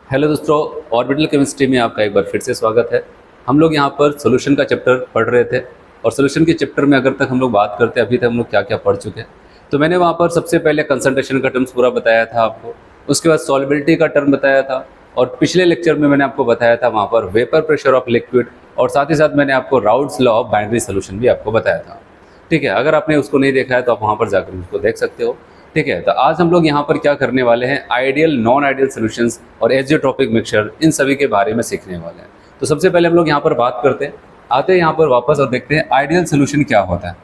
Hello दोस्तों, orbital chemistry में आपका एक बार फिर से स्वागत है। हम लोग यहाँ पर सॉल्यूशन का चैप्टर पढ़ रहे थे और सॉल्यूशन के चैप्टर में अगर तक हम लोग बात करते हैं अभी तक हम लोग क्या क्या पढ़ चुके हैं। तो मैंने वहाँ पर सबसे पहले कंसंट्रेशन का टर्म्स पूरा बताया था आपको, उसके बाद सॉल्युबिलिटी का टर्म बताया था और पिछले लेक्चर में मैंने आपको बताया था वहाँ पर वेपर प्रेशर ऑफ लिक्विड और साथ ही साथ मैंने आपको Raoult's law of binary solution भी आपको बताया था। ठीक है, अगर आपने उसको नहीं देखा है तो आप वहाँ पर जाकर उसको देख सकते हो। ठीक है, तो आज हम लोग यहाँ पर क्या करने वाले हैं, आइडियल नॉन आइडियल सॉल्यूशंस और एजियोट्रोपिक मिक्सचर इन सभी के बारे में सीखने वाले हैं। तो सबसे पहले हम लोग यहाँ पर बात करते हैं, आते हैं यहाँ पर वापस और देखते हैं आइडियल सॉल्यूशन क्या होता है।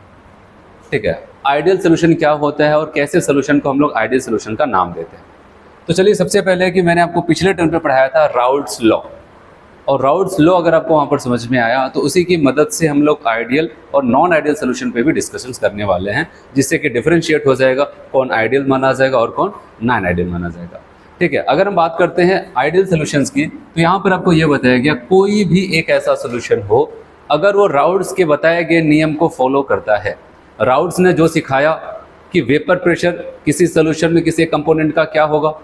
ठीक है, आइडियल सॉल्यूशन क्या होता है और कैसे सॉल्यूशन को हम लोग आइडियल सॉल्यूशन का नाम देते हैं। तो चलिए सबसे पहले कि मैंने आपको पिछले टर्म पे पढ़ाया था राउल्ट्स लॉ, और राउल्ट्स लॉ अगर आपको वहाँ पर समझ में आया तो उसी की मदद से हम लोग आइडियल और नॉन आइडियल सोल्यूशन पे भी डिस्कशंस करने वाले हैं, जिससे कि डिफरेंशिएट हो जाएगा कौन आइडियल माना जाएगा और कौन नॉन आइडियल माना जाएगा। ठीक है, अगर हम बात करते हैं आइडियल सोल्यूशंस की तो यहाँ पर आपको ये बताया गया कोई भी एक ऐसा सोल्यूशन हो अगर वो राउल्ट्स के बताए गए नियम को फॉलो करता है। राउल्ट्स ने जो सिखाया कि वेपर प्रेशर किसी सोल्यूशन में किसी कंपोनेंट का क्या होगा,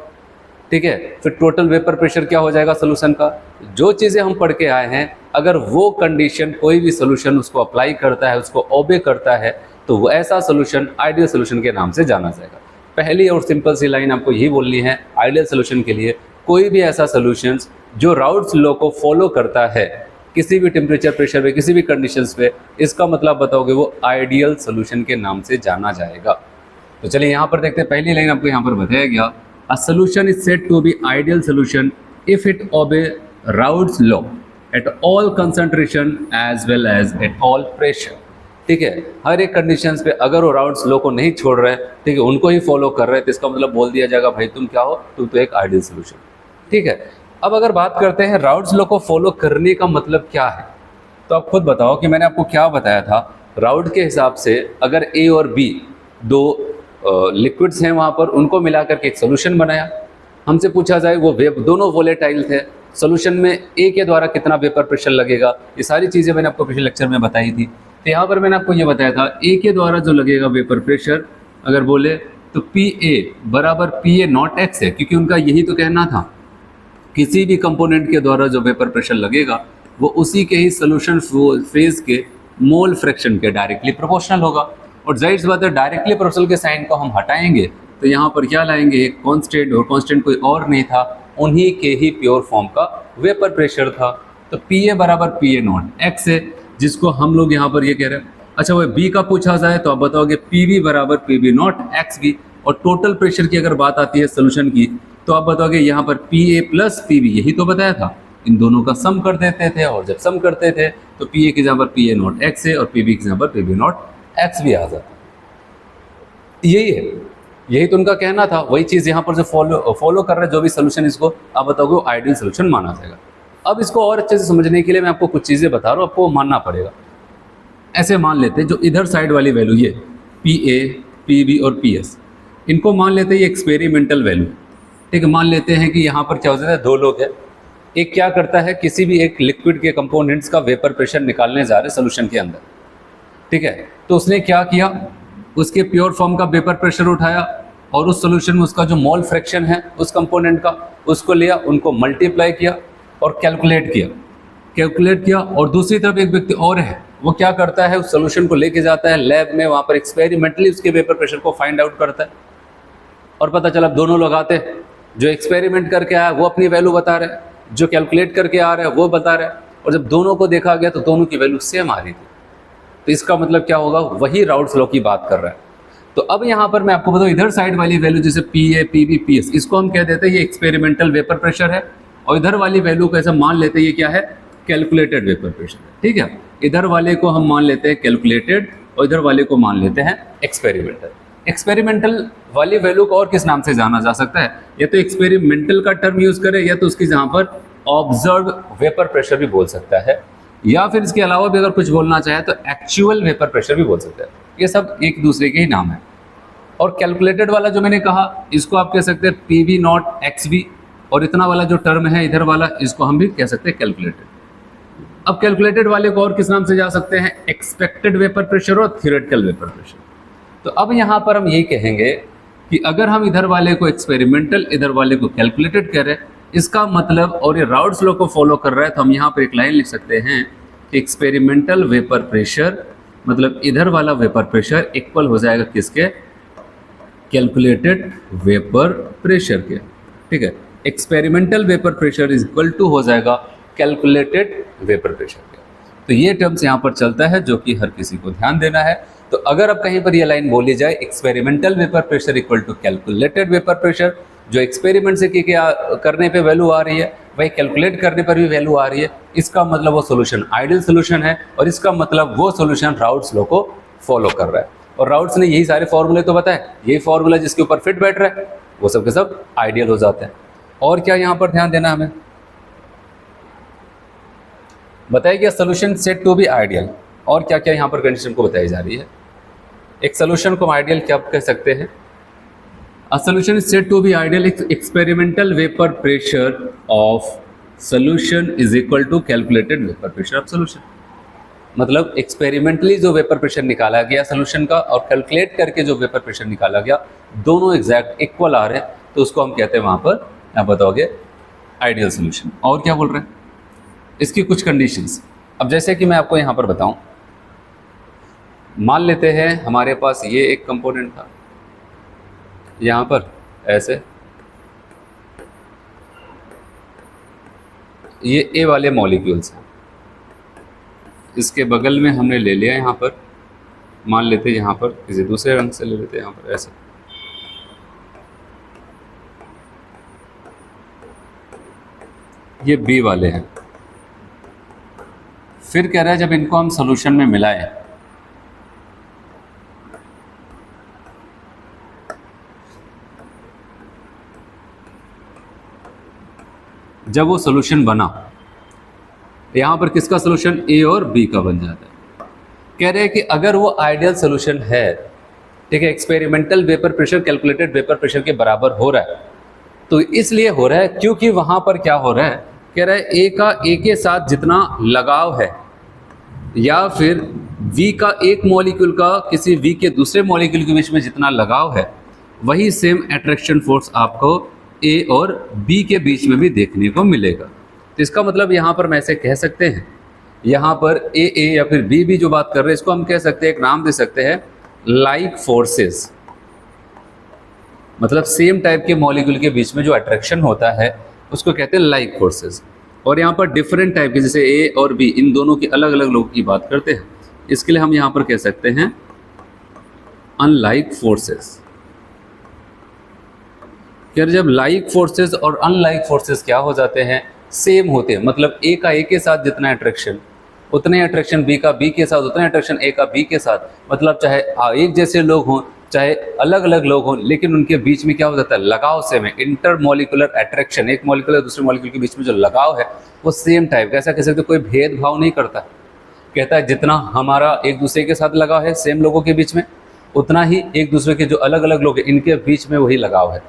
ठीक है, फिर टोटल वेपर प्रेशर क्या हो जाएगा सोल्यूशन का। जो चीज़ें हम पढ़ के आए हैं अगर वो कंडीशन कोई भी सोल्यूशन उसको अप्लाई करता है, उसको ओबे करता है, तो वो ऐसा सोल्यूशन आइडियल सोल्यूशन के नाम से जाना जाएगा। पहली और सिंपल सी लाइन आपको यही बोलनी है आइडियल सोल्यूशन के लिए, कोई भी ऐसा सोल्यूशन जो राउल्ट्स लॉ को फॉलो करता है किसी भी टेम्परेचर प्रेशर पे किसी भी कंडीशंस पे, इसका मतलब बताओगे वो आइडियल सोल्यूशन के नाम से जाना जाएगा। तो चलिए यहाँ पर देखते हैं, पहली लाइन आपको यहाँ पर बताया गया, a solution is said to be ideal solution if it obey Raoult's law at all concentration as well as at all pressure। ठीक है, हर एक कंडीशंस पे अगर वो राउल्ट्स लॉ को नहीं छोड़ रहे, ठीक है, उनको ही फॉलो कर रहे हैं, तो इसका मतलब बोल दिया जाएगा भाई तुम क्या हो, तुम तो एक आइडियल सोल्यूशन। ठीक है, अब अगर बात करते हैं राउल्ट्स लॉ को फॉलो करने का मतलब क्या है, तो आप खुद बताओ कि मैंने आपको क्या बताया था। राउल्ट के हिसाब से अगर ए और बी दो लिक्विड्स हैं वहाँ पर, उनको मिलाकर के एक सोल्यूशन बनाया, हमसे पूछा जाए वो दोनों वोलेटाइल थे, सोल्यूशन में ए के द्वारा कितना वेपर प्रेशर लगेगा, ये सारी चीज़ें मैंने आपको पिछले लेक्चर में बताई थी। तो यहाँ पर मैंने आपको ये बताया था ए के द्वारा जो लगेगा वेपर प्रेशर अगर बोले तो पी ए बराबर पी ए नॉट एक्स है, क्योंकि उनका यही तो कहना था किसी भी कंपोनेंट के द्वारा जो वेपर प्रेशर लगेगा वो उसी के ही सोल्यूशन फेज के मोल फ्रैक्शन के डायरेक्टली प्रोपोर्शनल होगा। और जाहिर सी बात है डायरेक्टली प्रोपोर्शनल के साइन को हम हटाएंगे तो यहाँ पर क्या लाएंगे, एक कांस्टेंट, और कांस्टेंट कोई और नहीं था, उन्हीं के ही प्योर फॉर्म का वेपर प्रेशर था। तो पी ए बराबर पी ए नॉट एक्स है, जिसको हम लोग यहाँ पर ये कह रहे हैं। अच्छा, वो बी का पूछा जाए तो आप बताओगे पी बी बराबर P B not X B, और टोटल प्रेशर की अगर बात आती है सोल्यूशन की तो आप बताओगे यहाँ पर P A plus P B, यही तो बताया था, इन दोनों का सम कर देते थे, और जब सम करते थे तो पी ए की जगह पर पी ए नॉट एक्स है और पी बी की जगह पर पी बी नॉट एक्स भी आ जाता। यही है, यही तो उनका कहना था, वही चीज़ यहाँ पर जो फॉलो कर रहे हैं जो भी सोल्यूशन, इसको आप बताओगे वो आइडियल सोल्यूशन माना जाएगा। अब इसको और अच्छे से समझने के लिए मैं आपको कुछ चीज़ें बता रहा हूँ, आपको मानना पड़ेगा। ऐसे मान लेते हैं जो इधर साइड वाली वैल्यू ये पी ए पी बी और पी एस, इनको मान लेते हैं ये एक्सपेरिमेंटल वैल्यू। ठीक है, मान लेते हैं कि यहाँ पर क्या हो जाता है, दो लोग हैं, एक क्या करता है किसी भी एक लिक्विड के कंपोनेंट्स का वेपर प्रेशर निकालने जा रहे हैं सोल्यूशन के अंदर। ठीक है, तो उसने क्या किया, उसके प्योर फॉर्म का वेपर प्रेशर उठाया और उस सोल्यूशन में उसका जो मोल फ्रैक्शन है उस कंपोनेंट का उसको लिया, उनको मल्टीप्लाई किया और कैलकुलेट किया। और दूसरी तरफ एक व्यक्ति और है, वो क्या करता है उस सोल्यूशन को लेके जाता है लैब में, वहाँ पर एक्सपेरिमेंटली उसके वेपर प्रेशर को फाइंड आउट करता है, और पता चला दोनों लोग आते हैं, जो एक्सपेरिमेंट करके आया वो अपनी वैल्यू बता रहे हैं, जो कैलकुलेट करके आ रहा है वो बता रहे हैं, और जब दोनों को देखा गया तो दोनों की वैल्यू सेम आ रही थी। तो इसका मतलब क्या होगा, वही राउल्ट्स लॉ की बात कर रहा है। तो अब यहाँ पर मैं आपको बताऊँ, इधर साइड वाली वैल्यू जैसे P A P B P S, इसको हम कह देते हैं ये एक्सपेरिमेंटल वेपर प्रेशर है, और इधर वाली वैल्यू को ऐसा मान लेते हैं ये क्या है, कैलकुलेटेड वेपर प्रेशर। ठीक है, इधर वाले को हम मान लेते हैं कैलकुलेटेड और इधर वाले को मान लेते हैं एक्सपेरिमेंटल। एक्सपेरिमेंटल वाली वैल्यू को और किस नाम से जाना जा सकता है, या तो एक्सपेरिमेंटल का टर्म यूज करें या तो उसकी जहाँ पर ऑब्जर्व वेपर प्रेशर भी बोल सकता है, या फिर इसके अलावा भी अगर कुछ बोलना चाहे तो एक्चुअल वेपर प्रेशर भी बोल सकते हैं। ये सब एक दूसरे के ही नाम है। और कैलकुलेटेड वाला जो मैंने कहा इसको आप कह सकते हैं P B not X B, और इतना वाला जो टर्म है इधर वाला इसको हम भी कह सकते हैं कैलकुलेटेड। अब कैलकुलेटेड वाले को और किस नाम से जा सकते हैं, एक्सपेक्टेड वेपर प्रेशर और थ्योरेटिकल वेपर प्रेशर। तो अब यहाँ पर हम यही कहेंगे कि अगर हम इधर वाले को एक्सपेरिमेंटल इधर वाले को कैलकुलेटेड करें इसका मतलब, और ये राउट्स लॉ को फॉलो कर रहा है, तो हम यहाँ पर एक लाइन लिख सकते हैं कि एक्सपेरिमेंटल वेपर प्रेशर, मतलब इधर वाला वेपर प्रेशर इक्वल हो जाएगा किसके, कैलकुलेटेड वेपर प्रेशर के। ठीक है, experimental vapour pressure is equal to हो जाएगा कैलकुलेटेड वेपर प्रेशर के। तो ये टर्म्स यहाँ पर चलता है जो कि हर किसी को ध्यान देना है। तो अगर अब कहीं पर ये लाइन बोली जाए experimental vapour pressure equal to calculated vapour pressure, जो एक्सपेरिमेंट से क्या करने पे वैल्यू आ रही है वही कैलकुलेट करने पर भी वैल्यू आ रही है, इसका मतलब वो सोल्यूशन आइडियल सोल्यूशन है, और इसका मतलब वो सोल्यूशन राउट्स लॉ को फॉलो कर रहा है। और राउट्स ने यही सारे फॉर्मूले तो बताए, यही फॉर्मूला जिसके ऊपर फिट बैठ रहा है वो सब के सब आइडियल हो जाते हैं। और क्या यहाँ पर ध्यान देना हमें, बताया गया solution said to be ideal, और क्या क्या यहाँ पर कंडीशन को बताई जा रही है। एक सोल्यूशन को आइडियल क्या कह सकते हैं, a solution is set to be ideal experimental vapour pressure of solution is equal to calculated vapour pressure of solution. मतलब एक्सपेरिमेंटली जो वेपर प्रेशर निकाला गया सोल्यूशन का और कैलकुलेट करके जो वेपर प्रेशर निकाला गया, दोनों एग्जैक्ट इक्वल आ रहे हैं, तो उसको हम कहते हैं वहाँ पर, आप बताओगे, आइडियल सोल्यूशन। और क्या बोल रहे हैं, इसकी कुछ कंडीशंस। अब जैसे कि मैं आपको यहाँ पर बताऊँ, मान लेते हैं हमारे पास ये एक कंपोनेंट था, यहाँ पर ऐसे ये ए वाले मॉलिक्यूल्स हैं, इसके बगल में हमने ले लिया यहाँ पर, मान लेते हैं यहाँ पर किसी दूसरे रंग से ले लेते हैं यहाँ पर ऐसे, ये बी वाले हैं। फिर कह रहा है जब इनको हम सॉल्यूशन में मिलाएं, जब वो सॉल्यूशन बना, यहाँ पर किसका सॉल्यूशन, ए और बी का बन जाता है। कह रहे हैं कि अगर वो आइडियल सॉल्यूशन है, ठीक है, experimental vapour pressure calculated vapour pressure के बराबर हो रहा है, तो इसलिए हो रहा है क्योंकि वहाँ पर क्या हो रहा है, कह रहा है ए का ए के साथ जितना लगाव है, या फिर वी का एक मॉलिक्यूल का किसी वी के दूसरे मॉलिक्यूल के बीच में जितना लगाव है, वही सेम अट्रैक्शन फोर्स आपको ए और बी के बीच में भी देखने को मिलेगा। तो इसका मतलब यहाँ पर मैं ऐसे कह सकते हैं, यहाँ पर ए या फिर बी जो बात कर रहे हैं, इसको हम कह सकते हैं, एक नाम दे सकते हैं लाइक फोर्सेस। मतलब सेम टाइप के मॉलिक्यूल के बीच में जो अट्रैक्शन होता है उसको कहते हैं लाइक फोर्सेस। और यहाँ पर डिफरेंट टाइप के, जैसे ए और बी, इन दोनों की अलग अलग लोगों की बात करते हैं, इसके लिए हम यहाँ पर कह सकते हैं अनलाइक फोर्सेस। यार जब लाइक फोर्सेस और अनलाइक फोर्सेस क्या हो जाते हैं, सेम होते हैं, मतलब ए का ए के साथ जितना अट्रैक्शन, उतने अट्रैक्शन बी का बी के साथ, उतने अट्रैक्शन ए का बी के साथ, मतलब चाहे एक जैसे लोग हों चाहे अलग अलग लोग हों, लेकिन उनके बीच में क्या हो जाता है, लगाव सेम है। इंटरमॉलिकुलर अट्रैक्शन, एक मॉलिक्यूल और दूसरे मॉलिक्यूल के बीच में जो लगाव है वो सेम टाइप का, ऐसा कह सकते, कोई भेदभाव नहीं करता। कहता है जितना हमारा एक दूसरे के साथ लगाव है सेम लोगों के बीच में, उतना ही एक दूसरे के जो अलग अलग लोग हैं इनके बीच में वही लगाव है।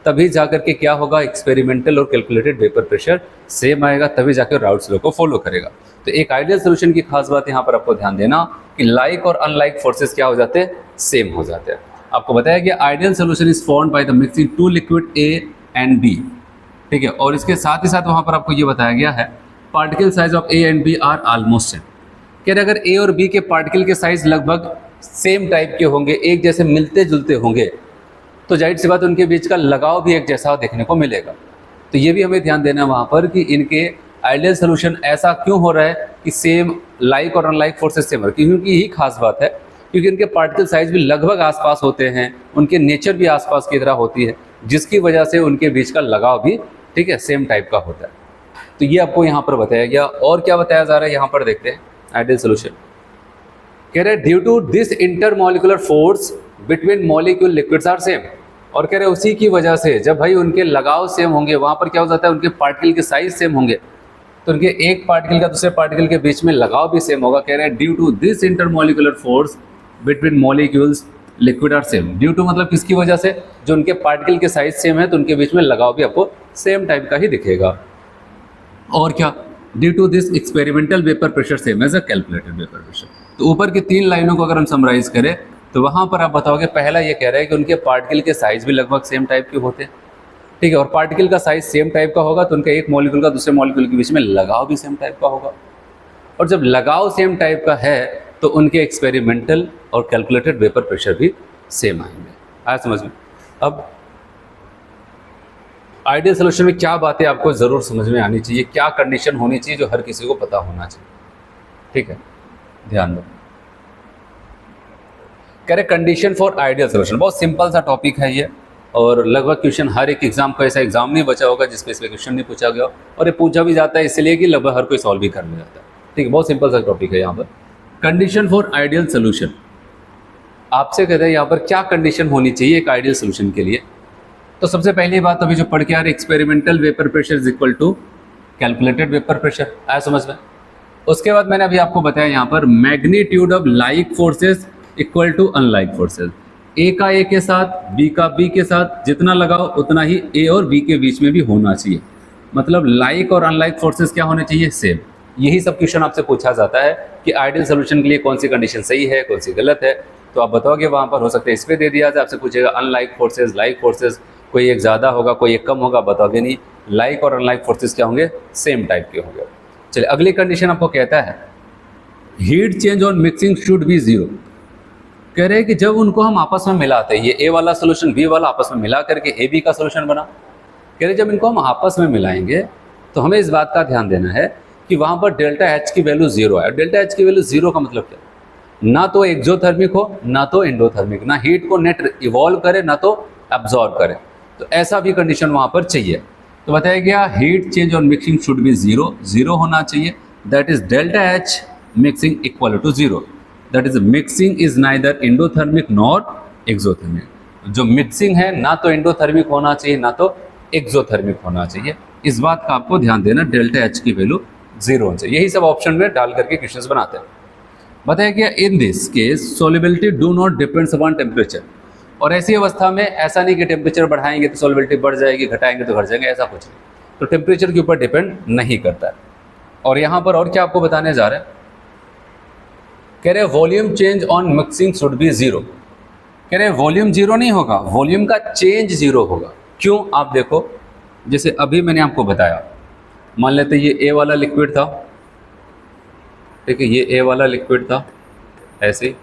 तभी जाकर के क्या होगा, एक्सपेरिमेंटल और कैलकुलेटेड वेपर प्रेशर सेम आएगा, तभी जाकर राउट्स लॉ को फॉलो करेगा। तो एक आइडियल सोल्यूशन की खास बात यहाँ पर आपको ध्यान देना कि लाइक और अनलाइक फोर्सेस क्या हो जाते हैं, सेम हो जाते हैं। आपको बताया गया ideal solution is formed by the mixing two liquid A and B, ठीक है। और इसके साथ ही साथ वहाँ पर आपको ये बताया गया है particle size of A and B are almost same. कह रहे अगर ए और बी के पार्टिकल के साइज लगभग सेम टाइप के होंगे, एक जैसे मिलते जुलते होंगे, तो जाहिर सी बात उनके बीच का लगाव भी एक जैसा देखने को मिलेगा। तो ये भी हमें ध्यान देना वहाँ पर कि इनके आइडियल सोल्यूशन ऐसा क्यों हो रहा है कि सेम लाइक और अनलाइक फोर्सेस सेम है, क्योंकि यही खास बात है, क्योंकि इनके पार्टिकल साइज भी लगभग आसपास होते हैं, उनके नेचर भी आसपास की तरह होती है, जिसकी वजह से उनके बीच का लगाव भी, ठीक है, सेम टाइप का होता है। तो ये आपको यहाँ पर बताया गया। और क्या बताया जा रहा है यहाँ पर देखते हैं आइडियल सोल्यूशन। कह रहे due to this intermolecular force between molecule liquids are same. और कह रहे उसी की वजह से जब भाई उनके लगाव सेम होंगे, वहाँ पर क्या हो जाता है, उनके पार्टिकल के साइज सेम होंगे, तो उनके एक पार्टिकल का दूसरे पार्टिकल के बीच में लगाव भी सेम होगा। कह रहे हैं due to this intermolecular force between molecules liquid are same. Due to मतलब किसकी वजह से, जो उनके पार्टिकल के साइज सेम है तो उनके बीच में लगाव भी आपको सेम टाइप का ही दिखेगा। और क्या, due to this experimental vapour pressure same as a calculated vapour pressure. तो ऊपर की तीन लाइनों को अगर हम समराइज करें तो वहाँ पर आप बताओगे, पहला ये कह रहा है कि उनके पार्टिकल के साइज भी लगभग सेम टाइप के होते हैं, ठीक है, और पार्टिकल का साइज सेम टाइप का होगा तो उनका एक मॉलिक्यूल का दूसरे मॉलिक्यूल के बीच में लगाव भी सेम टाइप का होगा। और जब लगाव सेम टाइप का है तो उनके एक्सपेरिमेंटल और कैलकुलेटेड वेपर प्रेशर भी सेम आएंगे। आया समझ में? अब आइडियल सोल्यूशन में क्या बातें आपको ज़रूर समझ में आनी चाहिए, क्या कंडीशन होनी चाहिए जो हर किसी को पता होना चाहिए। ठीक है, ध्यान दो। कह रहे कंडीशन फॉर आइडियल सोल्यूशन, बहुत सिंपल सा टॉपिक है ये, और लगभग क्वेश्चन हर एक एग्जाम का ऐसा एग्जाम नहीं बचा होगा जिसपे इस क्वेश्चन नहीं पूछा गया, और ये पूछा भी जाता है इसलिए कि लगभग हर कोई सॉल्व भी कर ले जाता है। ठीक है, बहुत सिंपल सा टॉपिक है यहाँ पर। कंडीशन फॉर आइडियल सोल्यूशन, आपसे कहते हैं यहाँ पर क्या कंडीशन होनी चाहिए एक आइडियल सोल्यूशन के लिए। तो सबसे पहली बात अभी जो पढ़ के आ रही, experimental vapour pressure is equal to calculated vapour pressure. आया समझ में? उसके बाद मैंने अभी आपको बताया यहाँ पर magnitude of like forces equal to unlike forces. A का ए के साथ, बी का बी के साथ जितना लगाओ उतना ही ए और बी के बीच में भी होना चाहिए। मतलब लाइक और अनलाइक फोर्सेस क्या होने चाहिए? सेम। यही सब क्वेश्चन आपसे पूछा जाता है कि आइडियल सोल्यूशन के लिए कौन सी कंडीशन सही है, कौन सी गलत है। तो आप बताओगे वहाँ पर, हो सकता है इस पर दे दिया जाए, आपसे पूछेगा अनलाइक फोर्सेज, लाइक फोर्सेज, कोई एक ज़्यादा होगा कोई एक कम होगा, बताओगे नहीं। लाइक और अनलाइक फोर्सेज क्या होंगे? सेम टाइप के होंगे। चलिए अगली कंडीशन आपको कहता है heat change on mixing should be zero. कह रहे हैं कि जब उनको हम आपस में मिलाते हैं, ये ए वाला सोल्यूशन बी वाला आपस में मिला करके ए बी का सोल्यूशन बना। कह रहे जब इनको हम आपस में मिलाएंगे तो हमें इस बात का ध्यान देना है कि वहाँ पर डेल्टा एच की वैल्यू जीरो है। डेल्टा एच की वैल्यू जीरो का मतलब क्या? ना तो एक्सोथर्मिक हो ना तो एंडोथर्मिक, ना हीट को नेट इवॉल्व करे ना तो एब्जॉर्ब करे। तो ऐसा भी कंडीशन वहाँ पर चाहिए। तो बताया गया heat change on mixing should be zero, zero होना चाहिए। That is delta H mixing equal to zero. That is mixing is neither endothermic not exothermic. जो मिक्सिंग है ना तो एंडोथर्मिक होना चाहिए ना तो एक्सोथर्मिक होना चाहिए। इस बात का आपको ध्यान देना, डेल्टा एच की वैल्यू जीरो होनी चाहिए। यही सब ऑप्शन में डाल करके क्वेश्चंस बनाते हैं। बताया गया in this case solubility do not depends upon temperature. और ऐसी अवस्था में ऐसा नहीं कि टेम्परेचर बढ़ाएंगे तो सॉल्युबिलिटी बढ़ जाएगी, घटाएंगे तो घट जाएंगे, ऐसा कुछ नहीं। तो टेम्परेचर के ऊपर डिपेंड नहीं करता है। और यहाँ पर और क्या आपको बताने जा रहे हैं, कह रहे volume change on mixing should be zero. कह रहे वॉल्यूम जीरो नहीं होगा, वॉल्यूम का चेंज जीरो होगा। क्यों? आप देखो, जैसे अभी मैंने आपको बताया, मान लेते ये ए वाला लिक्विड था, ठीक है, ये ए वाला लिक्विड था, ऐसे ही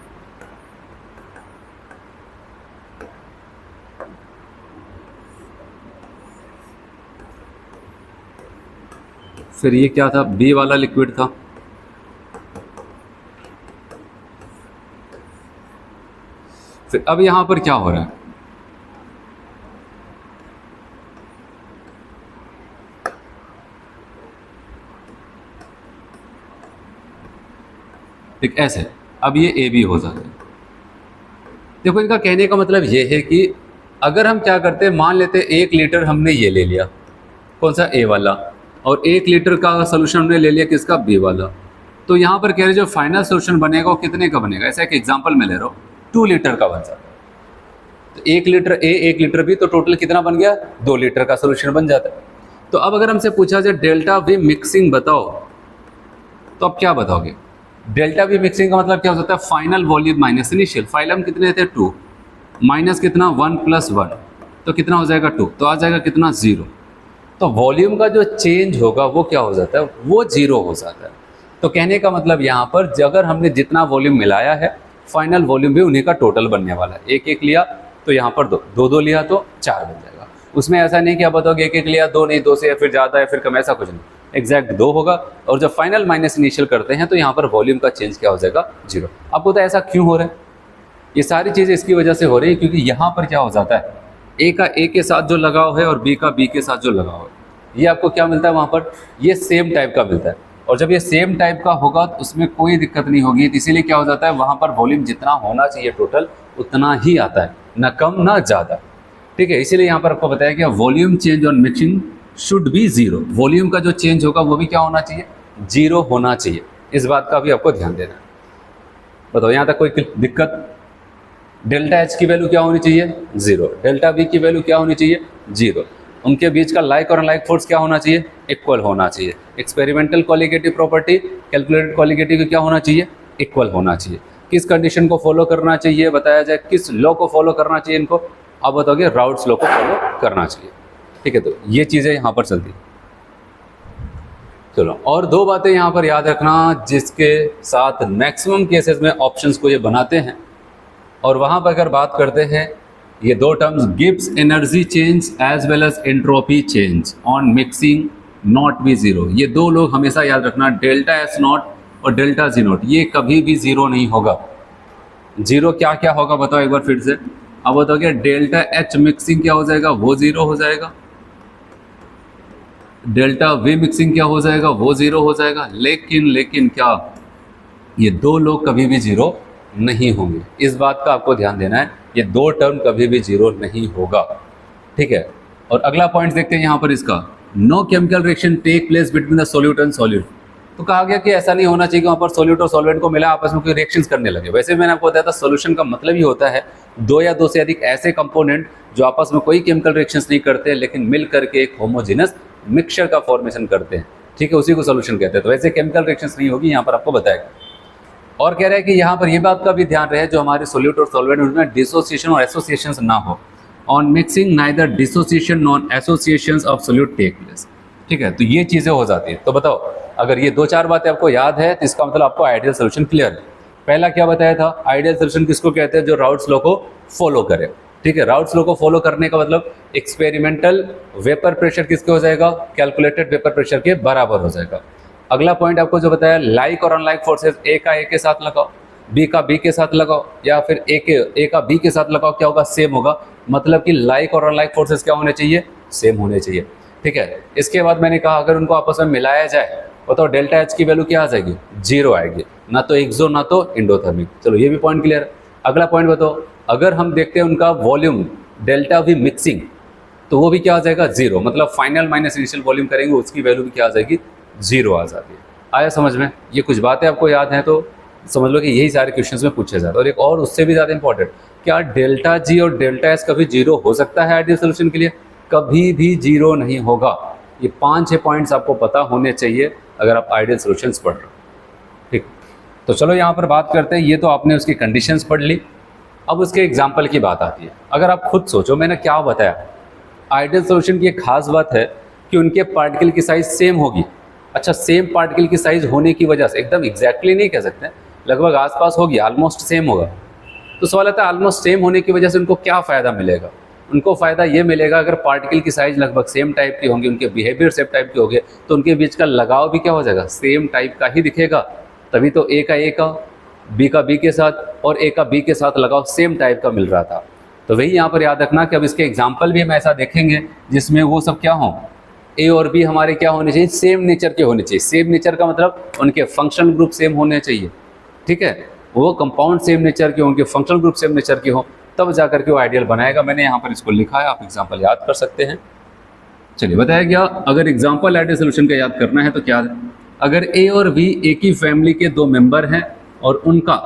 फिर ये क्या था? बी वाला लिक्विड था, फिर अब यहां पर क्या हो रहा है? ठीक ऐसे अब ये ए बी हो जाता है। देखो इनका कहने का मतलब ये है कि अगर हम क्या करते हैं, मान लेते 1 लीटर हमने ये ले लिया, कौन सा? ए वाला, और 1 लीटर का सोल्यूशन हमने ले लिया किसका? बी वाला। तो यहाँ पर कह रहे जो फाइनल सोल्यूशन बनेगा वो कितने का बनेगा? ऐसा एक एग्जांपल मैं ले रहा हूँ, 2 लीटर का बन जाता है। तो 1 लीटर ए 1 लीटर बी, तो टोटल कितना बन गया? 2 लीटर का सोल्यूशन बन जाता है। तो अब अगर हमसे पूछा जाए डेल्टा वी मिक्सिंग बताओ, तो अब क्या बताओगे? डेल्टा वी मिक्सिंग का मतलब क्या हो जाता है? Final volume minus initial. Final कितने थे? 2 माइनस कितना? 1 + 1, तो कितना हो जाएगा? 2। तो आ जाएगा कितना? 0। तो वॉल्यूम का जो चेंज होगा वो क्या हो जाता है? वो 0 हो जाता है। तो कहने का मतलब यहाँ पर अगर हमने जितना वॉल्यूम मिलाया है, फाइनल वॉल्यूम भी उन्हीं का टोटल बनने वाला है। 1-1 लिया तो यहाँ पर 2 लिया तो 4 बन जाएगा। उसमें ऐसा नहीं कि आप बताओगे 1-1 लिया 2 नहीं, 2 से या फिर ज़्यादा या फिर कम, ऐसा कुछ नहीं, एग्जैक्ट 2 होगा। और जब फाइनल माइनस इनिशियल करते हैं तो यहाँ पर वॉल्यूम का चेंज क्या हो जाएगा? 0। आपको तो ऐसा क्यों हो रहा है? ये सारी चीज़ें इसकी वजह से हो रही है क्योंकि यहाँ पर क्या हो जाता है, ए का ए के साथ जो लगाव है और बी का बी के साथ जो लगाव है, ये आपको क्या मिलता है वहाँ पर? ये सेम टाइप का मिलता है। और जब ये सेम टाइप का होगा तो उसमें कोई दिक्कत नहीं होगी। तो इसीलिए क्या हो जाता है, वहाँ पर वॉल्यूम जितना होना चाहिए टोटल उतना ही आता है, ना कम ना ज़्यादा। ठीक है, इसीलिए यहाँ पर आपको बताया कि volume change on mixing should B 0। Volume का जो चेंज होगा वो भी क्या होना चाहिए? 0 होना चाहिए। इस बात का भी आपको ध्यान देना है। बताओ यहाँ तक कोई दिक्कत? डेल्टा एच की वैल्यू क्या होनी चाहिए? 0। डेल्टा बी की वैल्यू क्या होनी चाहिए? 0। उनके बीच का लाइक और अनलाइक फोर्स क्या होना चाहिए? इक्वल होना चाहिए। Experimental qualitative property, calculated qualitative क्या होना चाहिए? इक्वल होना चाहिए। किस कंडीशन को फॉलो करना चाहिए बताया जाए, किस लॉ को फॉलो करना चाहिए इनको? आप बताओगे राउट्स लॉ को फॉलो करना चाहिए। ठीक है, तो ये चीज़ें यहाँ पर चलती है। चलो, और दो बातें यहाँ पर याद रखना जिसके साथ मैक्सिमम केसेस में ऑप्शंस को ये बनाते हैं, और वहाँ पर अगर बात करते हैं ये दो terms, Gibbs energy change as well as entropy change on mixing not be zero. ये दो लोग हमेशा याद रखना, डेल्टा एस नॉट और डेल्टा जी नॉट, ये कभी भी जीरो नहीं होगा। जीरो क्या क्या होगा बताओ एक बार फिर से। अब बताओ क्या, डेल्टा एच मिक्सिंग क्या हो जाएगा, वो जीरो हो जाएगा। डेल्टा वी मिक्सिंग क्या हो जाएगा, वो जीरो हो जाएगा। लेकिन क्या, ये दो लोग कभी भी जीरो नहीं होंगे। इस बात का आपको ध्यान देना है, ये दो टर्म कभी भी जीरो नहीं होगा, ठीक है। और अगला पॉइंट देखते हैं यहाँ पर इसका, no chemical reaction take place between the solute and solute. तो कहा गया कि ऐसा नहीं होना चाहिए कि वहाँ पर सोल्यूट और सॉल्वेंट को मिला आपस में कोई रिएक्शंस करने लगे। वैसे मैंने आपको बताया था सोल्यूशन का मतलब ही होता है दो या दो से अधिक ऐसे कंपोनेंट जो आपस में कोई केमिकल रिएक्शंस नहीं करते लेकिन मिल करके एक होमोजेनस मिक्सचर का फॉर्मेशन करते हैं, ठीक है, उसी को सोल्यूशन कहते हैं। तो वैसे केमिकल रिएक्शंस नहीं होगी, यहाँ पर आपको बताएगा। और कह रहा है कि यहाँ पर ये बात का भी ध्यान रहे जो हमारे सोल्यूट और सॉल्वेंट उनमें डिसोसिएशन और एसोसिएशन ना हो। On mixing neither dissociation non associations of solute take place, ठीक है। तो ये चीज़ें हो जाती है। तो बताओ, अगर ये दो चार बातें आपको याद है तो इसका मतलब आपको आइडियल सोल्यूशन क्लियर है। पहला क्या बताया था, आइडियल सोल्यूशन किसको कहते हैं, जो राउट्स लॉ को फॉलो करे, ठीक है। राउट्स लॉ को फॉलो करने का मतलब एक्सपेरिमेंटल वेपर प्रेशर किसके हो जाएगा, कैलकुलेटेड वेपर प्रेशर के बराबर हो जाएगा। अगला पॉइंट आपको जो बताया, लाइक और अनलाइक फोर्सेस, ए का ए के साथ लगाओ, बी का बी के साथ लगाओ, या फिर ए का बी के साथ लगाओ, क्या होगा, सेम होगा। मतलब कि लाइक और अनलाइक फोर्सेस क्या होने चाहिए, सेम होने चाहिए, ठीक है। इसके बाद मैंने कहा अगर उनको आपस में मिलाया जाए बताओ डेल्टा एच की वैल्यू क्या आ जाएगी, जीरो आएगी, ना तो एक्सो ना तो इंडोथर्मिक। चलो ये भी पॉइंट क्लियर है। अगला पॉइंट बताओ, अगर हम देखते हैं उनका वॉल्यूम डेल्टा वी मिक्सिंग, तो वो भी क्या आ जाएगा, जीरो। मतलब फाइनल माइनस इनिशियल वॉल्यूम करेंगे उसकी वैल्यू भी क्या आ जाएगी, जीरो आ जाती है। आया समझ में? ये कुछ बातें आपको याद हैं तो समझ लो कि यही सारे क्वेश्चंस में पूछे जाते हैं। और एक और उससे भी ज़्यादा इंपॉर्टेंट, क्या डेल्टा जी और डेल्टा एस कभी जीरो हो सकता है आइडियल सोल्यूशन के लिए? कभी भी जीरो नहीं होगा। ये 5-6 पॉइंट्स आपको पता होने चाहिए अगर आप आइडियल सॉल्यूशंस पढ़ रहे हो, ठीक। तो चलो यहाँ पर बात करते हैं, ये तो आपने उसकी कंडीशंस पढ़ ली, अब उसके एग्जाम्पल की बात आती है। अगर आप खुद सोचो मैंने क्या बताया, आइडियल सॉल्यूशन की एक खास बात है कि उनके पार्टिकल की साइज सेम होगी। अच्छा, सेम पार्टिकल की साइज होने की वजह से, एकदम एग्जैक्टली नहीं कह सकते, लगभग आसपास होगी, ऑलमोस्ट सेम होगा। तो सवाल आता है ऑलमोस्ट सेम होने की वजह से उनको क्या फ़ायदा मिलेगा? उनको फ़ायदा ये मिलेगा अगर पार्टिकल की साइज़ लगभग सेम टाइप की होंगी, उनके बिहेवियर सेम टाइप के होंगे, तो उनके बीच का लगाव भी क्या हो जाएगा, सेम टाइप का ही दिखेगा। तभी तो ए का बी का बी के साथ और ए का बी के साथ लगाव सेम टाइप का मिल रहा था। तो वही यहाँ पर याद रखना कि अब इसके एग्जाम्पल भी हम ऐसा देखेंगे जिसमें वो सब क्या हों, ए और बी हमारे क्या होने चाहिए, सेम नेचर के होने चाहिए। सेम नेचर का मतलब उनके फंक्शनल ग्रुप सेम होने चाहिए, ठीक है। वो कंपाउंड सेम नेचर के हों, उनके फंक्शनल ग्रुप सेम नेचर के हों, तब जा करके वो आइडियल बनाएगा। मैंने यहाँ पर इसको लिखा है, आप एग्जाम्पल याद कर सकते हैं। चलिए बताया गया, अगर एग्जाम्पल आइडियल सोल्यूशन का याद करना है तो क्या है, अगर ए और बी एक ही फैमिली के दो मेंबर हैं और उनका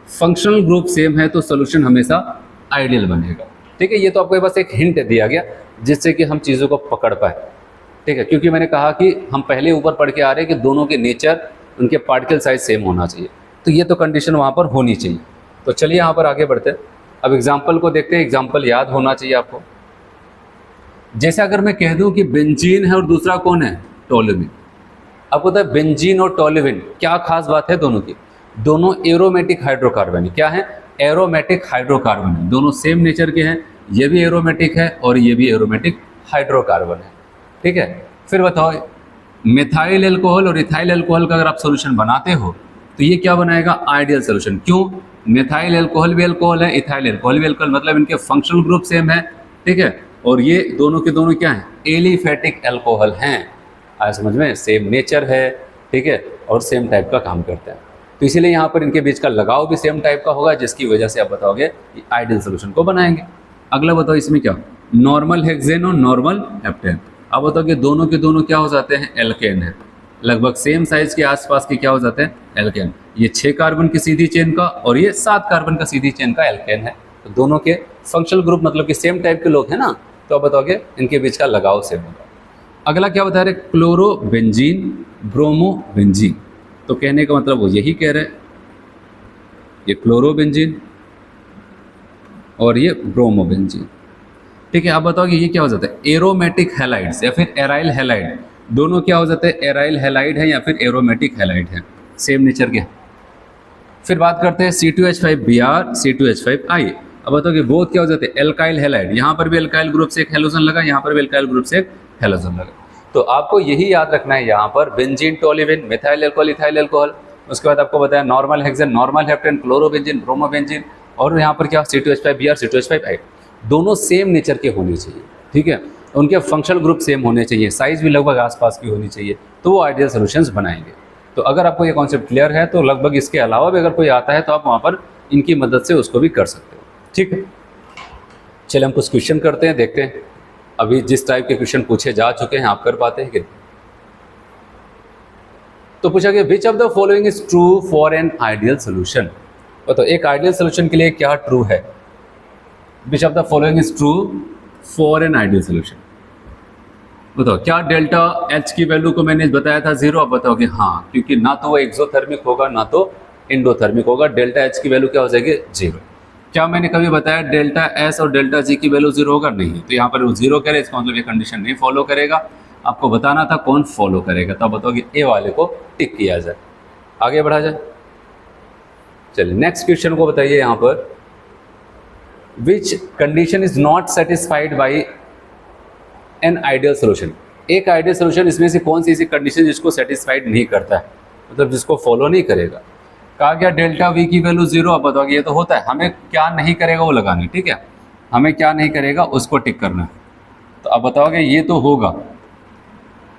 फंक्शनल ग्रुप सेम है तो सोल्यूशन हमेशा आइडियल बनेगा, ठीक है। ये तो आपको बस एक हिंट दिया गया जिससे कि हम चीज़ों को पकड़ पाए, ठीक है। क्योंकि मैंने कहा कि हम पहले ऊपर पढ़ के आ रहे हैं कि दोनों के नेचर, उनके पार्टिकल साइज सेम होना चाहिए, तो ये तो कंडीशन वहाँ पर होनी चाहिए। तो चलिए यहाँ पर आगे बढ़ते हैं। अब एग्जाम्पल को देखते हैं, एग्जाम्पल याद होना चाहिए आपको। जैसे अगर मैं कह दूं कि बेंजीन है और दूसरा कौन है, टोल्यूमिन। अब पता है बेंजीन और टोल्यूमिन क्या खास बात है दोनों की, दोनों एरोमेटिक हाइड्रोकार्बन। क्या है, एरोमेटिक हाइड्रोकार्बन है, दोनों सेम नेचर के हैं। ये भी एरोमेटिक है और ये भी एरोमेटिक हाइड्रोकार्बन है, ठीक है। फिर बताओ, मिथाइल एल्कोहल और इथाइल एल्कोहल का अगर आप सोल्यूशन बनाते हो तो ये क्या बनाएगा, आइडियल सोल्यूशन। क्यों, मिथाइल एल्कोहल भी एल्कोहल है, इथाइल एल्कोहल भी एल्कोहल, मतलब इनके फंक्शनल ग्रुप सेम है, ठीक है। और ये दोनों के दोनों क्या हैं, एलिफेटिक एल्कोहल हैं। आया समझ में, सेम नेचर है, ठीक है, और सेम टाइप का काम करते हैं। तो इसीलिए यहाँ पर इनके बीच का लगाव भी सेम टाइप का होगा, जिसकी वजह से आप बताओगे आइडियल सोल्यूशन को बनाएंगे। अगला बताओ, इसमें क्या, नॉर्मल हेक्सेन और नॉर्मल हेप्टेन। अब बताओ कि दोनों के दोनों क्या हो जाते हैं, एल्केन है, लगभग सेम साइज के आसपास के क्या हो जाते हैं, एल्केन। ये 6 कार्बन की सीधी चेन का और ये 7 कार्बन का सीधी चेन का एल्केन है। तो दोनों के फंक्शनल ग्रुप मतलब कि सेम टाइप के लोग हैं ना, तो आप बताओगे इनके बीच का लगाव सेम होगा। अगला क्या बता रहे, क्लोरोबेंजीन ब्रोमोबेंजीन। तो कहने का मतलब वो यही कह रहे हैं, ये क्लोरोबेंजीन और ये ब्रोमोबेंजीन, ठीक है, अब बताओ कि ये क्या हो जाता है, एरोमेटिक हैलाइड्स या फिर एराइल हैलाइड, दोनों क्या हो जाते हैं, एराइल हैलाइड है या फिर एरोमेटिक हैलाइड है, सेम नेचर के। फिर बात करते हैं C2H5Br C2H5I। अब बताओ कि बोथ क्या हो जाते हैं, एल्काइल हैलाइड, यहाँ पर भी एल्काइल ग्रुप से एक हेलोजन लगा, यहाँ पर भी एल्काइल ग्रुप से एक हेलोजन लगा। तो आपको यही याद रखना है यहाँ पर benzene toluene methyl alcohol ethyl alcohol, उसके बाद आपको बताया normal hexane normal heptane chlorobenzene bromobenzene, और यहाँ पर क्या C2H5Br C2H5I, दोनों सेम नेचर के होने चाहिए। ठीक है, उनके फंक्शनल ग्रुप सेम होने चाहिए, साइज भी लगभग आसपास की होनी चाहिए, तो वो आइडियल सॉल्यूशंस बनाएंगे। तो अगर आपको ये कॉन्सेप्ट क्लियर है तो लगभग इसके अलावा भी अगर कोई आता है तो आप वहाँ पर इनकी मदद से उसको भी कर सकते हो। ठीक है, चलिए हम कुछ क्वेश्चन करते हैं, देखते हैं अभी जिस टाइप के क्वेश्चन पूछे जा चुके हैं आप कर पाते हैं कि नहीं। तो पूछा गया which of the following is true for an ideal solution. बताओ एक आइडियल सोल्यूशन के लिए क्या ट्रू है, which of the following is true for an ideal solution. बताओ क्या डेल्टा एच की वैल्यू को मैंने बताया था 0, अब बताओ कि हाँ, क्योंकि ना तो वो एक्सोथर्मिक होगा ना तो इंडोथर्मिक होगा, डेल्टा एच की वैल्यू क्या हो जाएगी 0। क्या मैंने कभी बताया डेल्टा एस और डेल्टा जी की वैल्यू 0 होगा, नहीं। तो यहाँ पर वो 0 करे, इसका मतलब ये कंडीशन नहीं फॉलो करेगा। आपको बताना था कौन फॉलो करेगा, तब बताओ कि ए वाले को टिक किया जाए, आगे बढ़ा जाए। चलिए नेक्स्ट क्वेश्चन को बताइए यहाँ पर, which condition is not satisfied by an ideal solution. एक आइडियल सोल्यूशन इसमें से कौन सी ऐसी कंडीशन जिसको सेटिस्फाइड नहीं करता है, मतलब जिसको फॉलो नहीं करेगा। कहा गया डेल्टा वी की वैल्यू 0, अब बताओ ये तो होता है, हमें क्या नहीं करेगा वो लगानी, ठीक है, हमें क्या नहीं करेगा उसको टिक करना है। तो अब बताओगे ये तो होगा,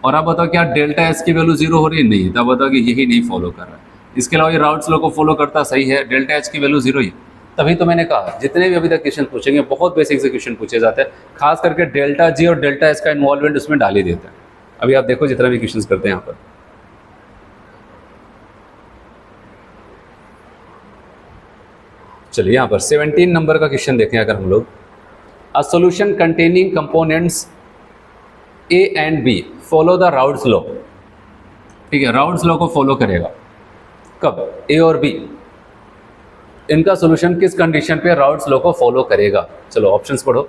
और अब बताओ क्या डेल्टा एस की वैल्यू 0 हो रही है, नहीं। तो अब बताओ कि यही नहीं फॉलो कर रहा है। इसके अलावा ये राउट्स लॉ को फॉलो करता, सही है, डेल्टा एच की वैल्यू 0 ही। तभी तो मैंने कहा जितने भी अभी तक क्वेश्चन पूछेंगे बहुत बेसिक से क्वेश्चन पूछे जाते हैं, खास करके डेल्टा जी और डेल्टा एस का इन्वॉल्वमेंट उसमें डाल ही देता है। अभी आप देखो जितना भी क्वेश्चन करते हैं यहाँ पर। चलिए यहाँ पर 17 नंबर का क्वेश्चन देखें अगर हम लोग, a solution containing components A and B follow the routes law. ठीक है, राउट्स लॉ को फॉलो करेगा कब, ए और बी, इनका सॉल्यूशन किस कंडीशन पे राउट्स लॉ को फॉलो करेगा। चलो ऑप्शंस पढ़ो।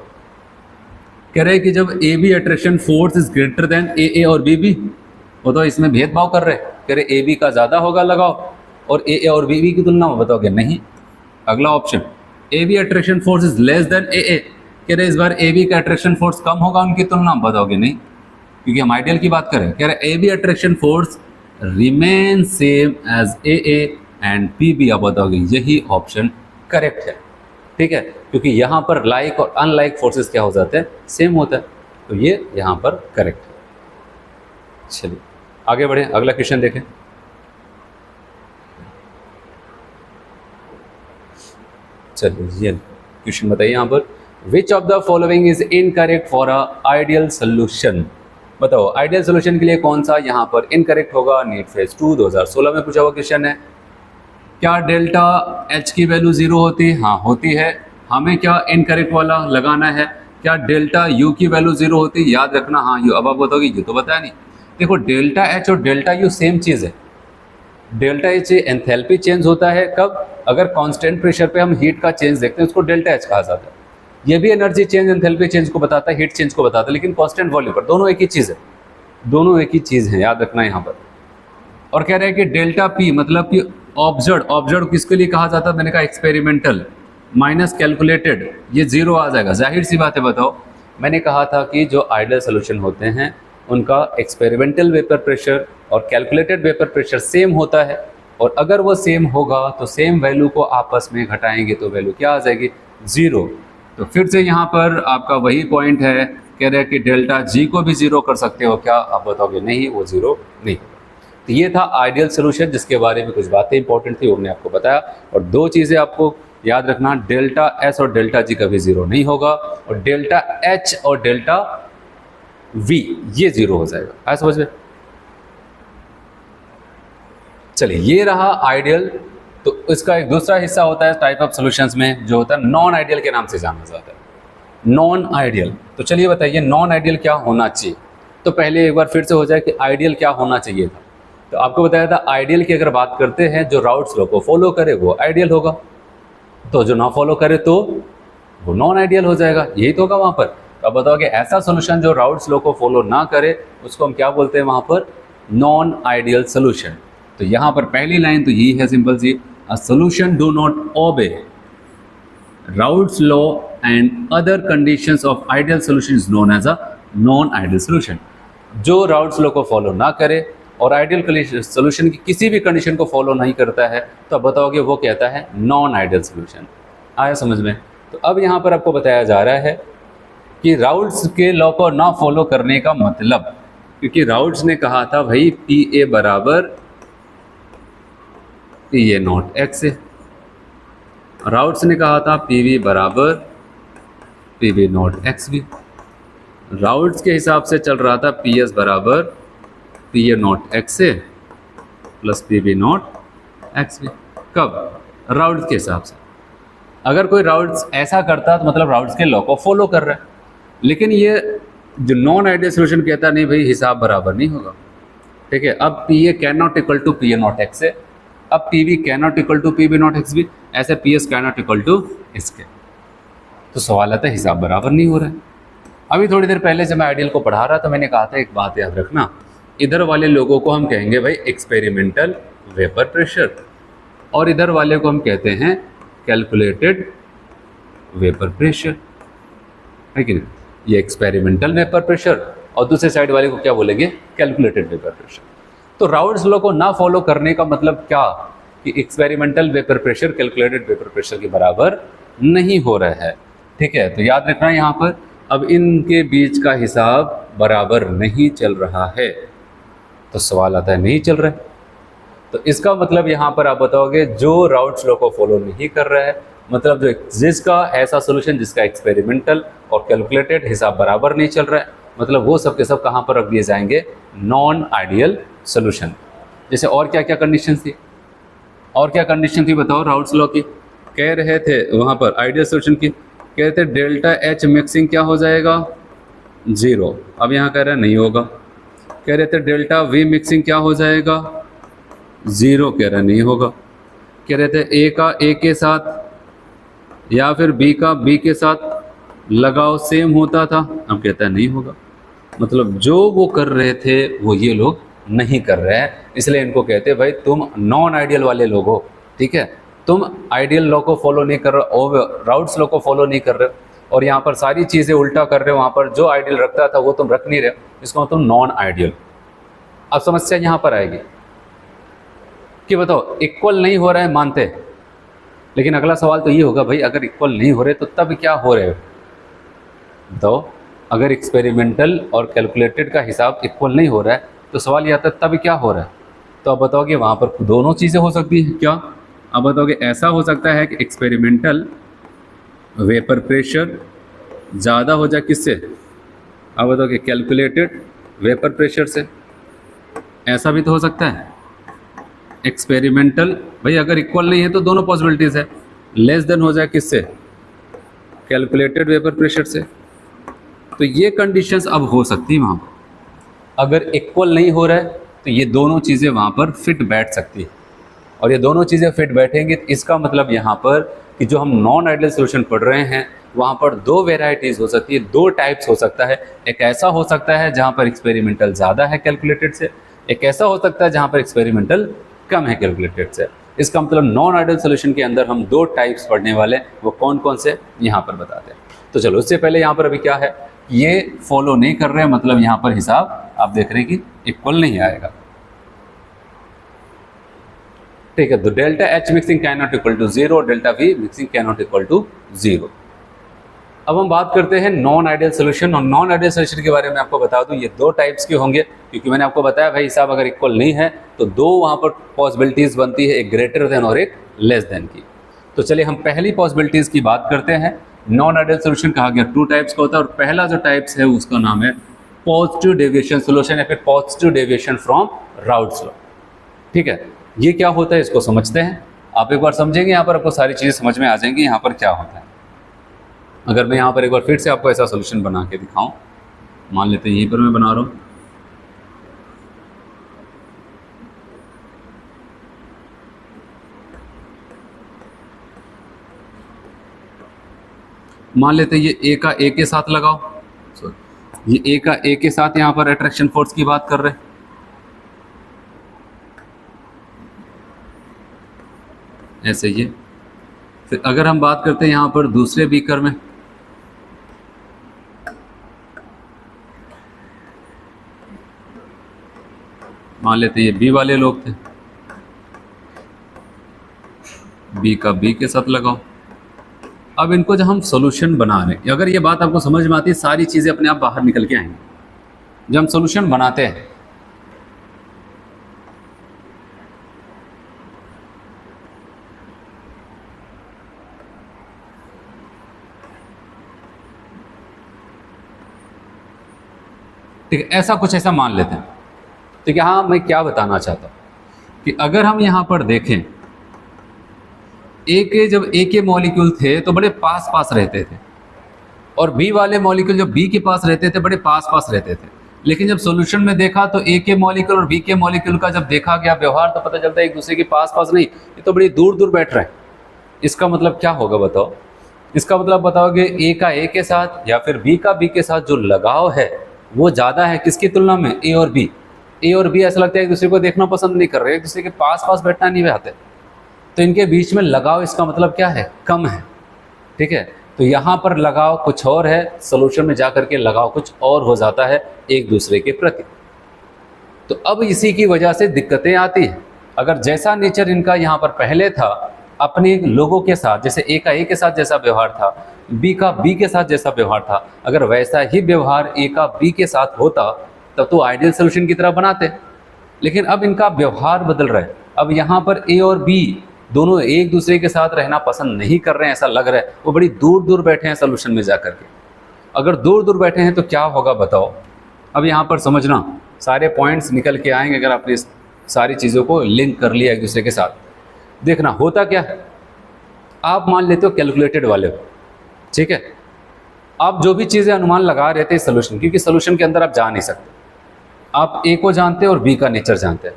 कह रहे हैं कि जब A B attraction force is greater than A और बी बी, वो तो इसमें भेदभाव कर रहे हैं, कह रहे ए बी का ज़्यादा होगा लगाओ, और ए और बी बी की तुलना में बताओगे नहीं। अगला option, A B attraction force is less than A, कह रहे इस बार ए बी का अट्रैक्शन फोर्स कम होगा उनकी तुलना में, बताओगे नहीं, क्योंकि हम आइडियल की बात करें। कह रहे A B attraction force remain same as A and P B, अब बताओगे यही ऑप्शन करेक्ट है। ठीक है, क्योंकि यहाँ पर लाइक और अनलाइक फोर्सेस क्या हो जाते हैं, सेम होता है, तो ये यहाँ पर करेक्ट है। चलिए आगे बढ़े, अगला क्वेश्चन देखें। चलिए ये क्वेश्चन बताइए यहाँ पर, which of the following is incorrect for a ideal solution. बताओ आइडियल सोल्यूशन के लिए कौन सा यहाँ पर इनकरेक्ट होगा। नीट फेज 2 2016 में पूछा हुआ क्वेश्चन है। क्या डेल्टा एच की वैल्यू 0 होती है, हाँ होती है, हमें क्या इनकरेक्ट वाला लगाना है। क्या डेल्टा यू की वैल्यू 0 होती है, याद रखना, हाँ यू, अब आप बताओगे यू तो बताया नहीं। देखो डेल्टा एच और डेल्टा यू सेम चीज़ है। डेल्टा एच एंथैल्पी चेंज होता है कब, अगर कांस्टेंट प्रेशर पे हम हीट का चेंज देखते हैं, उसको डेल्टा एच कहा जाता है। ये भी एनर्जी चेंज एंथैल्पी चेंज को बताता है, हीट चेंज को बताता है, लेकिन कांस्टेंट वॉल्यूम पर, दोनों एक ही चीज़ है, दोनों एक ही चीज़ है, याद रखना यहाँ पर। और कह रहे हैं कि डेल्टा पी मतलब कि ऑब्जर्व किसके लिए कहा जाता है, मैंने कहा एक्सपेरिमेंटल माइनस कैलकुलेटेड, ये 0 आ जाएगा, जाहिर सी बात है। बताओ मैंने कहा था कि जो आइडियल सोल्यूशन होते हैं उनका एक्सपेरिमेंटल वेपर प्रेशर और कैलकुलेटेड वेपर प्रेशर सेम होता है, और अगर वो सेम होगा तो सेम वैल्यू को आपस में घटाएंगे तो वैल्यू क्या आ जाएगी, 0। तो फिर से यहाँ पर आपका वही पॉइंट है, कह रहे हैं कि डेल्टा जी को भी 0 कर सकते हो क्या, आप बताओगे नहीं, वो 0 नहीं। तो ये था आइडियल सोल्यूशन, जिसके बारे में कुछ बातें इंपॉर्टेंट थी, उन्होंने आपको बताया। और 2 चीज़ें आपको याद रखना, डेल्टा एस और डेल्टा जी कभी 0 नहीं होगा, और डेल्टा एच और डेल्टा वी ये 0 हो जाएगा। आया समझ में। चलिए ये रहा आइडियल। तो इसका एक दूसरा हिस्सा होता है टाइप ऑफ सॉल्यूशंस में, जो होता है नॉन आइडियल के नाम से जाना जाता है, नॉन आइडियल। तो चलिए बताइए नॉन आइडियल क्या होना चाहिए। तो पहले एक बार फिर से हो जाए कि आइडियल क्या होना चाहिए था। तो आपको बताया था आइडियल की अगर बात करते हैं, जो राउट्स लॉ को फॉलो करे वो आइडियल होगा, तो जो ना फॉलो करे तो वो नॉन आइडियल हो जाएगा, यही तो होगा वहाँ पर। तो तो अब बताओ कि ऐसा सोल्यूशन जो राउट्स लॉ को फॉलो ना करे उसको हम क्या बोलते हैं वहाँ पर, नॉन आइडियल सोल्यूशन। तो यहाँ पर पहली लाइन तो यही है सिंपल सी, a solution do not obey Raoult's law and other conditions of ideal solution is known as a non ideal solution. जो राउट्स लॉ को फॉलो ना करे और आइडियल सोल्यूशन की किसी भी कंडीशन को फॉलो नहीं करता है तो अब बताओगे वो कहता है नॉन आइडियल सोल्यूशन। आया समझ में? तो अब यहाँ पर आपको बताया जा रहा है कि राउट्स के लॉ को ना फॉलो करने का मतलब, क्योंकि राउट्स ने कहा था भाई पी ए बराबर पी ए नॉट एक्स है, राउट्स ने कहा था पी वी बराबर पी वी नॉट एक्स भी, राउट्स के हिसाब से चल रहा था पी एस बराबर P A not X A plus P V not X भी। कब? राउट्स के हिसाब से। अगर कोई राउट्स ऐसा करता तो मतलब राउट्स के लॉ को फॉलो कर रहा है, लेकिन ये जो नॉन आइडियल सोल्यूशन कहता नहीं भाई हिसाब बराबर नहीं होगा। ठीक है, अब P A can not equal to P A not X है, अब P V can not equal to P V not X भी, ऐसे P S can not equal to इसके। तो सवाल आता है हिसाब बराबर नहीं हो रहा है। अभी थोड़ी देर पहले जब मैं आइडियल को पढ़ा रहा था मैंने कहा था एक बात याद रखना, इधर वाले लोगों को हम कहेंगे भाई एक्सपेरिमेंटल वेपर प्रेशर और इधर वाले को हम कहते हैं कैलकुलेटेड वेपर प्रेशर, है कि नहीं? ये एक्सपेरिमेंटल वेपर प्रेशर और दूसरे साइड वाले को क्या बोलेंगे, कैलकुलेटेड वेपर प्रेशर। तो राउट्स लॉ को ना फॉलो करने का मतलब क्या कि experimental vapour pressure calculated vapour pressure के बराबर नहीं हो रहा है। ठीक है, तो याद रखना यहाँ पर अब इनके बीच का हिसाब बराबर नहीं चल रहा है। तो सवाल आता है नहीं चल रहा है, तो इसका मतलब यहाँ पर आप बताओगे जो राउट्स लॉ को फॉलो नहीं कर रहा है, मतलब जो जिसका ऐसा सोल्यूशन जिसका एक्सपेरिमेंटल और कैलकुलेटेड हिसाब बराबर नहीं चल रहा है, मतलब वो सब के सब कहाँ पर रख दिए जाएंगे, नॉन आइडियल सोल्यूशन। जैसे और क्या क्या कंडीशन थी, और क्या कंडीशन थी बताओ राउट्स लॉ की? कह रहे थे वहाँ पर आइडियल सोल्यूशन की, कह रहे थे डेल्टा एच मिक्सिंग क्या हो जाएगा, 0। अब यहाँ कह रहे हैं नहीं होगा। कह रहे थे डेल्टा वी मिक्सिंग क्या हो जाएगा, 0, कह रहे नहीं होगा। कह रहे थे ए का ए के साथ या फिर बी का बी के साथ लगाव सेम होता था, अब कहता है नहीं होगा। मतलब जो वो कर रहे थे वो ये लोग नहीं कर रहे हैं, इसलिए इनको कहते हैं भाई तुम नॉन आइडियल वाले लोग हो। ठीक है, तुम आइडियल लॉ को फॉलो नहीं कर रहे हो, राउट्स लॉ को फॉलो नहीं कर रहे हो और यहाँ पर सारी चीज़ें उल्टा कर रहे हो, वहाँ पर जो आइडियल रखता था वो तुम रख नहीं रहे हो, इसको तुम नॉन आइडियल। अब समस्या यहाँ पर आएगी कि बताओ इक्वल नहीं हो रहा है मानते, लेकिन अगला सवाल तो ये होगा भाई अगर इक्वल नहीं हो रहे तो तब क्या हो रहे हो? बताओ, अगर एक्सपेरिमेंटल और कैलकुलेटेड का हिसाब इक्वल नहीं हो रहा है तो सवाल ये आता है तब क्या हो रहा है? तो अब बताओगे वहाँ पर दोनों चीज़ें हो सकती हैं क्या? अब बताओगे ऐसा हो सकता है कि एक्सपेरिमेंटल वेपर प्रेशर ज़्यादा हो जाए किससे? अब बताओगे कैलकुलेटेड वेपर प्रेशर से, ऐसा भी तो हो सकता है। एक्सपेरिमेंटल भाई अगर इक्वल नहीं है तो दोनों पॉसिबिलिटीज़ है, लेस देन हो जाए किससे, कैलकुलेटेड वेपर प्रेशर से। तो ये कंडीशंस अब हो सकती है वहाँ पर। अगर इक्वल नहीं हो रहा है तो ये दोनों चीज़ें वहाँ पर फिट बैठ सकती है, और ये दोनों चीज़ें फिट बैठेंगी तो इसका मतलब यहाँ पर कि जो हम नॉन आइडियल सोल्यूशन पढ़ रहे हैं वहाँ पर दो वेराइटीज़ हो सकती है, दो टाइप्स हो सकता है। एक ऐसा हो सकता है जहाँ पर एक्सपेरिमेंटल ज़्यादा है कैलकुलेटेड से, एक ऐसा हो सकता है जहाँ पर एक्सपेरिमेंटल कम है कैलकुलेटेड से। इसका मतलब नॉन आइडियल सोल्यूशन के अंदर हम दो टाइप्स पढ़ने वाले, वो कौन कौन से यहाँ पर बताते हैं। तो चलो उससे पहले यहाँ पर अभी क्या है, ये फॉलो नहीं कर रहे हैं, मतलब यहाँ पर हिसाब आप देख रहे हैं कि इक्वल नहीं आएगा। ठीक है, तो delta H mixing can not equal to 0, delta V mixing can not equal to 0। अब हम बात करते हैं नॉन आइडियल सोल्यूशन, और नॉन आइडियल सोल्यूशन के बारे में आपको बता दूं ये दो टाइप्स के होंगे, क्योंकि मैंने आपको बताया भाई हिसाब अगर इक्वल नहीं है तो दो वहाँ पर पॉसिबिलिटीज़ बनती है, एक ग्रेटर देन और एक लेस देन की। तो चलिए हम पहली पॉसिबिलिटीज़ की बात करते हैं। नॉन आइडियल सोल्यूशन कहा गया टू टाइप्स का होता है, और पहला जो टाइप्स है उसका नाम है पॉजिटिव डेविएशन सोल्यूशन या फिर positive deviation from routes law. ठीक है, ये क्या होता है इसको समझते हैं। आप एक बार समझेंगे यहाँ पर आपको सारी चीज़ें समझ में आ जाएंगी यहाँ पर क्या होता है। अगर मैं यहाँ पर एक बार फिर से आपको ऐसा सोल्यूशन बना के दिखाऊं, मान लेते हैं यहीं पर मैं बना रहा हूँ, मान लेते हैं ये ए का ए के साथ लगाओ, सॉरी, ये ए के साथ यहाँ पर अट्रैक्शन फोर्स की बात कर रहे हैं। ऐसे ये फिर अगर हम बात करते हैं यहाँ पर दूसरे बीकर में, मान लेते हैं ये बी वाले लोग थे, बी का बी के साथ लगाओ। अब इनको जब हम सॉल्यूशन बना रहे हैं, अगर ये बात आपको समझ में आती है, सारी चीज़ें अपने आप बाहर निकल के आएंगी। जब हम सॉल्यूशन बनाते हैं ठीक है, ऐसा कुछ ऐसा मान लेते हैं। ठीक है, हाँ मैं क्या बताना चाहता हूँ कि अगर हम यहाँ पर देखें, जब ए के मॉलिक्यूल थे तो बड़े पास पास रहते थे, और बी वाले मॉलिक्यूल जब बी के पास रहते थे बड़े पास पास रहते थे। लेकिन जब सॉल्यूशन में देखा तो ए के मॉलिक्यूल और बी के मॉलिक्यूल का जब देखा गया व्यवहार, तो पता चलता है एक दूसरे के पास पास नहीं, ये तो बड़ी दूर दूर बैठ रहे हैं। इसका मतलब क्या होगा बताओ? इसका मतलब बताओगे ए का ए के साथ या फिर बी का बी के साथ जो लगाव है वो ज़्यादा है किसकी तुलना में? ए और बी। ए और बी ऐसा लगता है एक दूसरे को देखना पसंद नहीं कर रहे, एक दूसरे के पास पास बैठना नहीं चाहते, तो इनके बीच में लगाव इसका मतलब क्या है? कम है। ठीक है, तो यहाँ पर लगाव कुछ और है, सॉल्यूशन में जाकर के लगाव कुछ और हो जाता है एक दूसरे के प्रति। तो अब इसी की वजह से दिक्कतें आती हैं। अगर जैसा नेचर इनका यहाँ पर पहले था अपने लोगों के साथ, जैसे ए का ए के साथ जैसा व्यवहार था, बी का बी के साथ जैसा व्यवहार था, अगर वैसा ही व्यवहार ए का बी के साथ होता तब तो आइडियल सॉल्यूशन की तरह बनाते। लेकिन अब इनका व्यवहार बदल रहा है। अब यहाँ पर ए और बी दोनों एक दूसरे के साथ रहना पसंद नहीं कर रहे हैं, ऐसा लग रहा है। वो बड़ी दूर दूर बैठे हैं सॉल्यूशन में जाकर के। अगर दूर दूर बैठे हैं तो क्या होगा बताओ? अब यहाँ पर समझना, सारे पॉइंट्स निकल के आएंगे अगर आपने इस सारी चीज़ों को लिंक कर लिया एक दूसरे के साथ। देखना होता क्या है, आप मान लेते हो कैलकुलेटेड वाले हो, ठीक है, आप जो भी चीज़ें अनुमान लगा रहे थे सॉल्यूशन, क्योंकि सॉल्यूशन के अंदर आप जा नहीं सकते, आप ए को जानते हैं और बी का नेचर जानते हैं,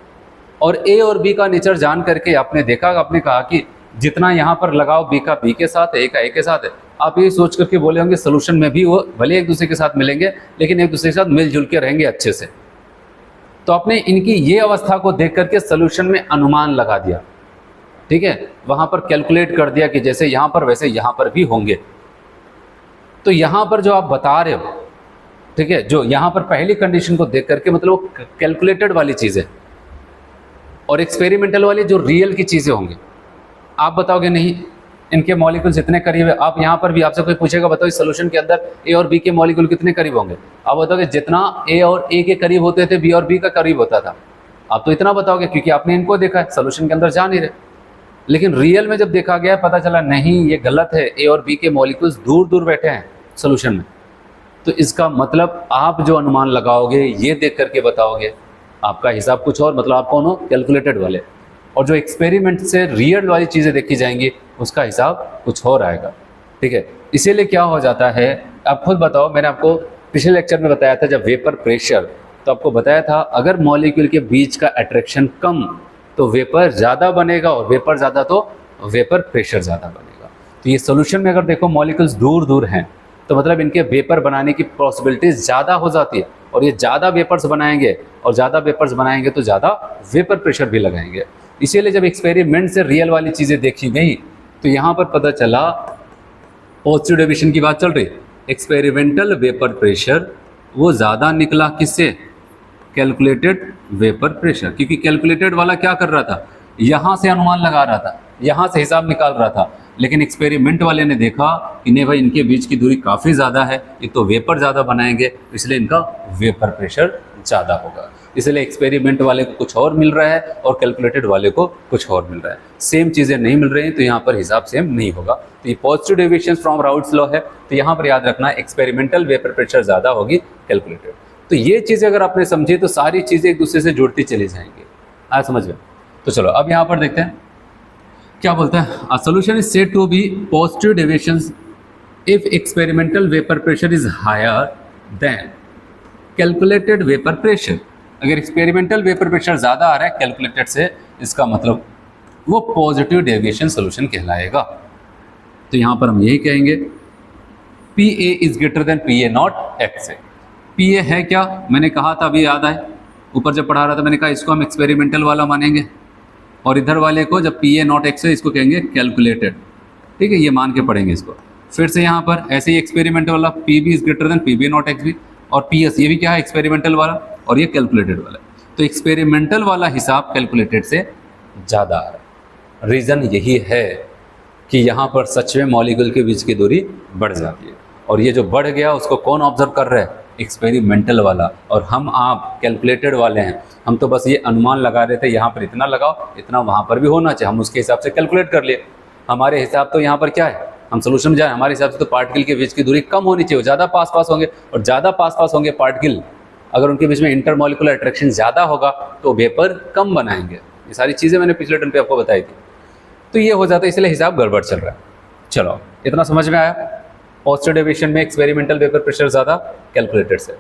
और ए और बी का नेचर जान करके आपने देखा, आपने कहा कि जितना यहाँ पर लगाव बी का बी के साथ है, ए का ए के साथ है, आप ये सोच करके बोले होंगे सॉल्यूशन में भी वो भले एक दूसरे के साथ मिलेंगे लेकिन एक दूसरे के साथ मिलजुल के रहेंगे अच्छे से। तो आपने इनकी ये अवस्था को देख करके सॉल्यूशन में अनुमान लगा दिया, ठीक है, वहाँ पर कैलकुलेट कर दिया कि जैसे यहाँ पर वैसे यहाँ पर भी होंगे। तो यहाँ पर जो आप बता रहे हो, ठीक है, जो यहाँ पर पहली कंडीशन को देख करके मतलब वो कैलकुलेटेड वाली चीज़ें और एक्सपेरिमेंटल वाली जो रियल की चीज़ें होंगी। आप बताओगे नहीं इनके मॉलिक्यूल्स इतने करीब है, आप यहाँ पर भी आपसे कोई पूछेगा बताओ इस सॉल्यूशन के अंदर ए और बी के मॉलिक्यूल कितने करीब होंगे, आप बताओगे जितना ए और ए के करीब होते थे बी और बी का करीब होता था। आप तो इतना बताओगे क्योंकि आपने इनको देखा है, सॉल्यूशन के अंदर जा नहीं रहे। लेकिन रियल में जब देखा गया पता चला नहीं ये गलत है, ए और बी के मॉलिक्यूल्स दूर दूर बैठे हैं सॉल्यूशन में। तो इसका मतलब आप जो अनुमान लगाओगे ये देख करके बताओगे, आपका हिसाब कुछ और, मतलब आप कौन हो? कैलकुलेटेड वाले। और जो एक्सपेरिमेंट से रियल वाली चीज़ें देखी जाएंगी उसका हिसाब कुछ और आएगा, ठीक है। इसीलिए क्या हो जाता है, आप खुद बताओ, मैंने आपको पिछले लेक्चर में बताया था जब वेपर प्रेशर, तो आपको बताया था अगर मॉलिक्यूल के बीच का अट्रैक्शन कम तो वेपर ज़्यादा बनेगा, और वेपर ज़्यादा तो वेपर प्रेशर ज़्यादा बनेगा। तो ये सॉल्यूशन में अगर देखो मॉलिक्यूल्स दूर दूर हैं तो मतलब इनके वेपर बनाने की पॉसिबिलिटीज़ ज़्यादा हो जाती है, और ये ज़्यादा वेपर्स बनाएंगे, और ज़्यादा वेपर्स बनाएंगे तो ज़्यादा वेपर प्रेशर भी लगाएंगे। इसीलिए जब एक्सपेरिमेंट से रियल वाली चीज़ें देखी गई तो यहाँ पर पता चला पॉजिटिव डेविएशन की बात चल रही, एक्सपेरिमेंटल वेपर प्रेशर वो ज़्यादा निकला किससे? Calculated vapour pressure. क्योंकि कैलकुलेटेड वाला क्या कर रहा था, यहाँ से अनुमान लगा रहा था, यहाँ से हिसाब निकाल रहा था, लेकिन एक्सपेरिमेंट वाले ने देखा कि नहीं भाई इनके बीच की दूरी काफ़ी ज़्यादा है, ये तो वेपर ज़्यादा बनाएंगे, इसलिए इनका वेपर प्रेशर ज़्यादा होगा। इसलिए एक्सपेरिमेंट वाले को कुछ और मिल रहा है और कैलकुलेटेड वाले को कुछ और मिल रहा है, सेम चीज़ें नहीं मिल रही हैं, तो यहाँ पर हिसाब सेम नहीं होगा। तो ये positive deviation from Raoult's law है। तो यहाँ पर याद रखना एक्सपेरिमेंटल वेपर प्रेशर ज़्यादा होगी कैलकुलेटेड। तो ये चीज़ें अगर आपने समझी तो सारी चीज़ें एक दूसरे से जुड़ती चली जाएंगी। आज समझ में? तो चलो अब यहाँ पर देखते हैं क्या बोलता है। A solution is said to be positive deviations if experimental vapour pressure is higher than calculated vapour pressure. अगर एक्सपेरिमेंटल वेपर प्रेशर ज़्यादा आ रहा है कैलकुलेटेड से, इसका मतलब वो पॉजिटिव डेविएशन सॉल्यूशन कहलाएगा। तो यहाँ पर हम यही कहेंगे P A is greater than P A not X A. P A है क्या, मैंने कहा था, अभी याद आए, ऊपर जब पढ़ा रहा था मैंने कहा इसको हम एक्सपेरिमेंटल वाला मानेंगे, और इधर वाले को जब पी ए नॉट एक्स है इसको कहेंगे कैलकुलेटेड। ठीक है, ये मान के पढ़ेंगे इसको। फिर से यहाँ पर ऐसे ही एक्सपेरिमेंटल वाला P B is greater than P B not X B, और पी एस ये भी क्या है, एक्सपेरिमेंटल वाला, और ये कैलकुलेटेड वाला। तो एक्सपेरिमेंटल वाला हिसाब कैलकुलेटेड से ज़्यादा आ रहा है। रीज़न यही है कि यहाँ पर सच में मॉलिक्यूल के बीच की दूरी बढ़ जाती है, और ये जो बढ़ गया उसको कौन ऑब्जर्व कर रहा है, एक्सपेरिमेंटल वाला। और हम आप कैलकुलेटेड वाले हैं, हम तो बस ये अनुमान लगा रहे थे यहाँ पर इतना लगाओ, इतना वहाँ पर भी होना चाहिए, हम उसके हिसाब से कैलकुलेट कर लिए। हमारे हिसाब तो यहाँ पर क्या है, हम सोल्यूशन में जाए, हमारे हिसाब से तो पार्टिकल के बीच की दूरी कम होनी चाहिए, ज़्यादा पास पास होंगे, और ज़्यादा पास पास होंगे पार्टिकल, अगर उनके बीच में इंटरमॉलिकुलर अट्रैक्शन ज़्यादा होगा तो वेपर कम बनाएंगे। ये सारी चीज़ें मैंने पिछले टर्न पे आपको बताई थी। तो ये हो जाता है, इसलिए हिसाब गड़बड़ चल रहा है। चलो, इतना समझ में आया। पॉजिटिव डेविएशन में एक्सपेरिमेंटल वेपर प्रेशर ज़्यादा कैलकुलेटेड से।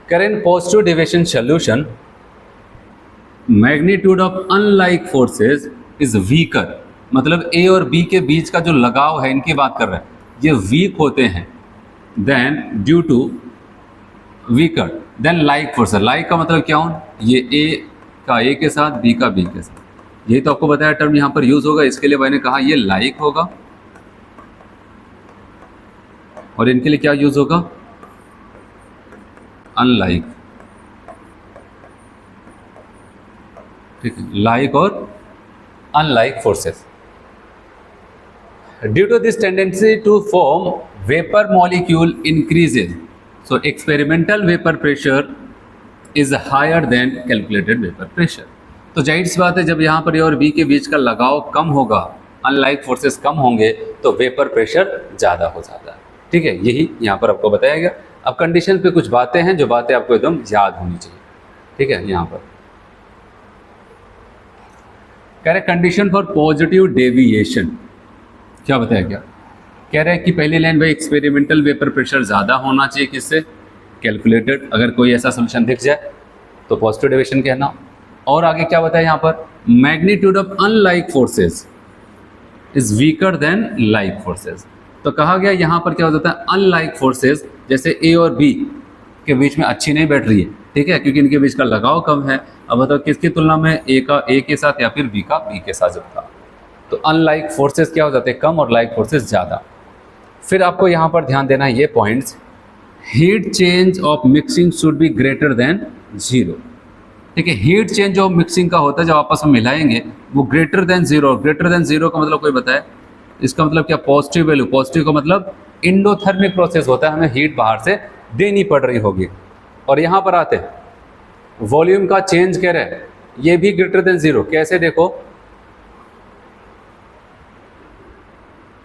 Current positive deviation solution magnitude of unlike forces is weaker, मतलब ए और बी के बीच का जो लगाव है, इनकी बात कर रहे हैं, ये वीक होते हैं then due to weaker than like forces. Like का मतलब क्या हो, ये ए का ए के साथ, बी का बी के साथ, यही तो आपको बताया टर्म यहाँ पर यूज होगा, इसके लिए मैंने कहा ये लाइक होगा, और इनके लिए क्या यूज होगा, अनलाइक। ठीक है, लाइक और unlike forces. Due to this tendency to form vapour molecule increases, so experimental vapour pressure is higher than calculated vapour pressure. तो जाहिर सी बात है, जब यहाँ पर ए और बी के बीच का लगाव कम होगा, अनलाइक फोर्सेस कम होंगे, तो वेपर प्रेशर ज़्यादा हो जाता है। ठीक है, यही यहाँ पर आपको बताया गया। अब कंडीशन पे कुछ बातें हैं जो बातें आपको एकदम याद होनी चाहिए। ठीक है, यहाँ पर कह रहे कंडीशन फॉर पॉजिटिव डेविएशन, क्या बताया क्या, कह रहे हैं कि पहली लाइन भाई एक्सपेरिमेंटल वेपर प्रेशर ज़्यादा होना चाहिए, किससे, कैलकुलेटेड। अगर कोई ऐसा सोल्यूशन दिख जाए तो पॉजिटिव डेविएशन कहना। और आगे क्या बताया यहाँ पर, magnitude of unlike forces is weaker than like forces. तो कहा गया यहाँ पर क्या हो जाता है, अनलाइक फोर्सेस जैसे ए और बी के बीच में अच्छी नहीं बैठ रही है। ठीक है, क्योंकि इनके बीच का लगाव कम है। अब बताओ किसकी तुलना में, ए का ए के साथ या फिर बी का बी के साथ जब था, तो अनलाइक फोर्सेस क्या हो जाते हैं, कम, और लाइक फोर्सेस ज़्यादा। फिर आपको यहाँ पर ध्यान देना है ये points, heat change of mixing should be greater than 0। ठीक है, हीट चेंज ऑफ मिक्सिंग का होता है जब आपस में मिलाएंगे, वो ग्रेटर देन 0। ग्रेटर देन 0 का मतलब कोई बताए, इसका मतलब क्या, पॉजिटिव वैल्यू। पॉजिटिव का मतलब इंडोथर्मिक प्रोसेस होता है, हमें हीट बाहर से देनी पड़ रही होगी। और यहाँ पर आते हैं वॉल्यूम का चेंज कह रहे हैं, ये भी ग्रेटर देन 0। कैसे, देखो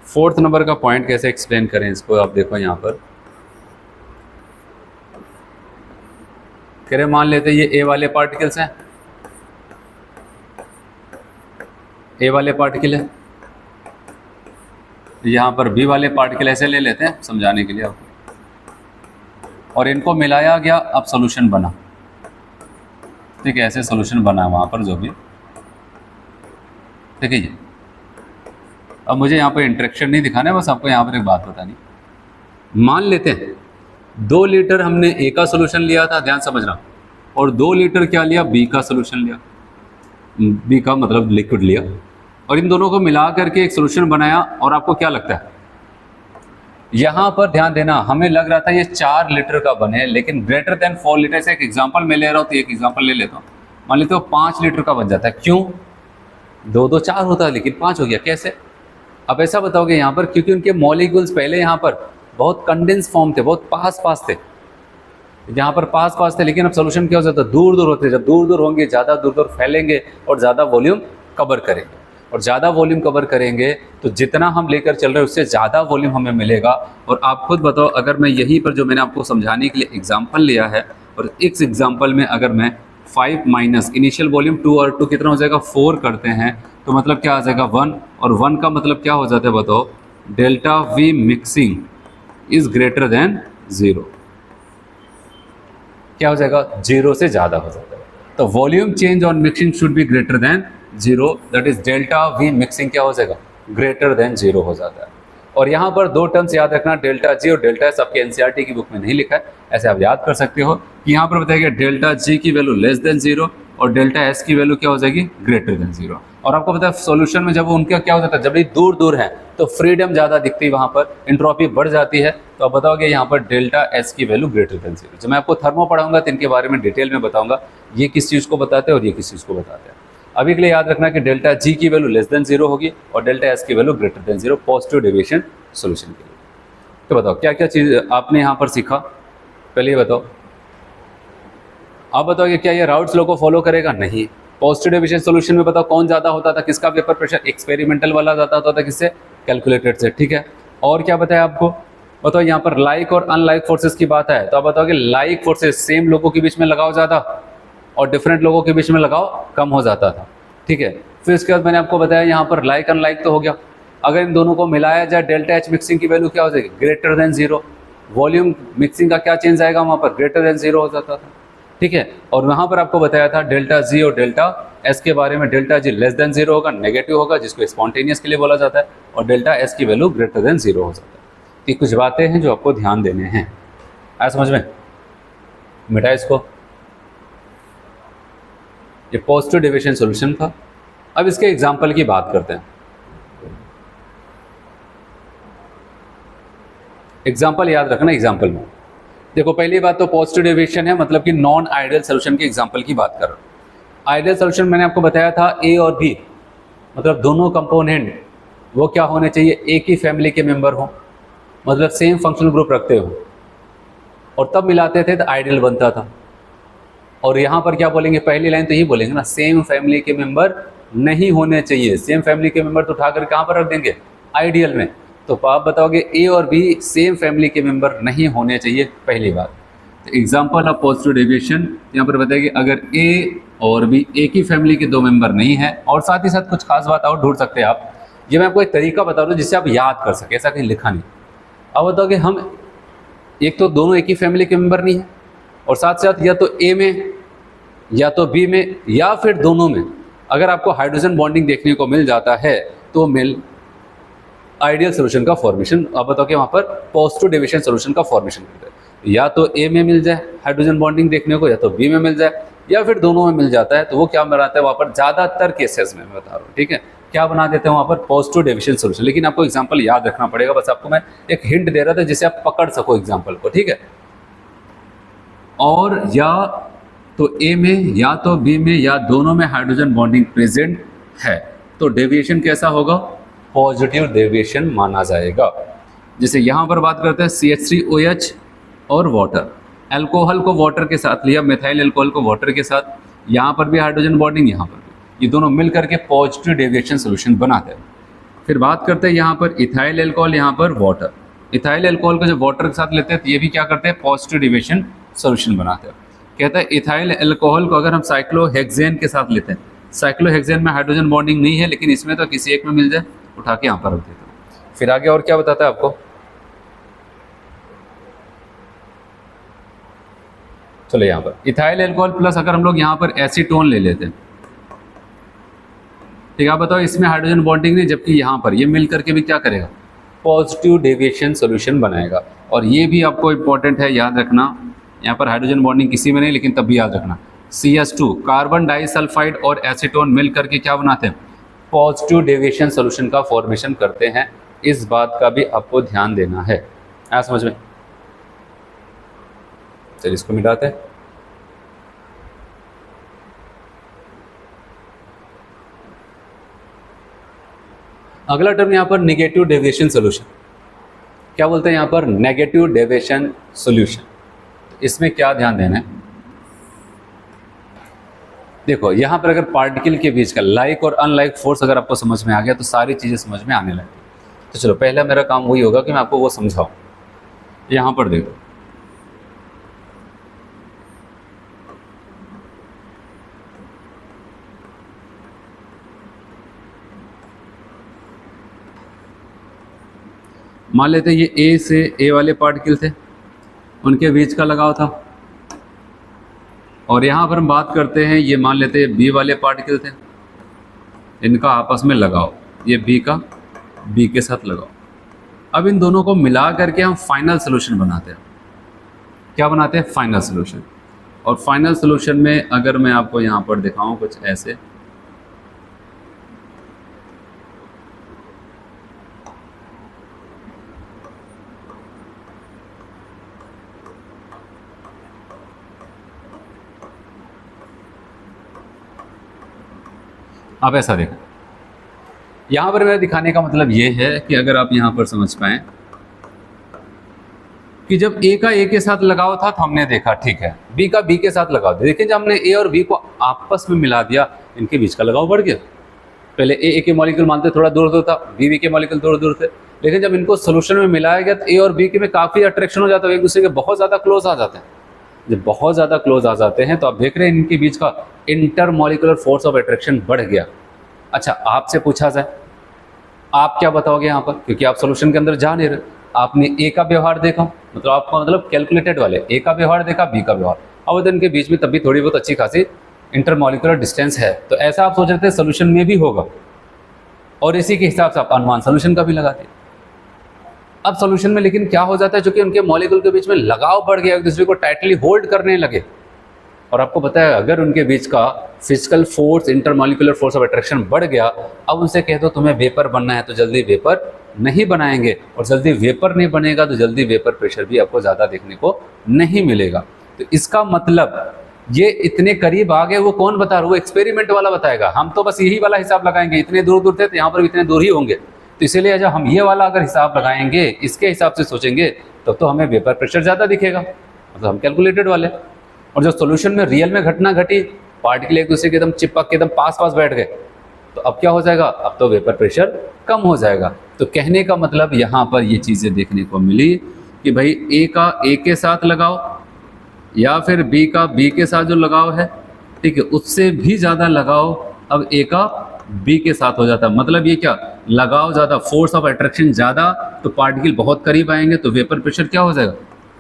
फोर्थ नंबर का पॉइंट कैसे एक्सप्लेन करें इसको, आप देखो यहाँ पर कह रहे, मान लेते ये ए वाले पार्टिकल्स हैं, ए वाले पार्टिकल है, यहाँ पर बी वाले पार्टिकल, ऐसे ले लेते हैं समझाने के लिए आपको, और इनको मिलाया गया, अब सॉल्यूशन बना। ठीक है, ऐसे सॉल्यूशन बना वहाँ पर जो भी। ठीक है जी, अब मुझे यहाँ पर इंटरेक्शन नहीं दिखाना है, बस आपको यहाँ पर एक बात बतानी। मान लेते हैं 2 लीटर हमने ए का सॉल्यूशन लिया था, ध्यान समझना, और 2 लीटर क्या लिया, बी का सॉल्यूशन लिया, बी का मतलब लिक्विड लिया, और इन दोनों को मिला करके एक सॉल्यूशन बनाया। और आपको क्या लगता है, यहाँ पर ध्यान देना, हमें लग रहा था ये 4 लीटर का बने, लेकिन ग्रेटर देन 4 लीटर से एक एग्जाम्पल मैं ले रहा हूँ, तो एक एग्जाम्पल ले लेता हूँ। मान लेते हो 5 लीटर का बन जाता है। क्यों, 2 4 होता है, लेकिन 5 हो गया, कैसे? अब ऐसा बताओगे यहाँ पर, क्योंकि उनके मॉलिक्यूल्स पहले यहाँ पर बहुत कंडेंस फॉर्म थे, बहुत पास पास थे, यहाँ पर पास पास थे, लेकिन अब सोल्यूशन क्या हो जाता है, दूर दूर होते। जब दूर दूर होंगे, ज़्यादा दूर दूर फैलेंगे और ज़्यादा वॉल्यूम कवर करेंगे, और ज़्यादा वॉल्यूम कवर करेंगे तो जितना हम लेकर चल रहे हैं उससे ज़्यादा वॉल्यूम हमें मिलेगा। और आप खुद बताओ, अगर मैं यहीं पर जो मैंने आपको समझाने के लिए एग्जाम्पल लिया है, और इस एग्जाम्पल में अगर मैं 5 माइनस इनिशियल वॉल्यूम 2 और 2 कितना हो जाएगा, 4 करते हैं, तो मतलब क्या आ जाएगा, 1। और 1 का मतलब क्या हो जाता है बताओ, delta V mixing is greater then 0। क्या हो जाएगा, 0 से ज़्यादा हो जाता है। तो volume change on mixing should be greater than zero, that is delta V mixing क्या हो जाएगा, ग्रेटर देन जीरो हो जाता है। और यहाँ पर दो टर्म्स याद रखना, डेल्टा जी और डेल्टा एस, आपके एनसीईआरटी की बुक में नहीं लिखा है, ऐसे आप याद कर सकते हो कि यहाँ पर बताया गया डेल्टा जी की वैल्यू लेस देन जीरो और डेल्टा एस की वैल्यू क्या हो जाएगी, ग्रेटर देन जीरो। और आपको पता है सॉल्यूशन में जब उनका क्या हो जाता है, जब ये दूर दूर है तो फ्रीडम ज़्यादा दिखती है, वहाँ पर एंट्रोपी बढ़ जाती है। तो आप बताओगे यहाँ पर डेल्टा एस की वैल्यू ग्रेटर देन जीरो। जब मैं आपको थर्मो पढ़ाऊंगा तो इनके बारे में डिटेल में बताऊंगा, ये किस चीज़ को बताते हैं और ये किस चीज़ को बताते हैं। अभी के लिए याद रखना कि डेल्टा जी की वैल्यू लेस देन जीरो होगी और डेल्टा एस की value greater than zero positive deviation solution के लिए। तो बताओ क्या क्या चीज़ आपने यहाँ पर सीखा, पहले ये बताओ। आप बताओ कि क्या ये राउट्स लोगों को फॉलो करेगा, नहीं। पॉजिटिव डेविएशन सॉल्यूशन में बताओ कौन ज़्यादा होता था, किसका पेपर प्रेशर, एक्सपेरिमेंटल वाला ज़्यादा होता था, किससे, कैलकुलेटेड से, ठीक है। और क्या बताया आपको, बताओ यहाँ पर लाइक और अनलाइक फोर्सेस की बात है, तो आप बताओ कि लाइक फोर्सेस सेम लोगों के बीच में लगाओ ज़्यादा और डिफरेंट लोगों के बीच में लगाओ कम हो जाता था, ठीक है। फिर इसके बाद मैंने आपको बताया यहाँ पर लाइक अनलाइक तो हो गया, अगर इन दोनों को मिलाया जाए डेल्टा एच मिक्सिंग की वैल्यू क्या हो जाएगी, greater than zero. Volume mixing का क्या चेंज आएगा वहाँ पर, ग्रेटर देन जीरो हो जाता था, ठीक है। और वहाँ पर आपको बताया था डेल्टा जी और डेल्टा एस के बारे में, delta G less than zero होगा, नेगेटिव होगा, जिसको स्पॉन्टेनियस के लिए बोला जाता है, और डेल्टा एस की वैल्यू ग्रेटर देन जीरो हो जाता है। ये कुछ बातें हैं जो आपको ध्यान देने हैं, आया समझ में, मिटा इसको। ये पॉजिटिव डेविएशन सॉल्यूशन था। अब इसके एग्जाम्पल की बात करते हैं। एग्जाम्पल याद रखना, एग्जाम्पल में देखो पहली बात तो पॉजिटिव डेविएशन है, मतलब कि नॉन आइडियल सॉल्यूशन के एग्जाम्पल की बात कर रहा हूँ। आइडियल सॉल्यूशन मैंने आपको बताया था ए और बी, मतलब दोनों कंपोनेंट वो क्या होने चाहिए, एक ही फैमिली के मेंबर हो, मतलब सेम फंक्शनल ग्रुप रखते हो, और तब मिलाते थे तो आइडियल बनता था। और यहाँ पर क्या बोलेंगे, पहली लाइन तो यही बोलेंगे ना, सेम फैमिली के मेंबर नहीं होने चाहिए। सेम फैमिली के मेंबर तो उठाकर कहाँ पर रख देंगे, आइडियल में। तो आप बताओगे ए और बी सेम फैमिली के मेंबर नहीं होने चाहिए, पहली बात। तो एग्जांपल ऑफ पॉजिटिव डेविएशन यहाँ पर बताएगी, अगर ए और बी एक ही फैमिली के दो मेंबर नहीं है, और साथ ही साथ कुछ खास बात और ढूंढ सकते हैं आप। ये मैं आपको एक तरीका बता रहा हूँ जिससे आप याद कर सके, ऐसा कहीं लिखा नहीं। अब बताओगे हम एक तो दोनों एक ही फैमिली के मेंबर नहीं है, और साथ साथ या तो ए में या तो बी में या फिर दोनों में अगर आपको हाइड्रोजन बॉन्डिंग देखने को मिल जाता है तो मिल आइडियल सॉल्यूशन का फॉर्मेशन, आप बताओ कि वहाँ पर पॉजिटिव डेविएशन सॉल्यूशन का फॉर्मेशन करते हैं। या तो ए में मिल जाए हाइड्रोजन बॉन्डिंग देखने को, या तो बी में मिल जाए, या फिर दोनों में मिल जाता है, तो वो क्या बनाता है वहाँ पर, ज़्यादातर केसेस में मैं बता रहा हूँ, ठीक है, क्या बना देते हैं वहाँ पर, पॉजिटिव डेविएशन सॉल्यूशन। लेकिन आपको एग्जाम्पल याद रखना पड़ेगा, बस आपको मैं एक हिंट दे रहा था जिससे आप पकड़ सको एग्जाम्पल को, ठीक है। और या तो ए में या तो बी में या दोनों में हाइड्रोजन बॉन्डिंग प्रेजेंट है, तो डेविएशन कैसा होगा, पॉजिटिव डेविएशन माना जाएगा। जैसे यहाँ पर बात करते हैं CH3OH और वाटर, अल्कोहल को वाटर के साथ लिया, मिथाइल अल्कोहल को वाटर के साथ, यहाँ पर भी हाइड्रोजन बॉन्डिंग, यहाँ पर भी, ये दोनों मिल करके पॉजिटिव डेविएशन सोल्यूशन बनाते हैं। फिर बात करते हैं यहाँ पर इथाइल अल्कोहल, यहाँ पर वाटर। इथाइल अल्कोहल को जब वाटर के साथ लेते हैं तो ये भी क्या करते हैं, पॉजिटिव डेविएशन सोल्यूशन बनाते हैं। कहता है इथाइल अल्कोहल को अगर हम साइक्लोहेक्सेन के साथ लेते हैं, साइक्लोहेक्सेन में हाइड्रोजन बॉन्डिंग नहीं है, लेकिन इसमें तो किसी एक में मिल जाए, उठा के यहाँ पर रख देता हूँ। फिर आगे और क्या बताता है आपको, चलो यहाँ पर इथाइल अल्कोहल प्लस अगर हम लोग यहाँ पर एसीटोन ले लेते हैं, ठीक है, आप बताओ इसमें हाइड्रोजन बॉन्डिंग नहीं, जबकि यहाँ पर ये मिल करके भी क्या करेगा, पॉजिटिव डेविएशन सॉल्यूशन बनाएगा। और ये भी आपको इंपॉर्टेंट है, याद रखना, यहाँ पर हाइड्रोजन बॉन्डिंग किसी में नहीं, लेकिन तब भी याद रखना, CH2 कार्बन डाइसल्फाइड और एसीटोन मिल करके क्या बनाते हैं, पॉजिटिव डेविएशन सॉल्यूशन का फॉर्मेशन करते हैं। इस बात का भी आपको ध्यान देना है, आया समझ में। चलिए इसको मिटाते हैं। अगला टर्म यहाँ पर नेगेटिव डेविएशन सॉल्यूशन, क्या बोलते हैं यहाँ पर, नेगेटिव डेविएशन सॉल्यूशन। इसमें क्या ध्यान देना है, देखो यहाँ पर अगर पार्टिकल के बीच का लाइक और अनलाइक फोर्स अगर आपको समझ में आ गया तो सारी चीज़ें समझ में आने लगती। तो चलो पहला मेरा काम वही होगा कि मैं आपको वो समझाऊं। यहाँ पर देखो, मान लेते ये ए से ए वाले पार्टिकल थे, उनके बीच का लगाव था, और यहाँ पर हम बात करते हैं ये मान लेते हैं बी वाले पार्टिकल थे, इनका आपस में लगाओ, ये बी का बी के साथ लगाओ। अब इन दोनों को मिला करके हम फाइनल सोल्यूशन बनाते हैं। क्या बनाते हैं? Final solution. और फाइनल सोल्यूशन में अगर मैं आपको यहाँ पर दिखाऊं कुछ ऐसे, आप ऐसा देखो। यहाँ पर मेरा दिखाने का मतलब ये है कि अगर आप यहाँ पर समझ पाएं कि जब ए का ए के साथ लगाव था तो हमने देखा ठीक है, बी का बी के साथ लगाव, देखिए जब हमने ए और बी को आपस में मिला दिया, इनके बीच का लगाव बढ़ गया। पहले ए के मॉलिक्यूल मानते थोड़ा दूर दूर था, बी के मॉलिक्यूल दूर दूर थे, लेकिन जब इनको सोल्यूशन में मिलाया गया तो ए और बी के में काफ़ी अट्रैक्शन हो जाता है, एक दूसरे के बहुत ज़्यादा क्लोज आ जाते हैं। जब बहुत ज़्यादा क्लोज आ जाते हैं तो आप देख रहे हैं इनके बीच का इंटरमॉलिक्यूलर फोर्स ऑफ अट्रैक्शन बढ़ गया। अच्छा, आपसे पूछा जाए आप क्या बताओगे यहाँ पर, क्योंकि आप सोल्यूशन के अंदर जा नहीं रहे, आपने ए का व्यवहार देखा, मतलब आपका मतलब कैलकुलेटेड वाले ए का व्यवहार देखा, बी का व्यवहार, अब इनके बीच में तब भी थोड़ी बहुत अच्छी खासी इंटरमॉलिक्यूलर डिस्टेंस है, तो ऐसा आप सोच रहे थे सोल्यूशन में भी होगा, और इसी के हिसाब से आप अनुमान सोल्यूशन का भी लगाते। अब सोल्यूशन में लेकिन क्या हो जाता है, चूंकि उनके मॉलिक्यूल के बीच में लगाव बढ़ गया, एक दूसरे को टाइटली होल्ड करने लगे, और आपको पता है अगर उनके बीच का physical force, intermolecular force of attraction बढ़ गया, अब उनसे कह दो तुम्हें वेपर बनना है तो जल्दी वेपर नहीं बनाएंगे, और जल्दी वेपर नहीं बनेगा तो जल्दी वेपर प्रेशर भी आपको ज़्यादा देखने को नहीं मिलेगा। तो इसका मतलब ये इतने करीब आ गए, वो कौन बता रहा है? वो एक्सपेरिमेंट वाला बताएगा, हम तो बस यही वाला हिसाब लगाएंगे, इतने दूर दूर थे तो यहाँ पर इतने दूर ही होंगे, तो इसीलिए जब हम ये वाला अगर हिसाब लगाएंगे, इसके हिसाब से सोचेंगे, तब तो हमें वेपर प्रेशर ज़्यादा दिखेगा, मतलब हम कैलकुलेटेड वाले। और जो सोल्यूशन में रियल में घटना घटी, पार्टिकल एक दूसरे के एकदम चिपक के एकदम पास पास बैठ गए, तो अब क्या हो जाएगा? अब तो वेपर प्रेशर कम हो जाएगा। तो कहने का मतलब यहाँ पर ये चीज़ें देखने को मिली कि भाई ए का ए के साथ लगाओ या फिर बी का बी के साथ जो लगाव है, ठीक है, उससे भी ज़्यादा लगाव अब ए का बी के साथ हो जाता है। मतलब ये क्या, लगाव ज़्यादा, फोर्स ऑफ अट्रैक्शन ज़्यादा, तो पार्टिकल बहुत करीब आएंगे तो वेपर प्रेशर क्या हो जाएगा?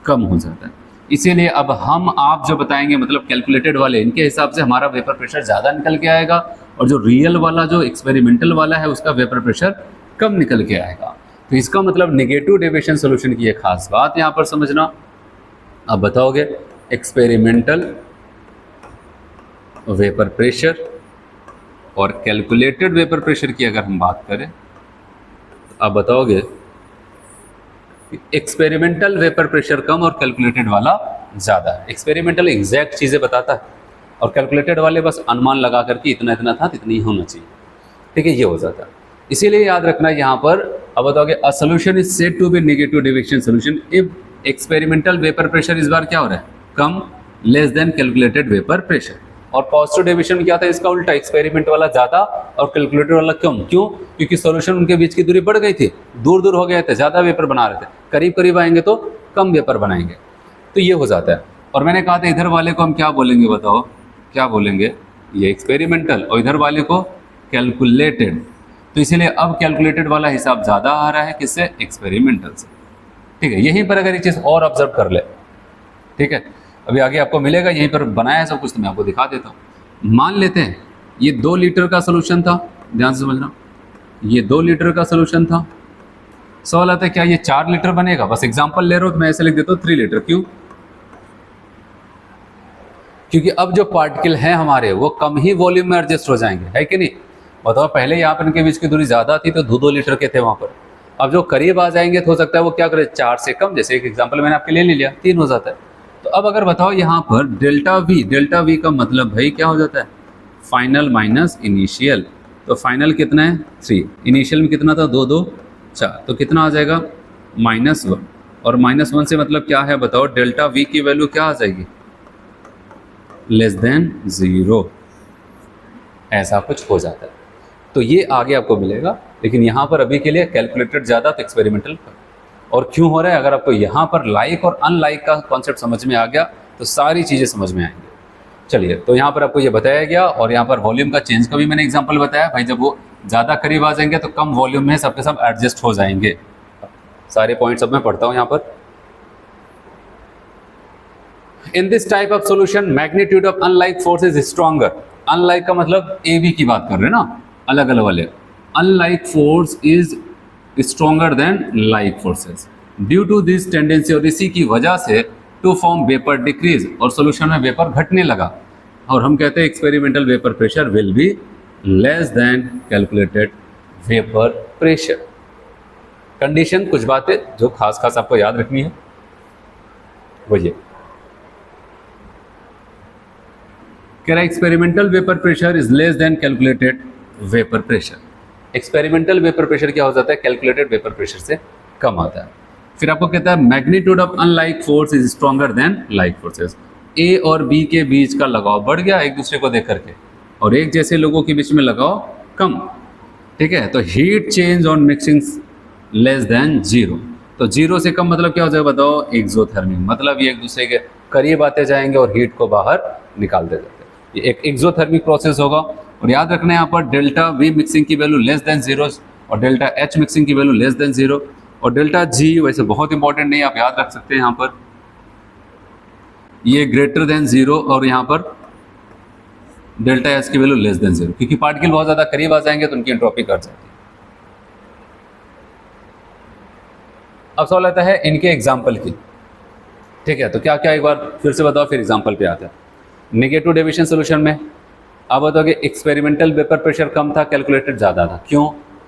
कम हो जाता है। इसीलिए अब हम आप जो बताएंगे, मतलब कैलकुलेटेड वाले, इनके हिसाब से हमारा वेपर प्रेशर ज़्यादा निकल के आएगा, और जो रियल वाला, जो एक्सपेरिमेंटल वाला है, उसका वेपर प्रेशर कम निकल के आएगा। तो इसका मतलब नेगेटिव डेविएशन सोल्यूशन की एक खास बात यहाँ पर समझना। अब बताओगे एक्सपेरिमेंटल वेपर प्रेशर और कैलकुलेटेड वेपर प्रेशर की अगर हम बात करें, तो आप बताओगे एक्सपेरिमेंटल वेपर प्रेशर कम और कैलकुलेटेड वाला ज़्यादा है। एक्सपेरिमेंटल एग्जैक्ट चीज़ें बताता है, और कैलकुलेटेड वाले बस अनुमान लगा करके इतना इतना था, इतनी ही होना चाहिए, ठीक है, ये हो जाता है। इसीलिए याद रखना यहाँ पर, अब बताओगे a solution is said to be negative deviation solution if experimental vapour pressure इस बार क्या हो रहा है? कम, less than calculated vapour pressure. और पॉजिटिव डेविएशन में क्या था? इसका उल्टा, एक्सपेरिमेंट वाला ज़्यादा और कैलकुलेटेड वाला कम। क्यों? क्योंकि सोल्यूशन उनके बीच की दूरी बढ़ गई थी, दूर दूर हो गए थे, ज़्यादा वेपर बना रहे थे, करीब करीब आएंगे तो कम वेपर बनाएंगे, तो ये हो जाता है। और मैंने कहा था इधर वाले को हम क्या बोलेंगे, बताओ क्या बोलेंगे? ये एक्सपेरिमेंटल, और इधर वाले को कैलकुलेटेड। तो इसीलिए अब कैलकुलेटेड वाला हिसाब ज़्यादा आ रहा है, किससे? एक्सपेरिमेंटल से, ठीक है। यहीं पर अगर एक चीज़ और ऑब्जर्व कर ले, ठीक है, अभी आगे आपको मिलेगा, यहीं पर बनाया है सब कुछ, तो मैं आपको दिखा देता हूँ। मान लेते हैं ये 2 लीटर का सोल्यूशन था, ध्यान से समझना, ये 2 लीटर का सोल्यूशन था। सवाल आता है क्या ये 4 लीटर बनेगा? बस एग्जांपल ले रहा हूँ तो मैं ऐसे लिख देता हूँ 3 लीटर। क्यों? क्योंकि अब जो पार्टिकल हैं हमारे, वो कम ही वॉल्यूम में एडजस्ट हो जाएंगे, है कि नहीं? बताओ, पहले यहाँ पर इनके बीच की दूरी ज़्यादा थी तो 2-2 लीटर के थे वहाँ पर, अब जो करीब आ जाएंगे तो हो सकता है वो क्या करे, 4 से कम, जैसे एक एग्जाम्पल मैंने आपके लिए ले लिया, 3 हो जाता है। तो अब अगर बताओ यहाँ पर डेल्टा वी का मतलब भाई क्या हो जाता है? Final minus initial. तो फाइनल कितना है? 3, इनिशियल में कितना था? 2 2 4, तो कितना आ जाएगा? -1। और -1 से मतलब क्या है बताओ? डेल्टा वी की वैल्यू क्या आ जाएगी? लेस देन 0, ऐसा कुछ हो जाता है। तो ये आगे आपको मिलेगा, लेकिन यहाँ पर अभी के लिए कैलकुलेटेड ज़्यादा तो एक्सपेरिमेंटल कम। और क्यों हो रहा है? अगर आपको यहाँ पर लाइक और अनलाइक का कॉन्सेप्ट समझ में आ गया तो सारी चीज़ें समझ में आएंगी। चलिए, तो यहाँ पर आपको ये बताया गया, और यहाँ पर वॉल्यूम का चेंज का भी मैंने एग्जांपल बताया। भाई जब वो ज़्यादा करीब आ जाएंगे तो कम वॉल्यूम में सबके सब एडजस्ट हो जाएंगे। सारे पॉइंट्स अब मैं पढ़ता हूँ यहाँ पर। In this type of solution magnitude of unlike force is stronger. Unlike का मतलब ए बी की बात कर रहे हैं ना, अलग अलग वाले, unlike force is stronger than like forces, due to this tendency, और इसी की वजह से टू फॉर्म वेपर डिक्रीज, और सोल्यूशन में वेपर घटने लगा, और हम कहते हैं experimental vapour pressure will be less than calculated vapour pressure. Condition, कुछ बातें जो खास खास आपको याद रखनी है वो ये कह रहा है, experimental vapour pressure is less than calculated vapour pressure. Experimental vapour pressure क्या हो जाता है, कैलकुलेटेड वेपर प्रेशर से कम आता है। फिर आपको कहता है magnitude of unlike force is stronger than like forces, A और बी के बीच का लगाव बढ़ गया एक दूसरे को देख करके, और एक जैसे लोगों के बीच में लगाव कम, ठीक है। तो heat change on mixing less than zero, तो जीरो से कम मतलब क्या हो जाएगा बताओ, एक्सोथर्मिक, मतलब ये एक दूसरे के करीब आते जाएंगे और हीट को बाहर निकालते जाते हैं, ये एक एक्सोथर्मिक प्रोसेस होगा। और याद रखना है यहाँ पर डेल्टा वी मिक्सिंग की वैल्यू लेस देन जीरो, और डेल्टा एच मिक्सिंग की वैल्यू लेस देन जीरो, और डेल्टा जी वैसे बहुत इंपॉर्टेंट नहीं, आप याद रख सकते हैं यहाँ पर ये ग्रेटर देन जीरो, और यहाँ पर डेल्टा एच की वैल्यू लेस देन जीरो, क्योंकि पार्टिकल बहुत ज़्यादा करीब आ जाएंगे तो उनकी एंट्रोपी घट जाती है। अब सवाल आता है इनके एग्जाम्पल की, ठीक है। तो क्या क्या एक बार फिर से बताओ, फिर एग्जाम्पल पे आता है। नेगेटिव डेविएशन सोल्यूशन में आप बताओ कि एक्सपेरिमेंटल वेपर प्रेशर कम था, कैलकुलेटेड ज़्यादा था, क्यों?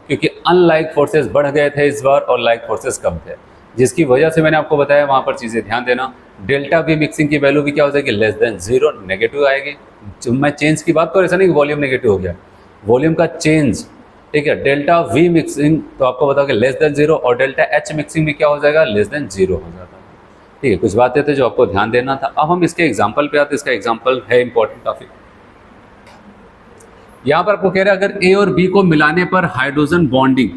क्योंकि अनलाइक फोर्सेस बढ़ गए थे इस बार और लाइक फोर्सेस कम थे, जिसकी वजह से मैंने आपको बताया वहाँ पर चीज़ें ध्यान देना। डेल्टा वी मिक्सिंग की वैल्यू भी क्या हो जाएगी, लेस देन जीरो, नेगेटिव आएगी। जब मैं चेंज की बात करूँ, ऐसा नहीं कि वॉल्यूम नेगेटिव हो गया, वॉल्यूम का चेंज, ठीक है। डेल्टा वी मिक्सिंग तो आपको बताओ कि लेस देन जीरो, और डेल्टा एच मिक्सिंग भी क्या हो जाएगा, लेस देन जीरो हो जाता है, ठीक है। कुछ बातें थे जो आपको ध्यान देना था। अब हम इसके एग्जाम्पल पे आते हैं, इसका एग्जाम्पल है इंपॉर्टेंट काफ़ी। यहाँ पर आपको कह रहे हैं अगर ए और बी को मिलाने पर हाइड्रोजन बॉन्डिंग